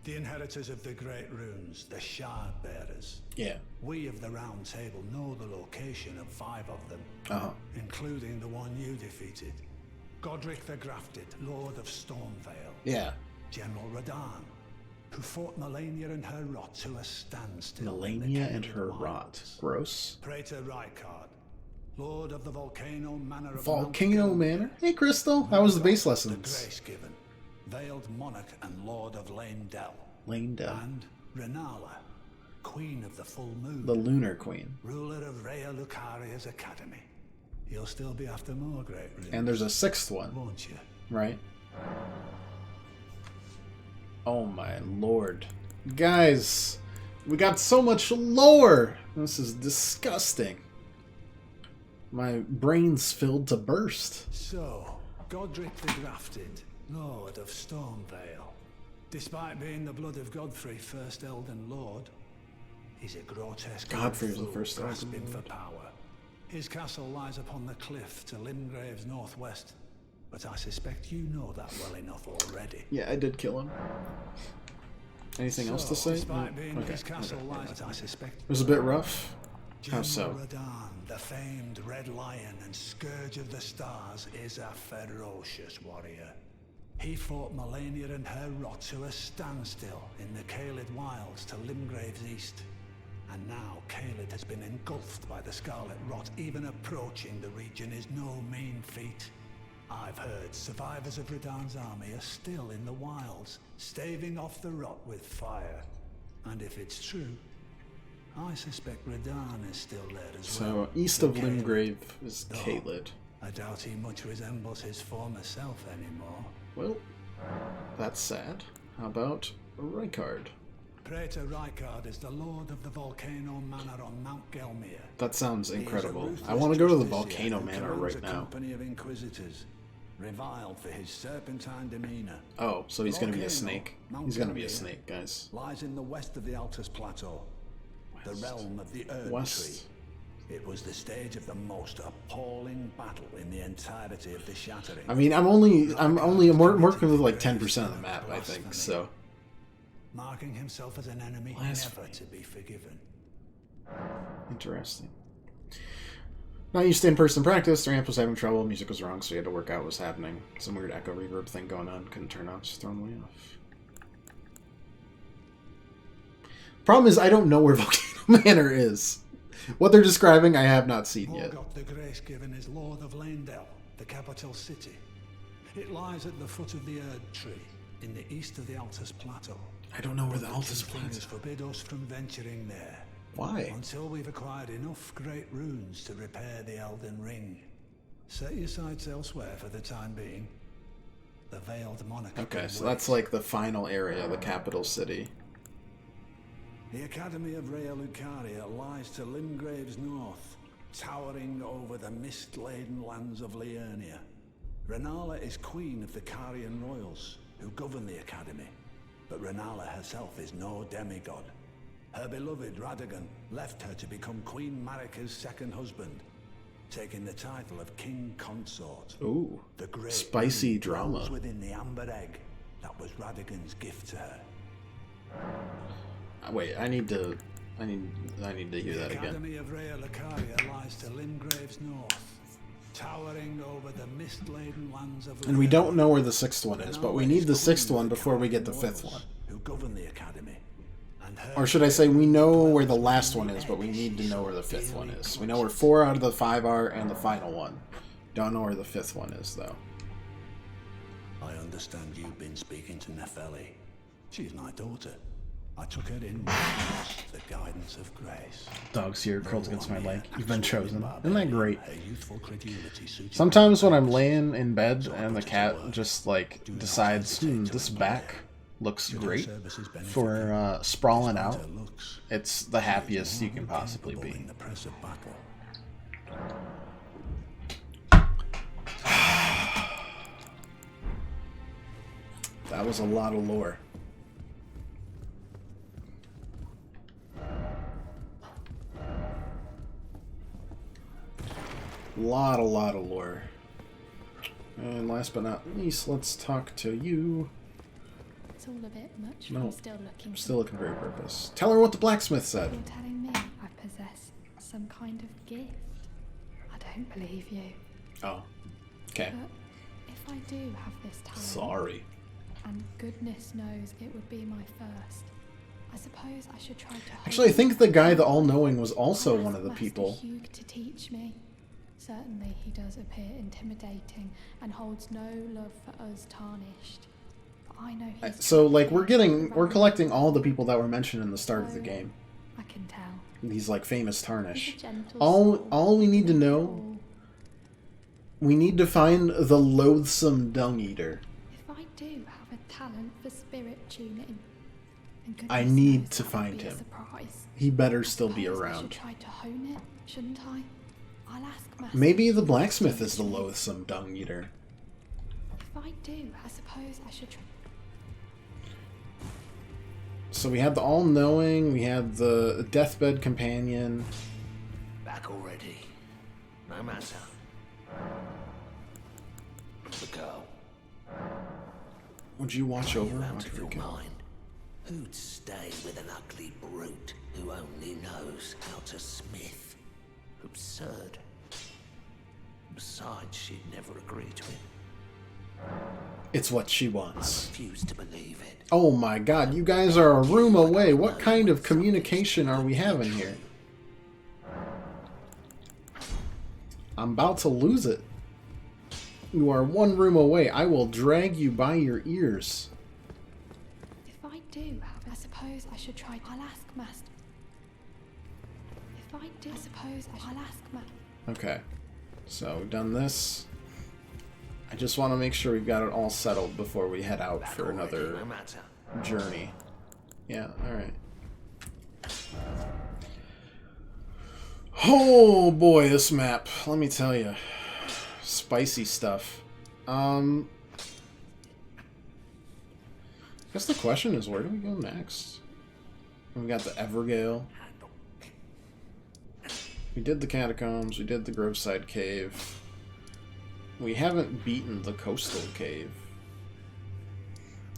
The inheritors of the great runes, the Shard Bearers. Yeah. We of the Round Table know the location of 5 of them, Uh-huh. including the one you defeated. Godric the Grafted, Lord of Stormvale. Yeah. General Radahn, who fought Melania and her rot to a standstill. in the Melania and Caelid her Wilds. rot. Gross. Praetor Rykard, Lord of the Volcano Manor of Volcano Mount Manor? Hey, Crystal. How was the base lessons? The Grace Given, Veiled Monarch and Lord of Lane Dell. Lane Dell. And Renala, Queen of the Full Moon. The Lunar Queen. Ruler of Rhea Lucaria's Academy. You'll still be after more great runes. And there's a 6th one, Won't you? right? Oh my lord. Guys, we got so much lore! This is disgusting. My brain's filled to burst. So, Godric the Grafted, Lord of Stormvale. Despite being the blood of Godfrey, first Elden Lord, he's a grotesque Godfrey was the fool first Elden grasping Lord. for power. His castle lies upon the cliff to Limgrave's northwest, but I suspect you know that well enough already. Yeah, I did kill him. Anything else to say? Despite No? being Okay. his castle Okay. lies, I suspect It was a bit rough. How General so? Radahn, the famed Red Lion and Scourge of the Stars, is a ferocious warrior. He fought Melania and her rot to a standstill in the Caelid Wilds to Limgrave's east. And now Caelid has been engulfed by the Scarlet Rot. Even approaching the region is no mean feat. I've heard survivors of Radahn's army are still in the wilds, staving off the rot with fire. And if it's true, I suspect Radahn is still there as well. So, east The of Caelid. Limgrave is Though, Caelid. I doubt he much resembles his former self anymore. Well, that's sad. How about Rykard? Praetor Rykard is the Lord of the Volcano Manor on Mount Gelmir. That sounds He is a incredible. ruthless I want to go to the justiciar Volcano who Manor commands right a now. company of inquisitors, reviled for his serpentine demeanor. Oh, so he's going to be a Volcano, snake. Mount He's going to be a Gelmir, snake, guys. Lies in the west of the Altus Plateau, the West. realm of the Erd West. Tree. It was the stage of the most appalling battle in the entirety of the Shattering. I mean, I'm only working with like 10% of the map, I think. So, marking himself as an enemy never to be forgiven. Interesting. Not used to in-person practice. The amp was having trouble. Music was wrong, so we had to work out what was happening. Some weird echo reverb thing going on. Couldn't turn on. Just thrown way off. Problem is, I don't know where Volcano Manor is. What they're describing, I have not seen yet. Morgoth the Grace-given is Lord of Landel, the capital city. It lies at the foot of the Erd Tree, in the east of the Altus Plateau. I don't know where the Altus Plateau is. Forbid us from venturing there. Why? Until we've acquired enough great runes to repair the Elden Ring. Set your sights elsewhere for the time being. The Veiled Monarch. Okay, so that's like the final area, the capital city. The Academy of Rhea Lucaria lies to Limgrave's north, towering over the mist-laden lands of Liurnia. Renala is queen of the Carian royals, who govern the Academy. But Renala herself is no demigod. Her beloved Radagon left her to become Queen Marika's second husband, taking the title of King Consort. Ooh, the great spicy drama within the amber egg that was Radagon's gift to her. Wait, I need to hear that again. The Academy of Rhea Lucaria lies to Limgrave's north, towering over the mist-laden lands of. And we don't know where the sixth one is, but we need the sixth one before we get the fifth one. Who govern the Academy? Or should I say, we know where the last one is, but we need to know where the fifth one is. We know where 4 out of the 5 are, and the final one. Don't know where the fifth one is, though. I understand you've been speaking to Nefeli. She's my daughter. I took her in with the guidance of grace. Dog's here, curled against my leg. You've been chosen. Isn't that great? Sometimes when I'm laying in bed and the cat just, like, decides, this back looks great for sprawling out, it's the happiest you can possibly be. That was a lot of lore. Lot of lore. And last but not least, let's talk to you. It's all a bit much. No, I'm still looking for your purpose. Tell her what the blacksmith said. You're telling me I possess some kind of gift? I don't believe you. Oh, okay. But if I do have this talent, Sorry. and goodness knows it would be my first, I suppose I should try to. Actually, I think the guy, the all-knowing, was also one of the people. Hugh to teach me. Certainly, he does appear intimidating and holds no love for us tarnished. I know he's So, like, we're collecting all the people that were mentioned in the start of the game. I can tell. These, like, famous Tarnish. He's a gentle All soul. we need to know, we need to find the loathsome Dung Eater. If I do have a talent for spirit tuning, and I goodness need knows to that would find be a him. surprise. He better still be Suppose I around. should try to hone it, shouldn't I? I'll ask Master. Maybe the blacksmith is the loathsome Dung Eater. If I do, I suppose I should try. So we had the all-knowing, we had the deathbed companion. Back already. No matter. The girl. Would you watch over? Out of Watch your over. mind. Who'd stay with an ugly brute who only knows how to smith? Absurd. Besides, she'd never agree to it. It's what she I wants. refuse to believe it. Oh my god, you guys are a room away. What kind of communication are we having here? I'm about to lose it. You are one room away. I will drag you by your ears. If I do have, I suppose I should try. I'll ask Master. If I do, I suppose I'll ask Master. Okay. So we've done this. I just want to make sure we've got it all settled before we head out for another journey. Yeah, alright. Oh boy, this map. Let me tell you. Spicy stuff. I guess the question is, where do we go next? We got the Evergale. We did the catacombs, we did the Groveside Cave. We haven't beaten the coastal cave.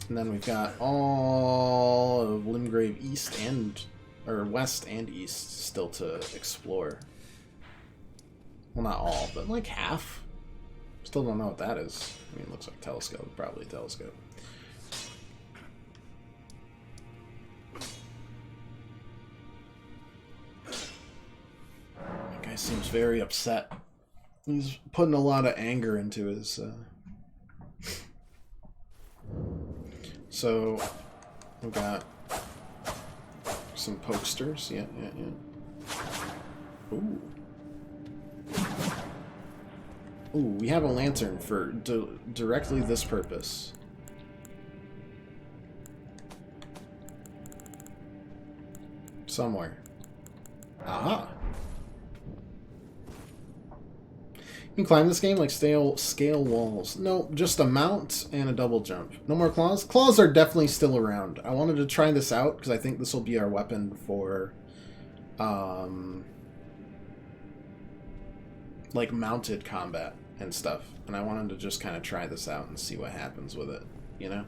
And then we've got all of Limgrave East and... or West and East still to explore. Well, not all, but like half. Still don't know what that is. I mean, it looks like a telescope. Probably a telescope. That guy seems very upset. He's putting a lot of anger into his... So, we got some posters. Yeah. Ooh. Ooh, we have a lantern for directly this purpose. Somewhere. Aha! You can climb this game like scale walls. No, just a mount and a double jump. No more claws? Claws are definitely still around. I wanted to try this out because I think this will be our weapon for like mounted combat and stuff. And I wanted to just kind of try this out and see what happens with it, you know?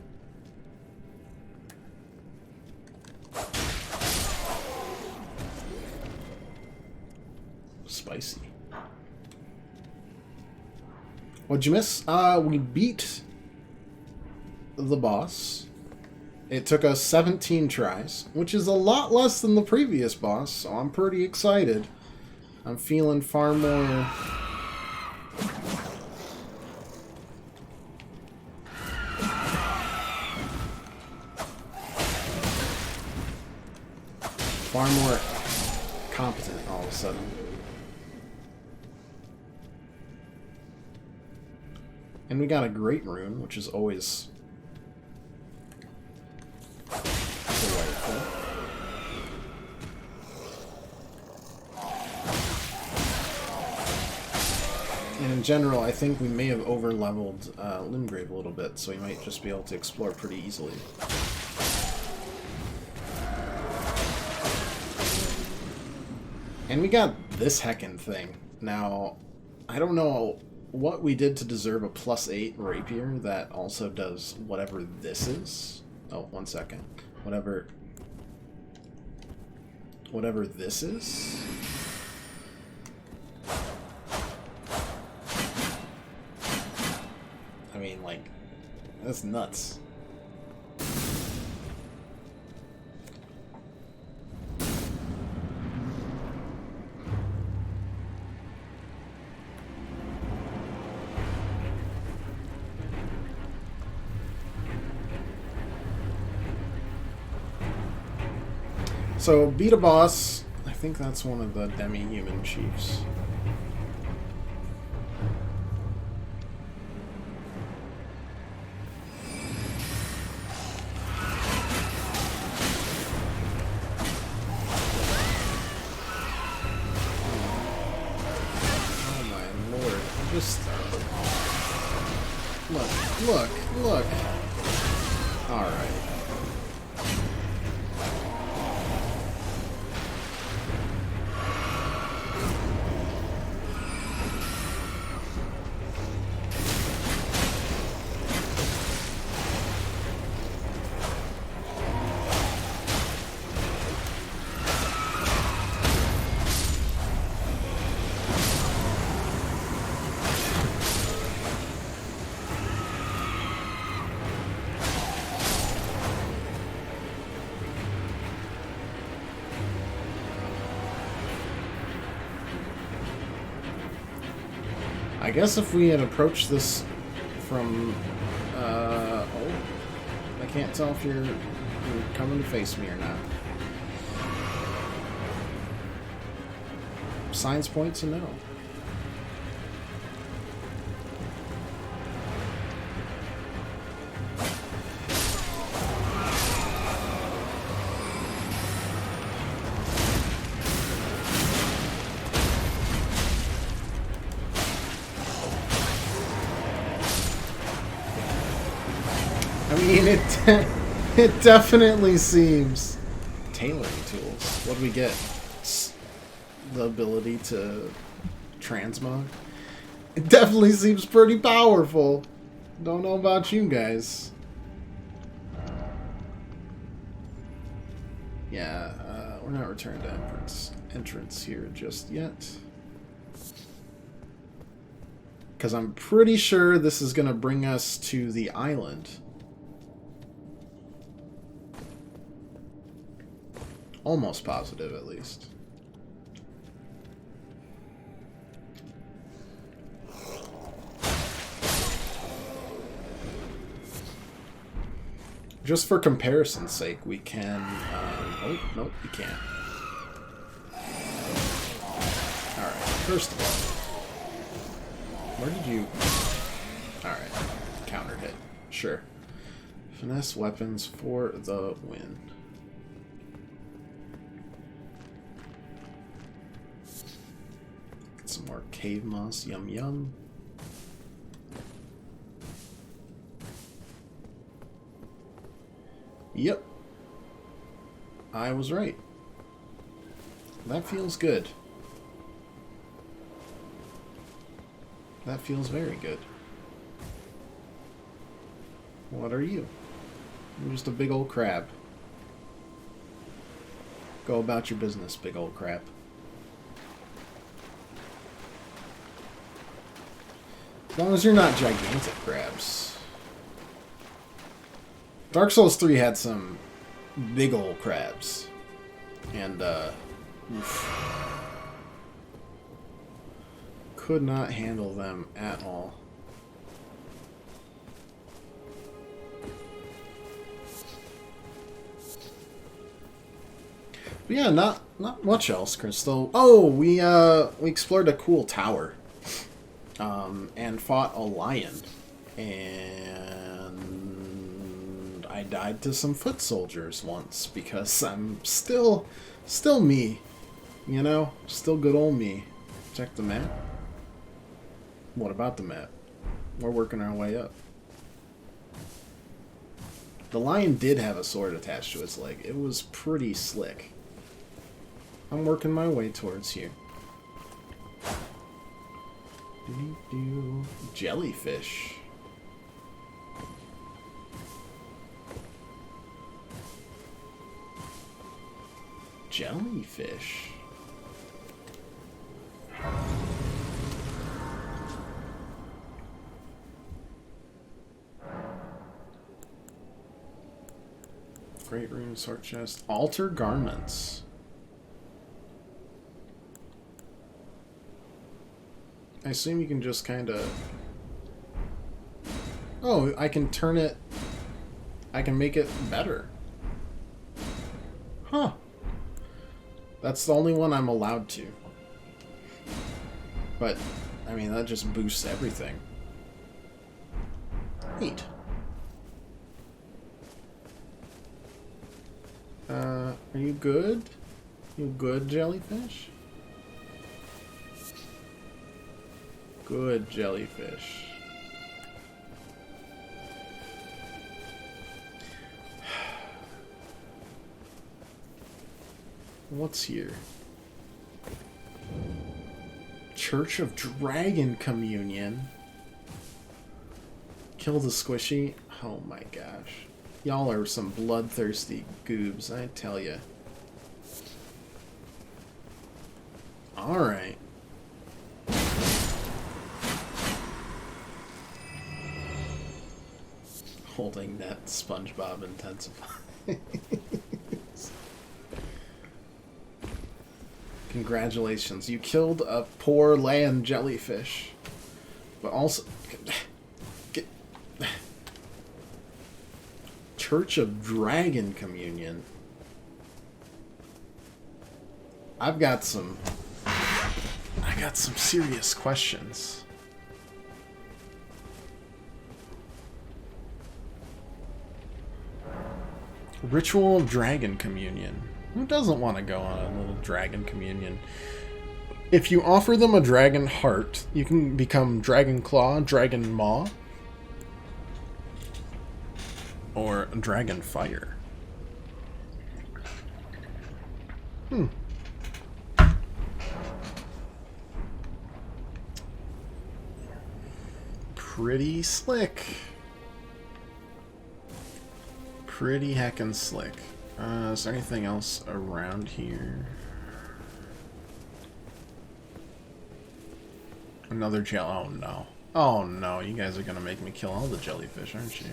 Spicy. What'd you miss? We beat the boss. It took us 17 tries, which is a lot less than the previous boss, so I'm pretty excited. I'm feeling far more... far more competent all of a sudden. And we got a great rune, which is always delightful. And in general, I think we may have over-leveled Limgrave a little bit, so we might just be able to explore pretty easily. And we got this heckin' thing. Now, I don't know what we did to deserve a +8 rapier that also does whatever this is. Oh, 1 second. Whatever this is. I mean, like, that's nuts. So, beat a boss. I think that's one of the demi-human chiefs. Oh my lord. Just... Look. Alright. I guess if we had approached this from, oh, I can't tell if you're coming to face me or not. Signs point to no. I mean, it definitely seems... Tailoring tools. What do we get? the ability to transmog. It definitely seems pretty powerful. Don't know about you guys. Yeah, we're not returning to entrance here just yet. Because I'm pretty sure this is going to bring us to the island. Almost positive, at least. Just for comparison's sake, we can... oh, nope, we can't. Alright, first of all... Where did you... Alright, counter hit. Sure. Finesse weapons for the win. Get some more cave moss, yum yum. Yep. I was right. That feels good. That feels very good. What are you? I'm just a big old crab. Go about your business, big old crab. As long as you're not gigantic crabs. Dark Souls 3 had some big old crabs. And, oof. Could not handle them at all. But yeah, not much else, Crystal. Oh, we explored a cool tower. And fought a lion. And I died to some foot soldiers once because I'm still me. You know? Still good old me. Check the map. What about the map? We're working our way up. The lion did have a sword attached to its leg. It was pretty slick. I'm working my way towards here. Jellyfish. Jellyfish. Great room, sword chest. Altar garments. I assume you can just kind of... Oh, I can turn it... I can make it better. Huh. That's the only one I'm allowed to. But, I mean, that just boosts everything. Neat. Are you good? You good, jellyfish? Good, jellyfish. What's here? Church of Dragon Communion. Kill the squishy. Oh my gosh. Y'all are some bloodthirsty goobs, I tell ya. Alright. Holding that SpongeBob intensifies. Congratulations, you killed a poor land jellyfish. But also... Church of Dragon Communion. I got some serious questions. Ritual of Dragon Communion. Who doesn't want to go on a little dragon communion? If you offer them a dragon heart, you can become Dragon Claw, Dragon Maw, or Dragon Fire. pretty slick. Pretty heckin' slick. Is there anything else around here? Another gel. Oh no. Oh no, you guys are gonna make me kill all the jellyfish, aren't you?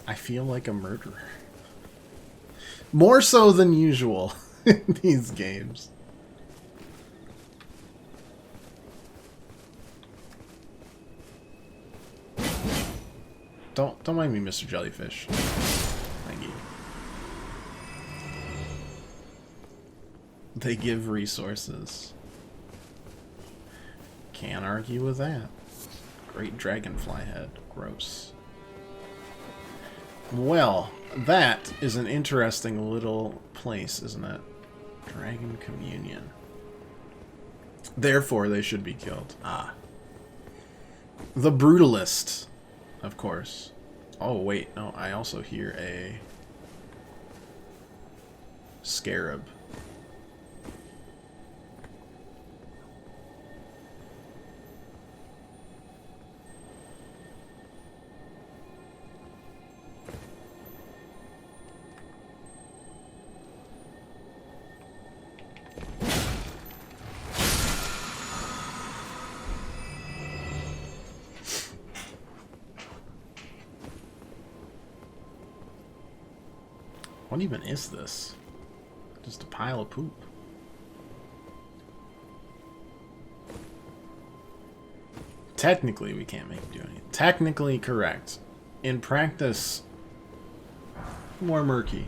I feel like a murderer. More so than usual in these games. Don't mind me, Mr. Jellyfish. Thank you. They give resources. Can't argue with that. Great dragonfly head. Gross. Well, that is an interesting little place, isn't it? Dragon Communion. Therefore, they should be killed. Ah. The Brutalist, of course. Oh, wait. No, I also hear a scarab. What even is this? Just a pile of poop. Technically, we can't make it do anything. Technically correct. In practice, more murky.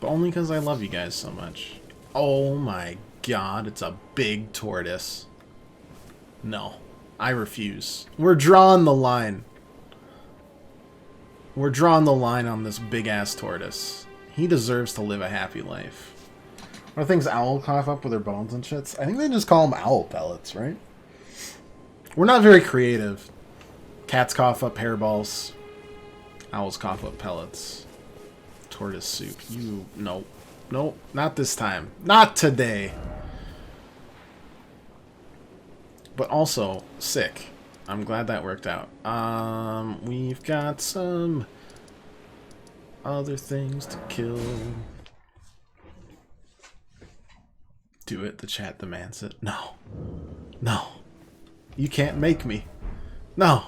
But only because I love you guys so much. Oh my god, it's a big tortoise. No, I refuse. We're drawing the line. We're drawing the line on this big-ass tortoise. He deserves to live a happy life. What are things owl cough up with their bones and shits? I think they just call them owl pellets, right? We're not very creative. Cats cough up hairballs. Owls cough up pellets. Tortoise soup. You... Nope. Nope. Not this time. Not today. But also, sick. I'm glad that worked out. We've got some other things to kill. Do it. The chat demands it. No. No. You can't make me. No.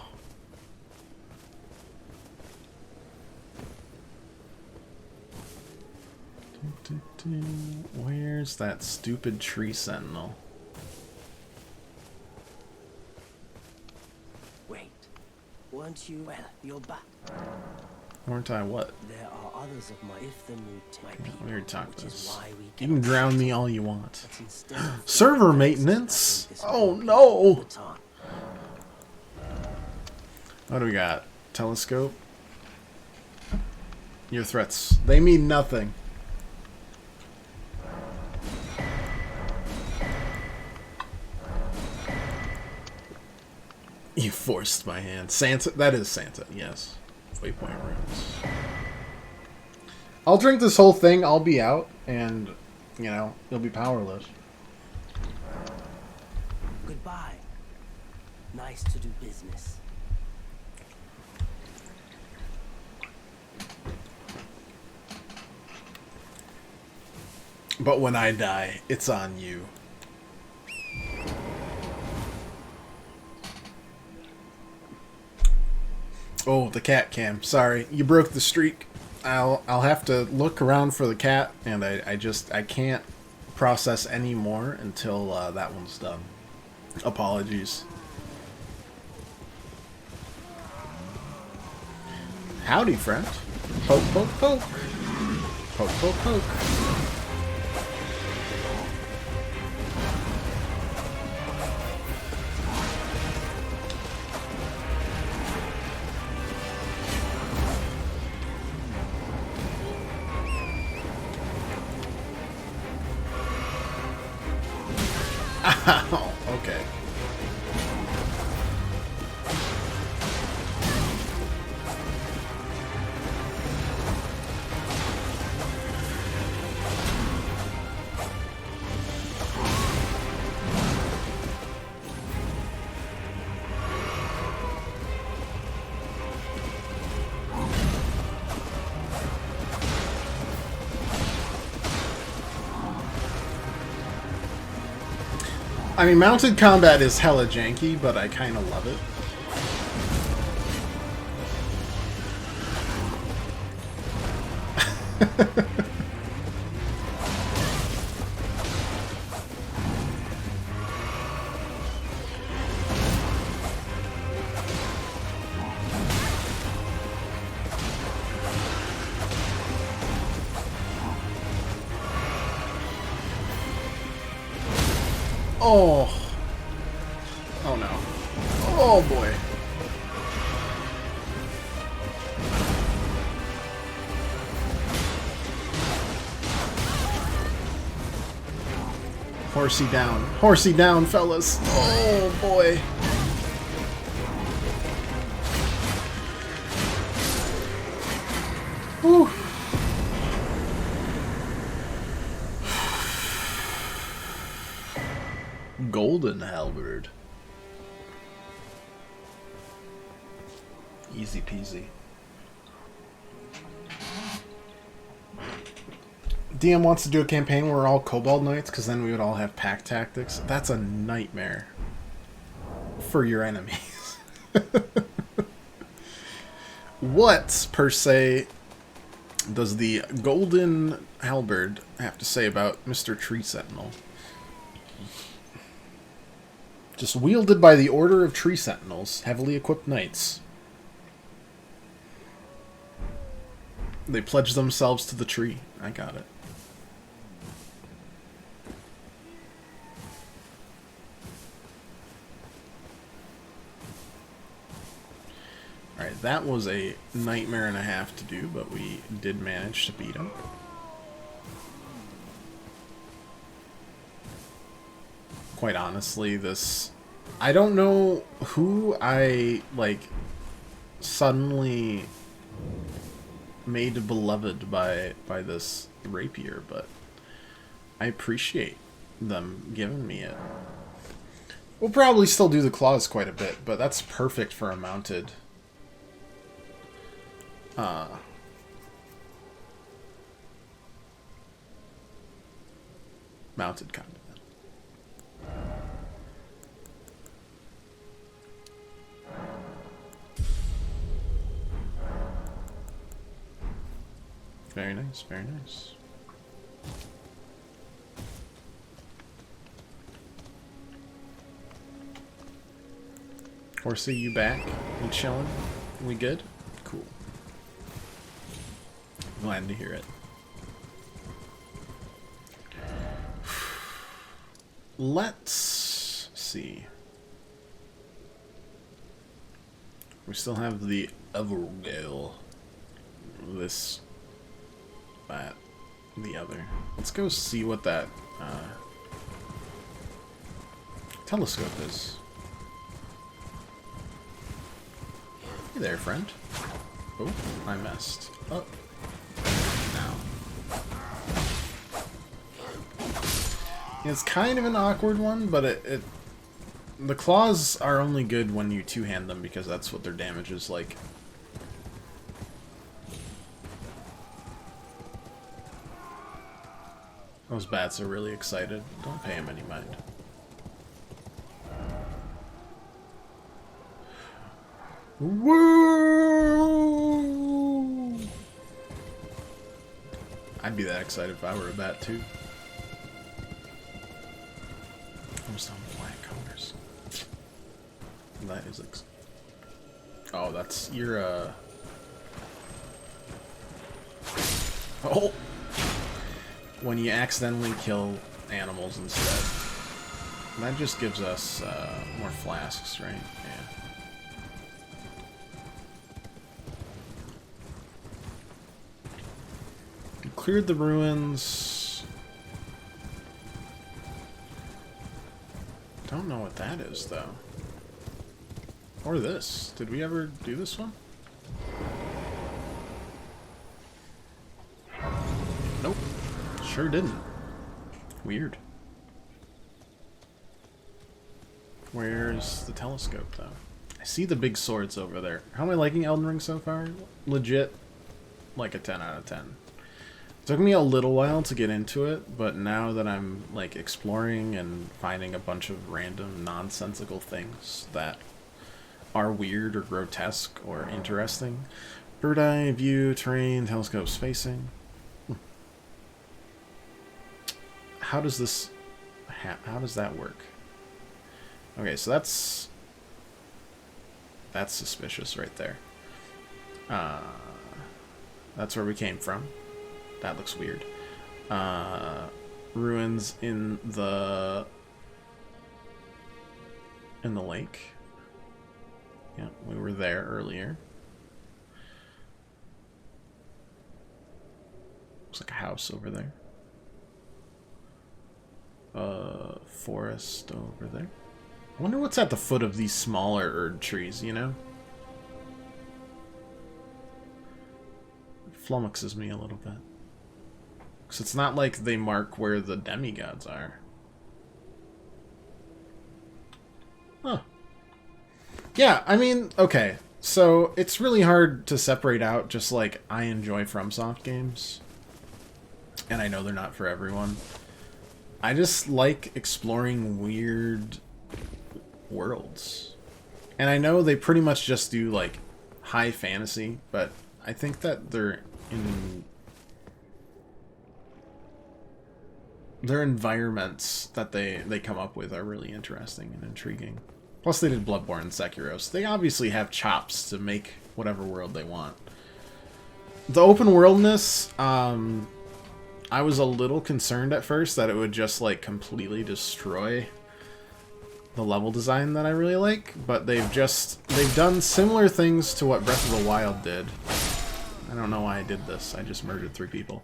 Where's that stupid tree sentinel? Weren't you? Well, you're back. Weren't I what? There are others of my if the mood my people. We already talked Which is this. why we You can drown me all you want. But instead of Server maintenance? Oh no! What do we got? Telescope? Your threats. They mean nothing. You forced my hand. Santa? That is Santa, yes. Waypoint rooms. I'll drink this whole thing, I'll be out, and, you know, you'll be powerless. Goodbye. Nice to do business. But when I die, it's on you. Oh, the cat cam. Sorry, you broke the streak. I'll have to look around for the cat, and I can't process any more until that one's done. Apologies. Howdy, friend. Poke, poke, poke. Poke, poke, poke. Ow, okay. I mean, mounted combat is hella janky, but I kind of love it. Oh. Oh no. Oh boy. Horsey down. Horsey down, fellas. Oh boy. Whew. Golden halberd. Easy peasy. DM wants to do a campaign where we're all Kobold Knights, because then we would all have pack tactics. That's a nightmare for your enemies. What, per se, does the Golden Halberd have to say about Mr. Tree Sentinel? Just wielded by the Order of Tree Sentinels, heavily equipped knights. They pledge themselves to the tree. I got it. Alright, that was a nightmare and a half to do, but we did manage to beat him. Quite honestly, this... I don't know who I, like, suddenly made beloved by this rapier, but I appreciate them giving me it. We'll probably still do the claws quite a bit, but that's perfect for a mounted... mounted combat. Very nice, very nice. Horsey, you back? You chilling? We good? Cool. Glad to hear it. Let's see. We still have the Evergale. This, that, the other. Let's go see what that telescope is. Hey there, friend. Oh, I messed up. Now. It's kind of an awkward one, but the claws are only good when you two-hand them because that's what their damage is like. Those bats are really excited. Don't pay them any mind. Woo! I'd be that excited if I were a bat too. I'm still in black colors. That is oh, that's your oh! When you accidentally kill animals instead. That just gives us more flasks, right? Yeah. We cleared the ruins. Don't know what that is, though. Or this. Did we ever do this one? Nope. Sure didn't. Weird. Where's the telescope, though? I see the big swords over there. How am I liking Elden Ring so far? Legit, like a 10 out of 10. Took me a little while to get into it, but now that I'm like exploring and finding a bunch of random nonsensical things that are weird or grotesque or interesting. Bird eye, view, terrain, telescope spacing. How does this... how does that work? Okay, so that's suspicious right there. That's where we came from. That looks weird. Ruins in the lake. Yeah, we were there earlier. Looks like a house over there. Forest over there. I wonder what's at the foot of these smaller Erd trees, you know? It flummoxes me a little bit. Because it's not like they mark where the demigods are. Huh. Yeah, I mean, okay. So, it's really hard to separate out just like I enjoy FromSoft games. And I know they're not for everyone. I just like exploring weird worlds. And I know they pretty much just do like high fantasy, but I think that their environments that they come up with are really interesting and intriguing. Plus they did Bloodborne and Sekiro, so they obviously have chops to make whatever world they want. The open worldness, I was a little concerned at first that it would just like completely destroy the level design that I really like, but they've done similar things to what Breath of the Wild did. I don't know why I did this. I just murdered 3 people.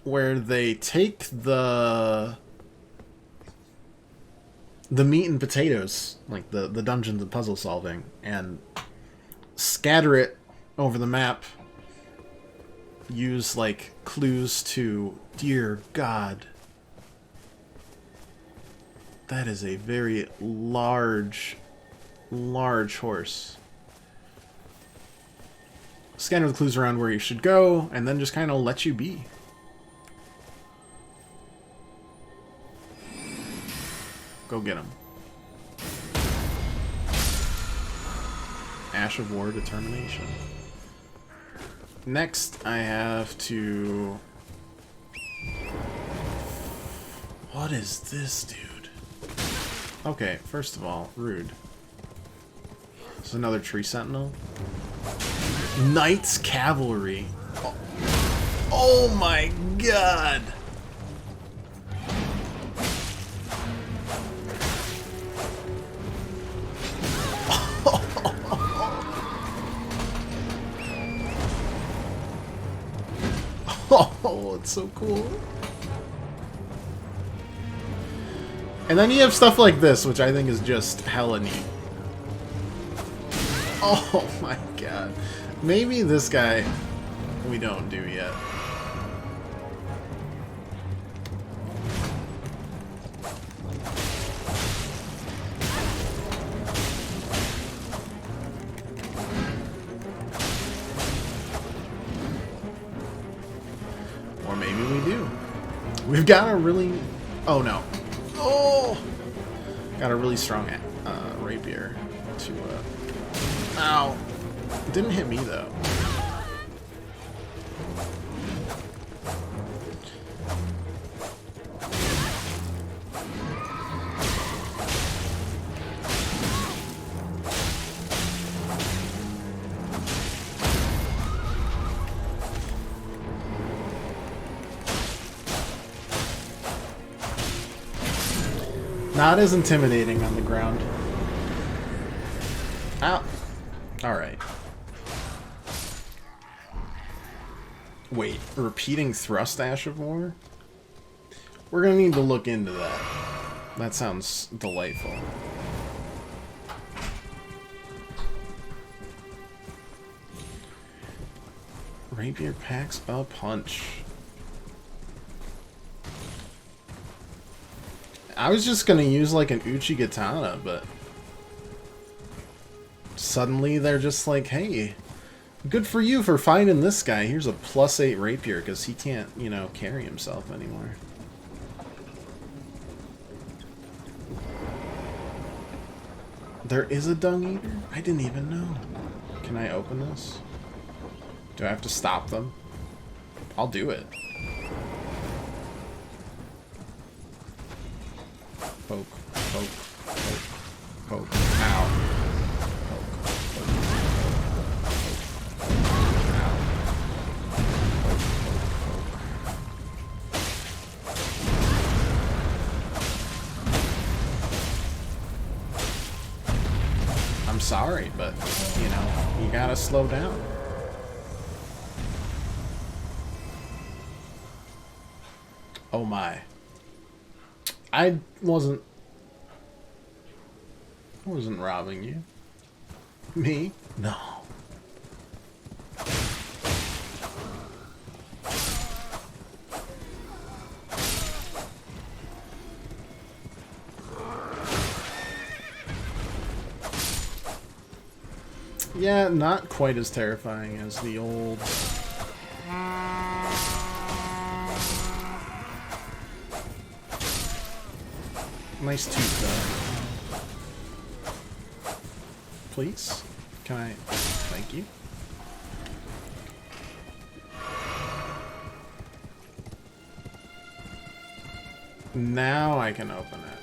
Where they take the meat and potatoes, like the dungeons and puzzle solving, and scatter it over the map. Use like clues to, dear God, that is a very large horse. Scatter the clues around where you should go, and then just kind of let you be. Go get him. Ash of War Determination. Next, I have to... What is this, dude? Okay, first of all, rude. This is another tree sentinel. Knights Cavalry. Oh my god! Oh, it's so cool. And then you have stuff like this, which I think is just hella neat. Oh my god. Maybe this guy we don't do yet. Or maybe we do. We've got a really... Oh no. Oh! Got a really strong rapier to... Ow! It didn't hit me though. Not as intimidating on the ground. Ow. Alright. Wait, repeating thrust Ash of War? We're gonna need to look into that. That sounds delightful. Rapier packs a punch. I was just gonna use like an Uchi Katana, but suddenly they're just like, hey, Good for you for finding this guy. Here's a +8 rapier because he can't, you know, carry himself anymore. There is a dung eater? I didn't even know. Can I open this? Do I have to stop them? I'll do it. Poke, poke, poke, poke. Ow. I'm sorry, but, you know, you gotta slow down. Oh my. I wasn't robbing you. Me? No. Yeah, not quite as terrifying as the old... Nice tooth, though. Please? Can I... Thank you. Now I can open it.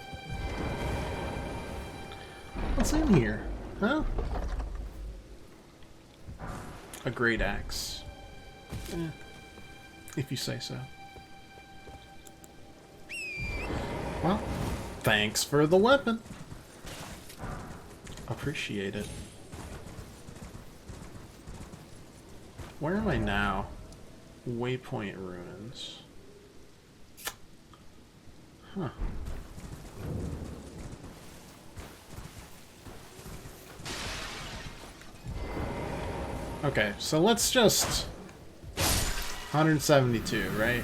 What's in here? Huh? A great axe. If you say so. Well, thanks for the weapon. Appreciate it. Where am I now? Waypoint ruins. Huh. Okay, so let's just... 172, right?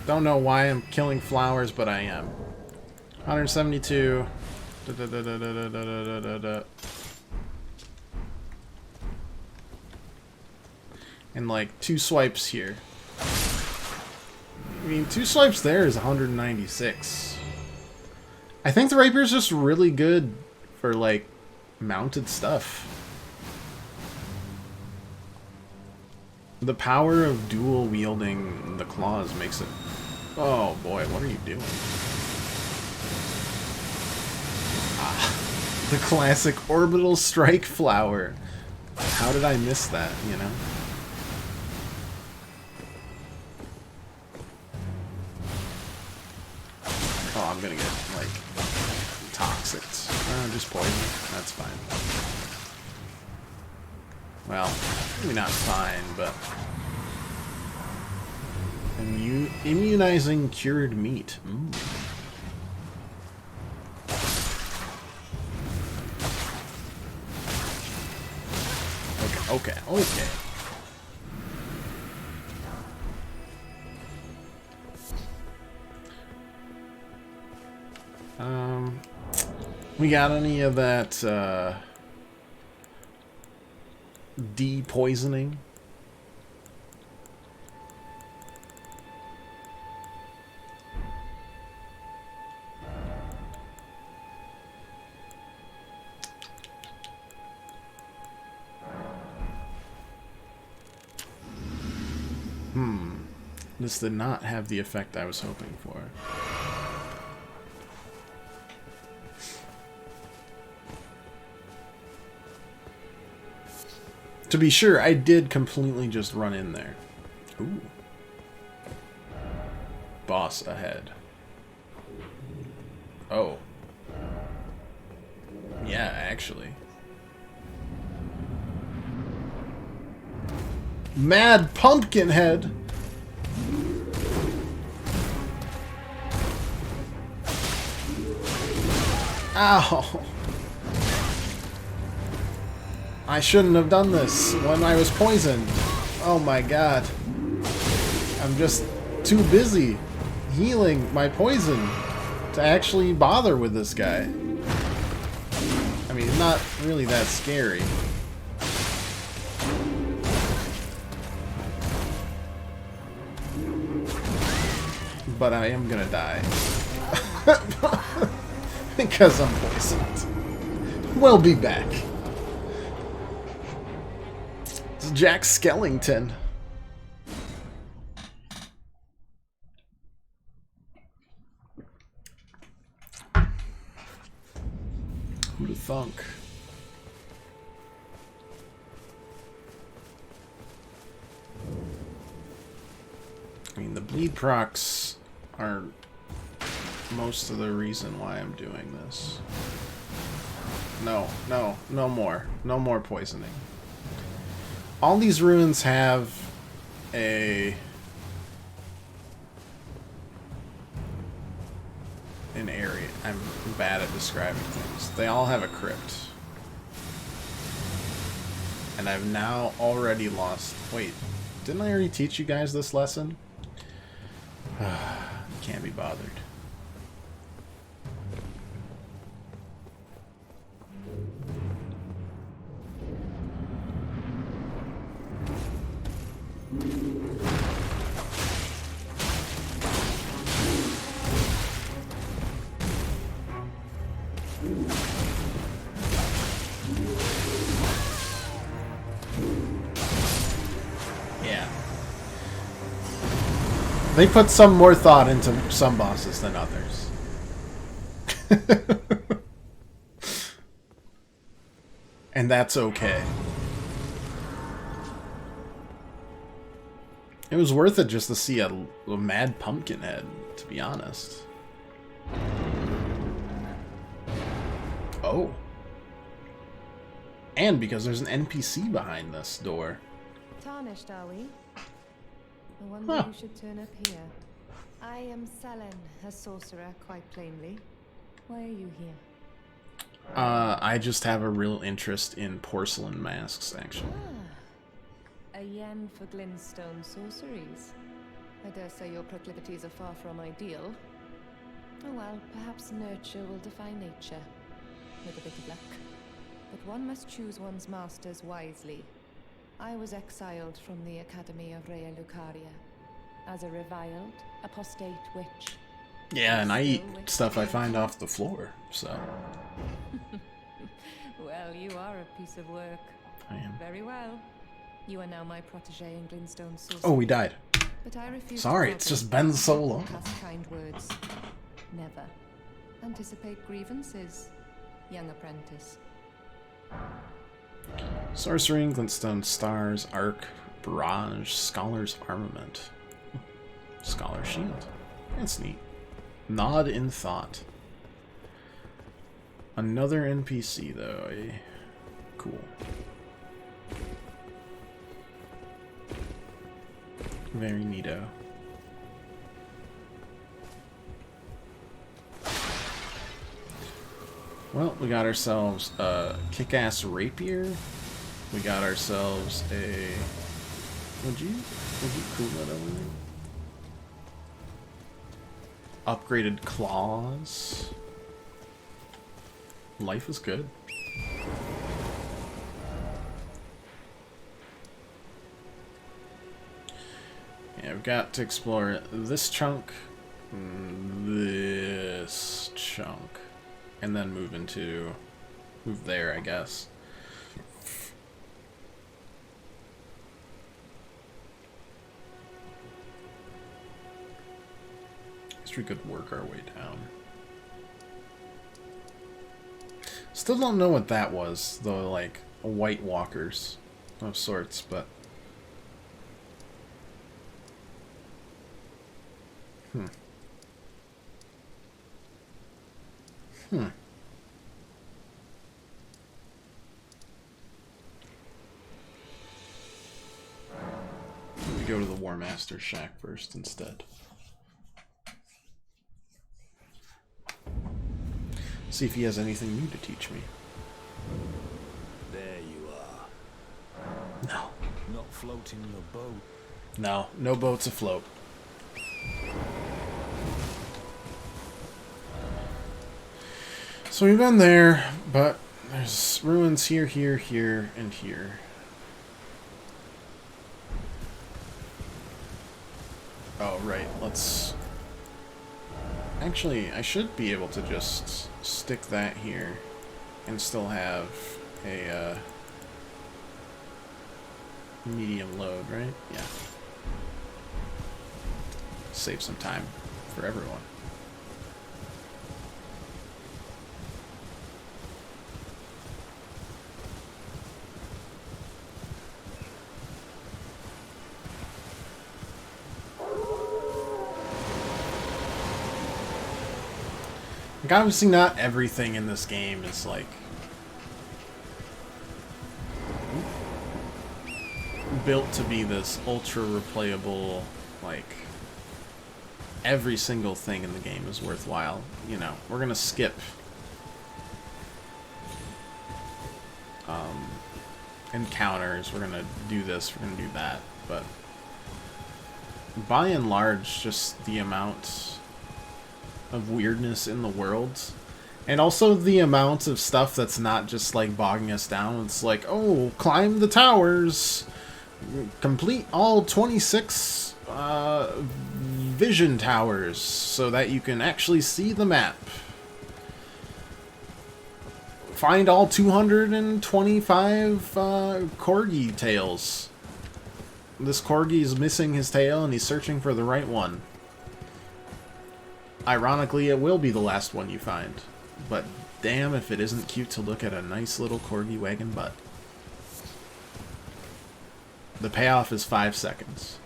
Don't know why I'm killing flowers, but I am. 172. And like 2 swipes here. I mean, 2 swipes there is 196. I think the rapier is just really good for like mounted stuff. The power of dual wielding the claws makes it... Oh boy, what are you doing? Ah, the classic orbital strike flower. How did I miss that, you know? Oh, I'm gonna get, like, toxic. Just poison. That's fine. Well, maybe not fine, but... Immunizing cured meat. Ooh. Okay. We got any of that, de-poisoning? This did not have the effect I was hoping for. To be sure, I did completely just run in there. Ooh. Boss ahead. Oh. Yeah, actually. Mad Pumpkinhead! Ow! I shouldn't have done this when I was poisoned. Oh my god. I'm just too busy healing my poison to actually bother with this guy. I mean, not really that scary. but I am gonna die. Because I'm poisoned. We'll be back. It's Jack Skellington. Who'd have thunk? I mean, the bleed procs are most of the reason why I'm doing this. No, no, no more. No more poisoning. All these ruins have an area. I'm bad at describing things. They all have a crypt. And I've now already lost... Wait, didn't I already teach you guys this lesson? Can't be bothered. They put some more thought into some bosses than others. And that's okay. It was worth it just to see a mad pumpkin head, to be honest. Oh. And because there's an NPC behind this door. Tarnished, are we? I wonder who should turn up here. I am Selen, a sorcerer, quite plainly. Why are you here? I just have a real interest in porcelain masks, actually. Ah, a yen for glintstone sorceries. I dare say your proclivities are far from ideal. Oh well, perhaps nurture will defy nature, with a bit of luck. But one must choose one's masters wisely. I was exiled from the Academy of Rea Lucaria as a reviled, apostate witch. Yeah, and I eat stuff I find off the floor, so... Well, you are a piece of work. I am. Very well. You are now my protege in glintstone sorcery. Oh, we died. But I refuse. Sorry, it's just been so long. Cast kind words. Never. Anticipate grievances, young apprentice. Sorcery, glintstone, stars, arc, barrage, scholar's armament, scholar shield. That's neat. Nod in thought. Another NPC though. Cool. Very neato. Well, we got ourselves a kick-ass rapier. We got ourselves a... Would you cool that over there? Upgraded claws. Life is good. Yeah, we've got to explore this chunk, this chunk, and then move there, I guess. We could work our way down. Still don't know what that was, though, like White Walkers of sorts, but we go to the War Master's shack first instead. See if he has anything new to teach me. There you are. No. Not floating your boat. No, no boats afloat. So we've been there, but there's ruins here, here, here, and here. Oh, right. Let's Actually, I should be able to just stick that here and still have a medium load, right? Yeah. Save some time for everyone. Like, obviously not everything in this game is, like, built to be this ultra replayable, like, every single thing in the game is worthwhile. You know, we're gonna skip encounters, we're gonna do this, we're gonna do that, but by and large, just the amount of weirdness in the world, and also the amount of stuff that's not just like bogging us down. It's like, oh, climb the towers, complete all 26 vision towers so that you can actually see the map, find all 225 corgi tails. This corgi is missing his tail and he's searching for the right one. Ironically, it will be the last one you find, but damn if it isn't cute to look at a nice little corgi wagging butt. The payoff is 5 seconds.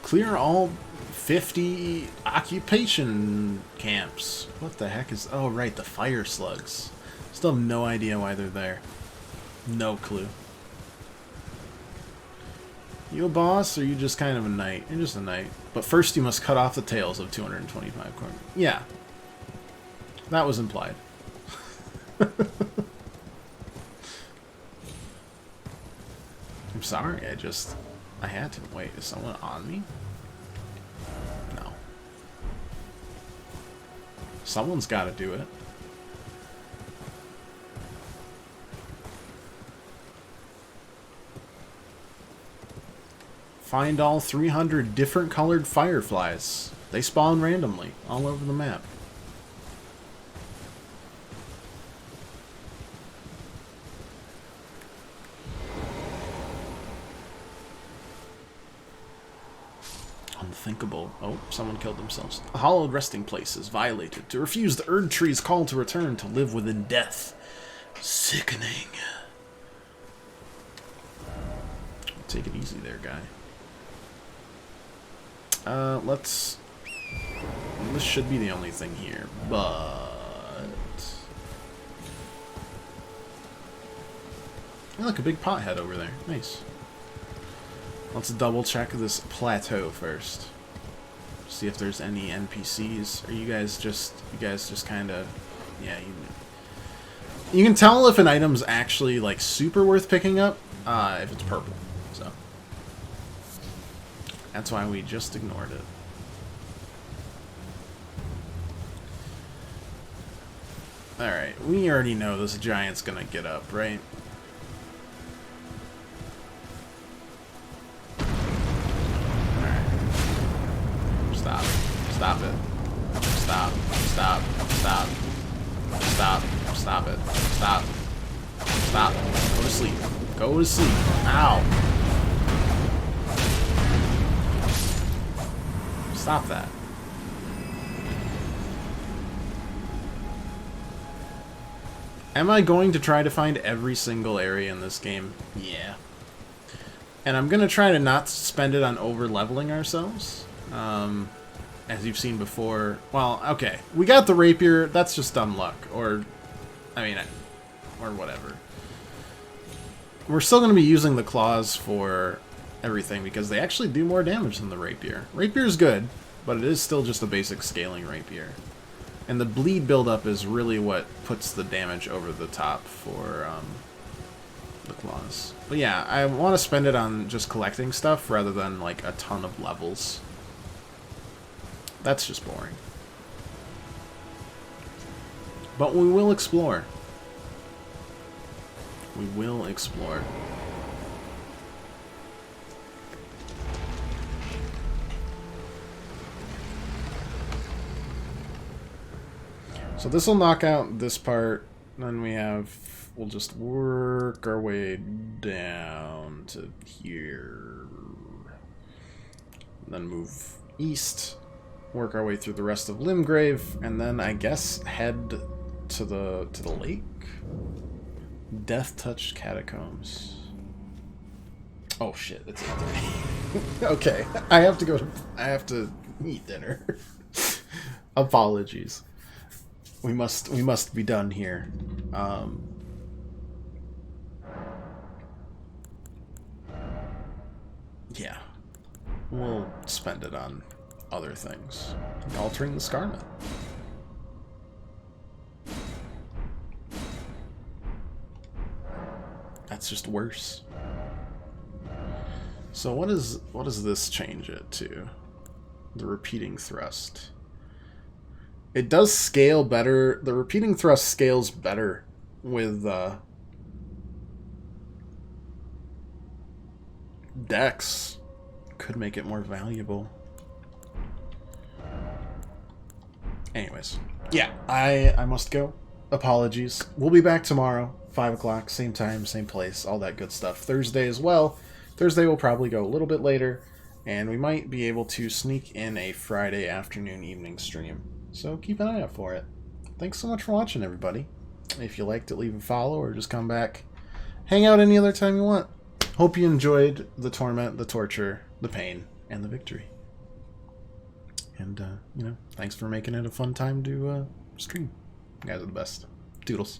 Clear all 50 occupation camps. What the heck is... Oh, right, the fire slugs. Still have no idea why they're there. No clue. You a boss, or you just kind of a knight? You're just a knight. But first you must cut off the tails of 225 corn. Yeah. That was implied. I'm sorry, I had to. Wait, is someone on me? No. Someone's got to do it. Find all 300 different colored fireflies. They spawn randomly all over the map. Unthinkable. Oh, someone killed themselves. A hallowed resting place is violated. To refuse the Erd Tree's call to return to live within death. Sickening. Take it easy there, guy. Let's... This should be the only thing here, but... Oh, look, a big pothead over there. Nice. Let's double check this plateau first. See if there's any NPCs. Or you guys just kind of... Yeah, you can tell if an item's actually, like, super worth picking up, if it's purple. So... That's why we just ignored it. Alright, we already know this giant's gonna get up, right? Alright. Stop. Stop it. Stop. Stop. Stop. Stop. Stop it. Stop. Stop. Go to sleep. Go to sleep. Ow. Stop that. Am I going to try to find every single area in this game? Yeah. And I'm going to try to not spend it on over-leveling ourselves. As you've seen before. Well, okay. We got the rapier. That's just dumb luck. Or, I mean, or whatever. We're still going to be using the claws for everything because they actually do more damage than the rapier. Rapier's good, but it is still just a basic scaling rapier. And the bleed buildup is really what puts the damage over the top for the claws. But yeah, I want to spend it on just collecting stuff rather than like a ton of levels. That's just boring. But we will explore. We will explore. So this will knock out this part. Then we'll just work our way down to here. Then move east. Work our way through the rest of Limgrave, and then I guess head to the lake. Death-touched catacombs. Oh shit! It's 8:30. Okay, I have to eat dinner. Apologies. We must be done here. Yeah, we'll spend it on other things, like altering the Scarlet. That's just worse. So what does this change it to? The repeating thrust. It does scale better. The repeating thrust scales better with Dex. Could make it more valuable. Anyways, yeah, I must go. Apologies. We'll be back tomorrow, 5 o'clock, same time, same place, all that good stuff. Thursday as well. Thursday will probably go a little bit later, and we might be able to sneak in a Friday afternoon evening stream. So keep an eye out for it. Thanks so much for watching, everybody. If you liked it, leave a follow or just come back. Hang out any other time you want. Hope you enjoyed the torment, the torture, the pain, and the victory. And, thanks for making it a fun time to stream. You guys are the best. Doodles.